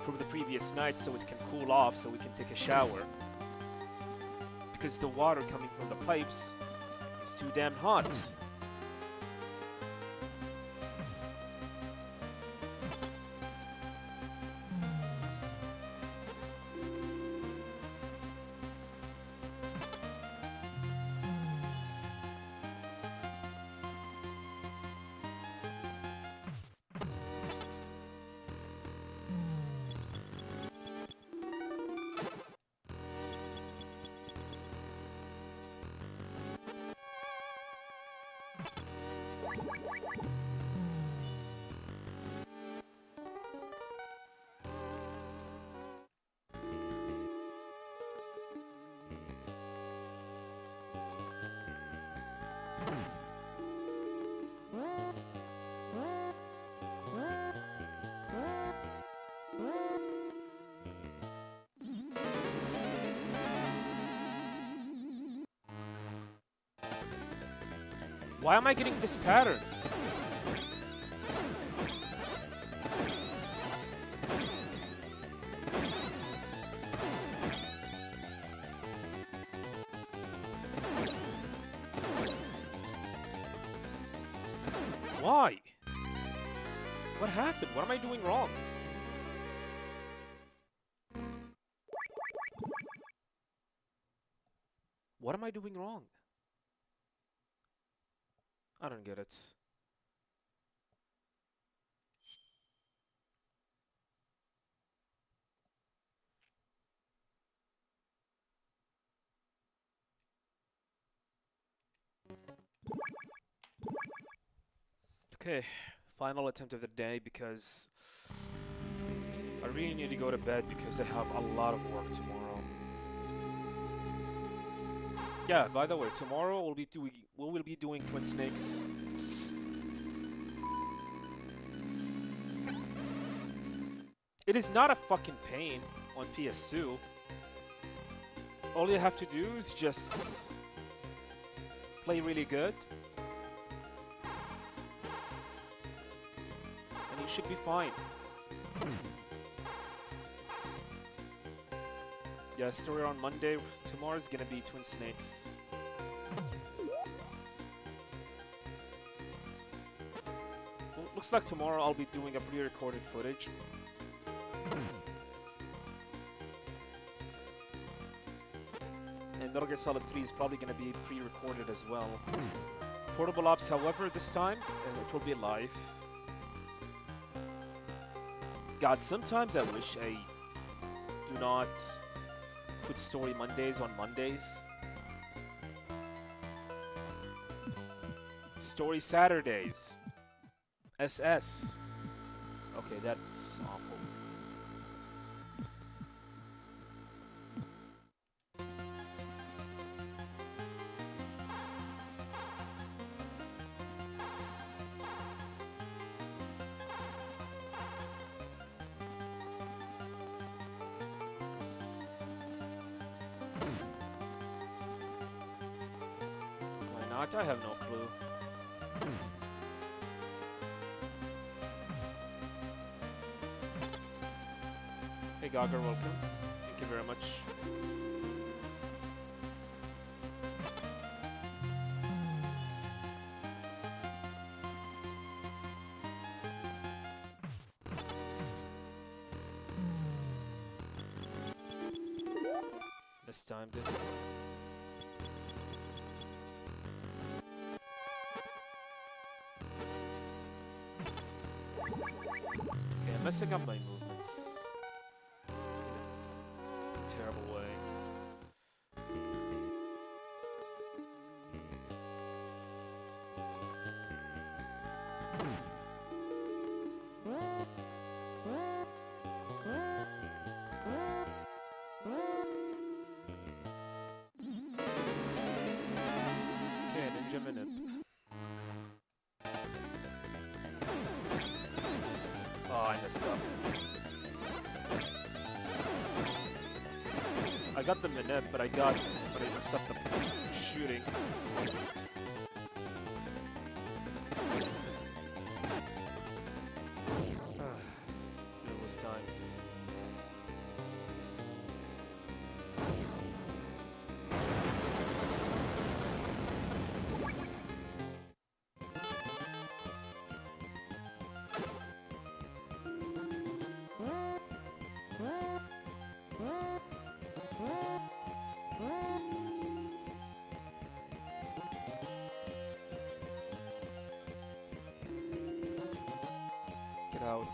from the previous night so it can cool off so we can take a shower. Because the water coming from the pipes is too damn hot. Why am I getting this pattern? Why? What happened? What am I doing wrong? What am I doing wrong? I don't get it. Okay, final attempt of the day because I really need to go to bed because I have a lot of work tomorrow. Yeah, by the way, tomorrow we will be doing Twin Snakes. It is not a fucking pain on PS2. All you have to do is just play really good. And you should be fine. Yeah, story on Monday. Tomorrow's gonna be Twin Snakes. Well, looks like tomorrow I'll be doing a pre-recorded footage. And Metal Gear Solid 3 is probably gonna be pre-recorded as well. Portable Ops, however, this time, it will be live. God, sometimes I wish I do not put Story Mondays on Mondays. Story Saturdays. SS. Okay, that's awful. I have no clue. Hey Gogger, welcome. Thank you very much. Mistimed this. Messing up my movements in a terrible way. Okay, Ninja Minute. Oh, I messed up. I got the minute, but I messed up the shooting. It was time. Get out.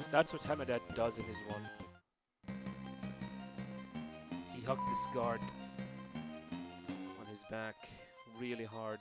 That's what Hamadat does in his run. He hugged this guard on his back really hard.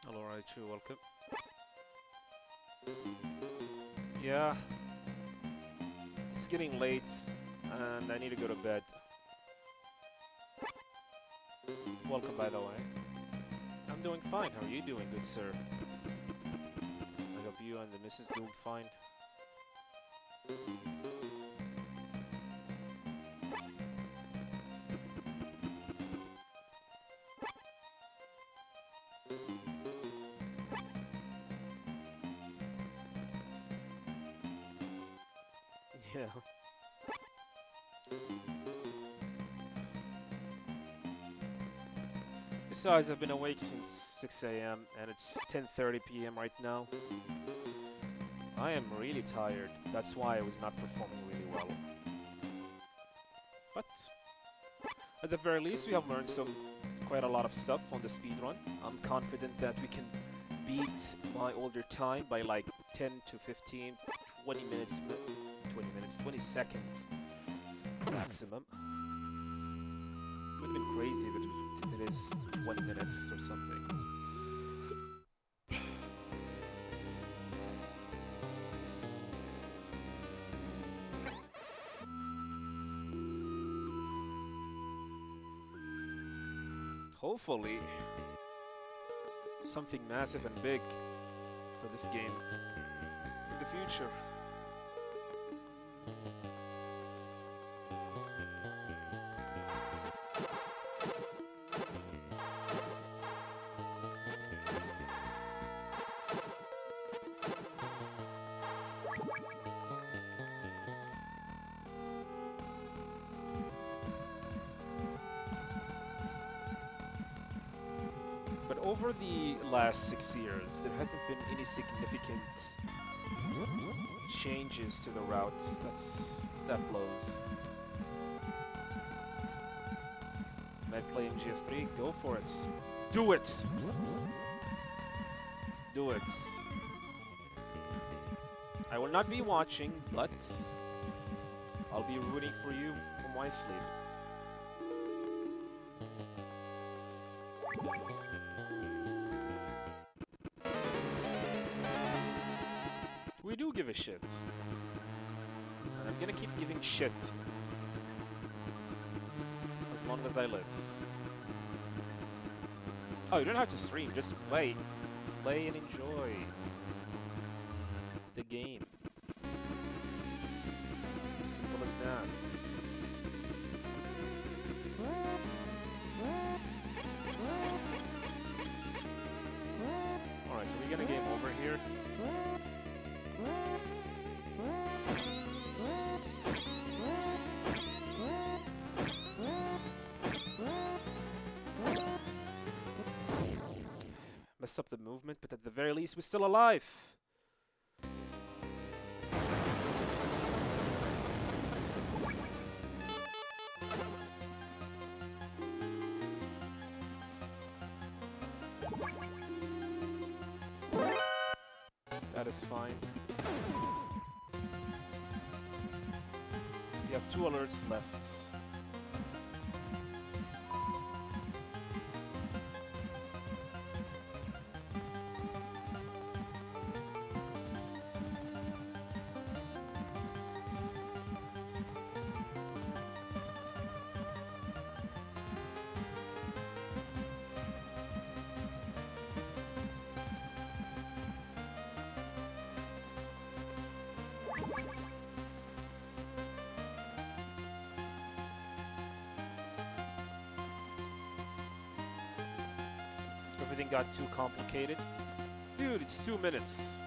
Hello, Raichu, welcome. Yeah, it's getting late and I need to go to bed. Welcome, by the way. I'm doing fine. How are you doing, good sir? I hope you and the missus doing fine. Yeah. Besides, I've been awake since 6 a.m. and it's 10:30 p.m. right now. I am really tired. That's why I was not performing really well. But at the very least, we have learned quite a lot of stuff on the speedrun. I'm confident that we can beat my older time by like 10 to 15, 20 minutes, 20 seconds maximum. Would have been crazy if it is 20 minutes or something. Hopefully, something massive and big for this game in the future. But over the last 6 years, there hasn't been any significant changes to the routes. That blows. Might play MGS3? Go for it. Do it! Do it. I will not be watching, but I'll be rooting for you from my sleep. We do give a shit. And I'm gonna keep giving shit as long as I live. Oh, you don't have to stream, just play. Play and enjoy the game. Simple as that. Alright, are we gonna game over here? Messed up the movement, but at the very least, we're still alive. That is fine. We have 2 alerts left. Everything got too complicated. Dude, it's 2 minutes.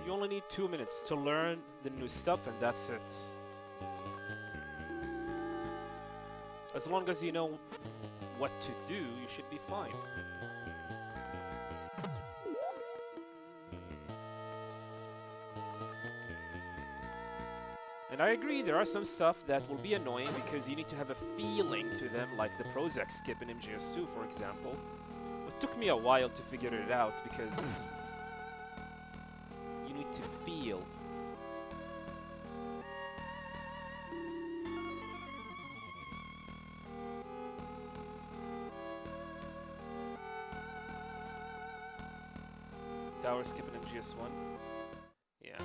You only need 2 minutes to learn the new stuff and that's it. As long as you know what to do, you should be fine. And I agree, there are some stuff that will be annoying because you need to have a feeling to them, like the Prozac skip in MGS2, for example. It took me a while to figure it out because you need to feel. Tower skip in MGS1? Yeah.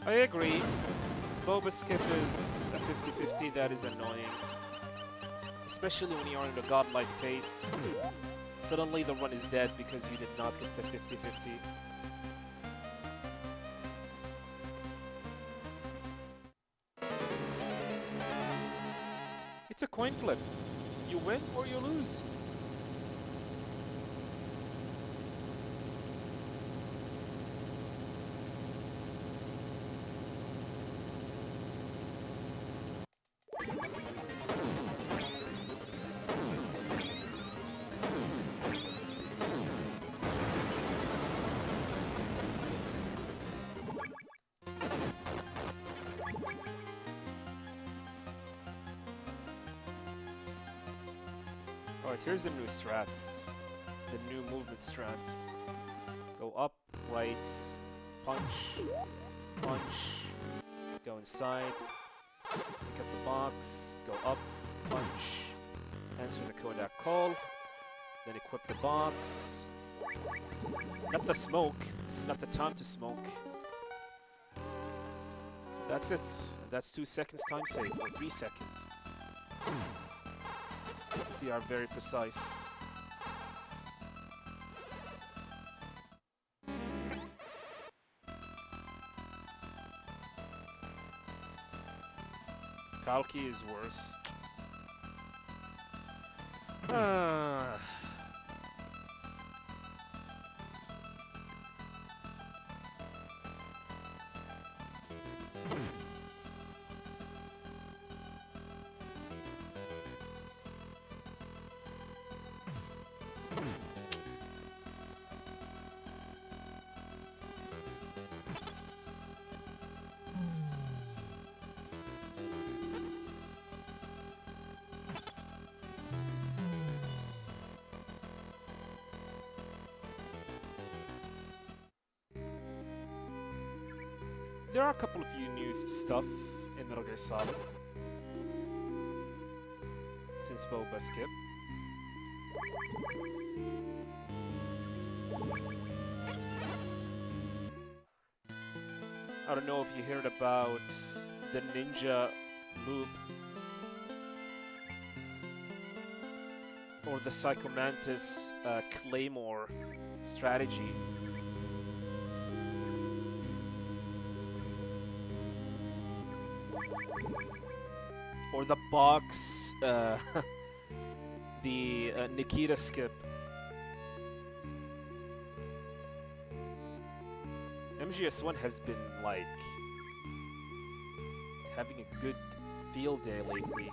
I agree. Boba skip is a 50-50, that is annoying. Especially when you are in a godlike pace. Suddenly the run is dead because you did not get the 50-50. It's a coin flip. You win or you lose. Alright, here's the new strats. The new movement strats. Go up, right, punch, punch, go inside, pick up the box, go up, punch, answer the Kodak call, then equip the box. Not the smoke, this is not the time to smoke. That's it. That's 2 seconds time save, or 3 seconds. If you are very precise. Kalki is worse. There are a couple of new stuff in Metal Gear Solid since Boba skip. I don't know if you heard about the ninja move or the Psychomantis Claymore strategy. Or the box, the Nikita skip. MGS1 has been like having a good field day lately.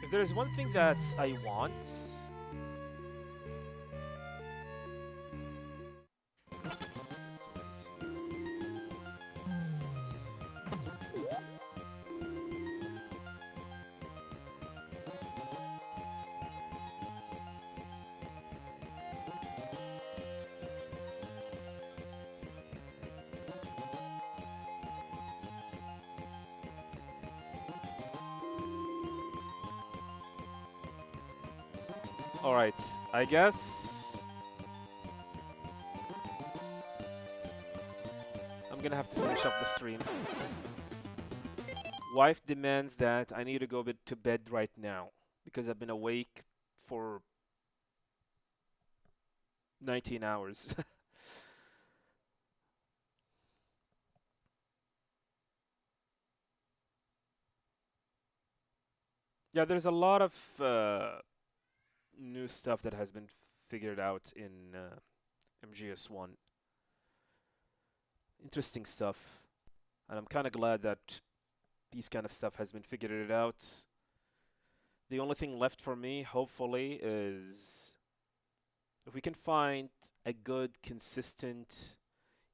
If there's one thing that I want, alright, I guess I'm gonna have to finish up the stream. Wife demands that I need to go to bed right now because I've been awake for 19 hours. Yeah, there's a lot of new stuff that has been figured out in MGS1. Interesting stuff. And I'm kind of glad that these kind of stuff has been figured out. The only thing left for me, hopefully, is if we can find a good, consistent,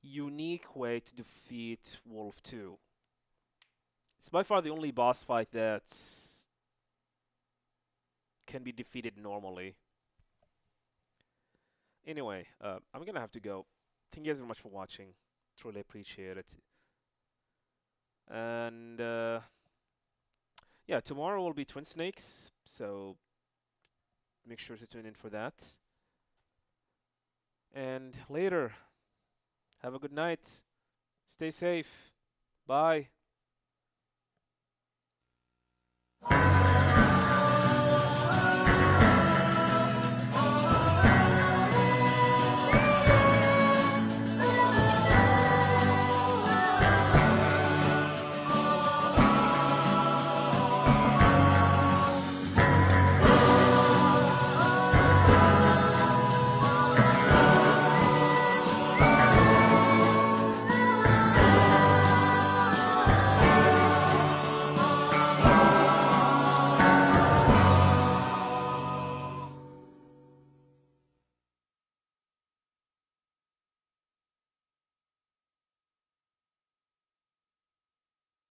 unique way to defeat Wolf 2. It's by far the only boss fight that can be defeated normally. Anyway, I'm gonna have to go. Thank you guys very much for watching. Truly appreciate it. And yeah, tomorrow will be Twin Snakes, so make sure to tune in for that. And later, have a good night. Stay safe. Bye.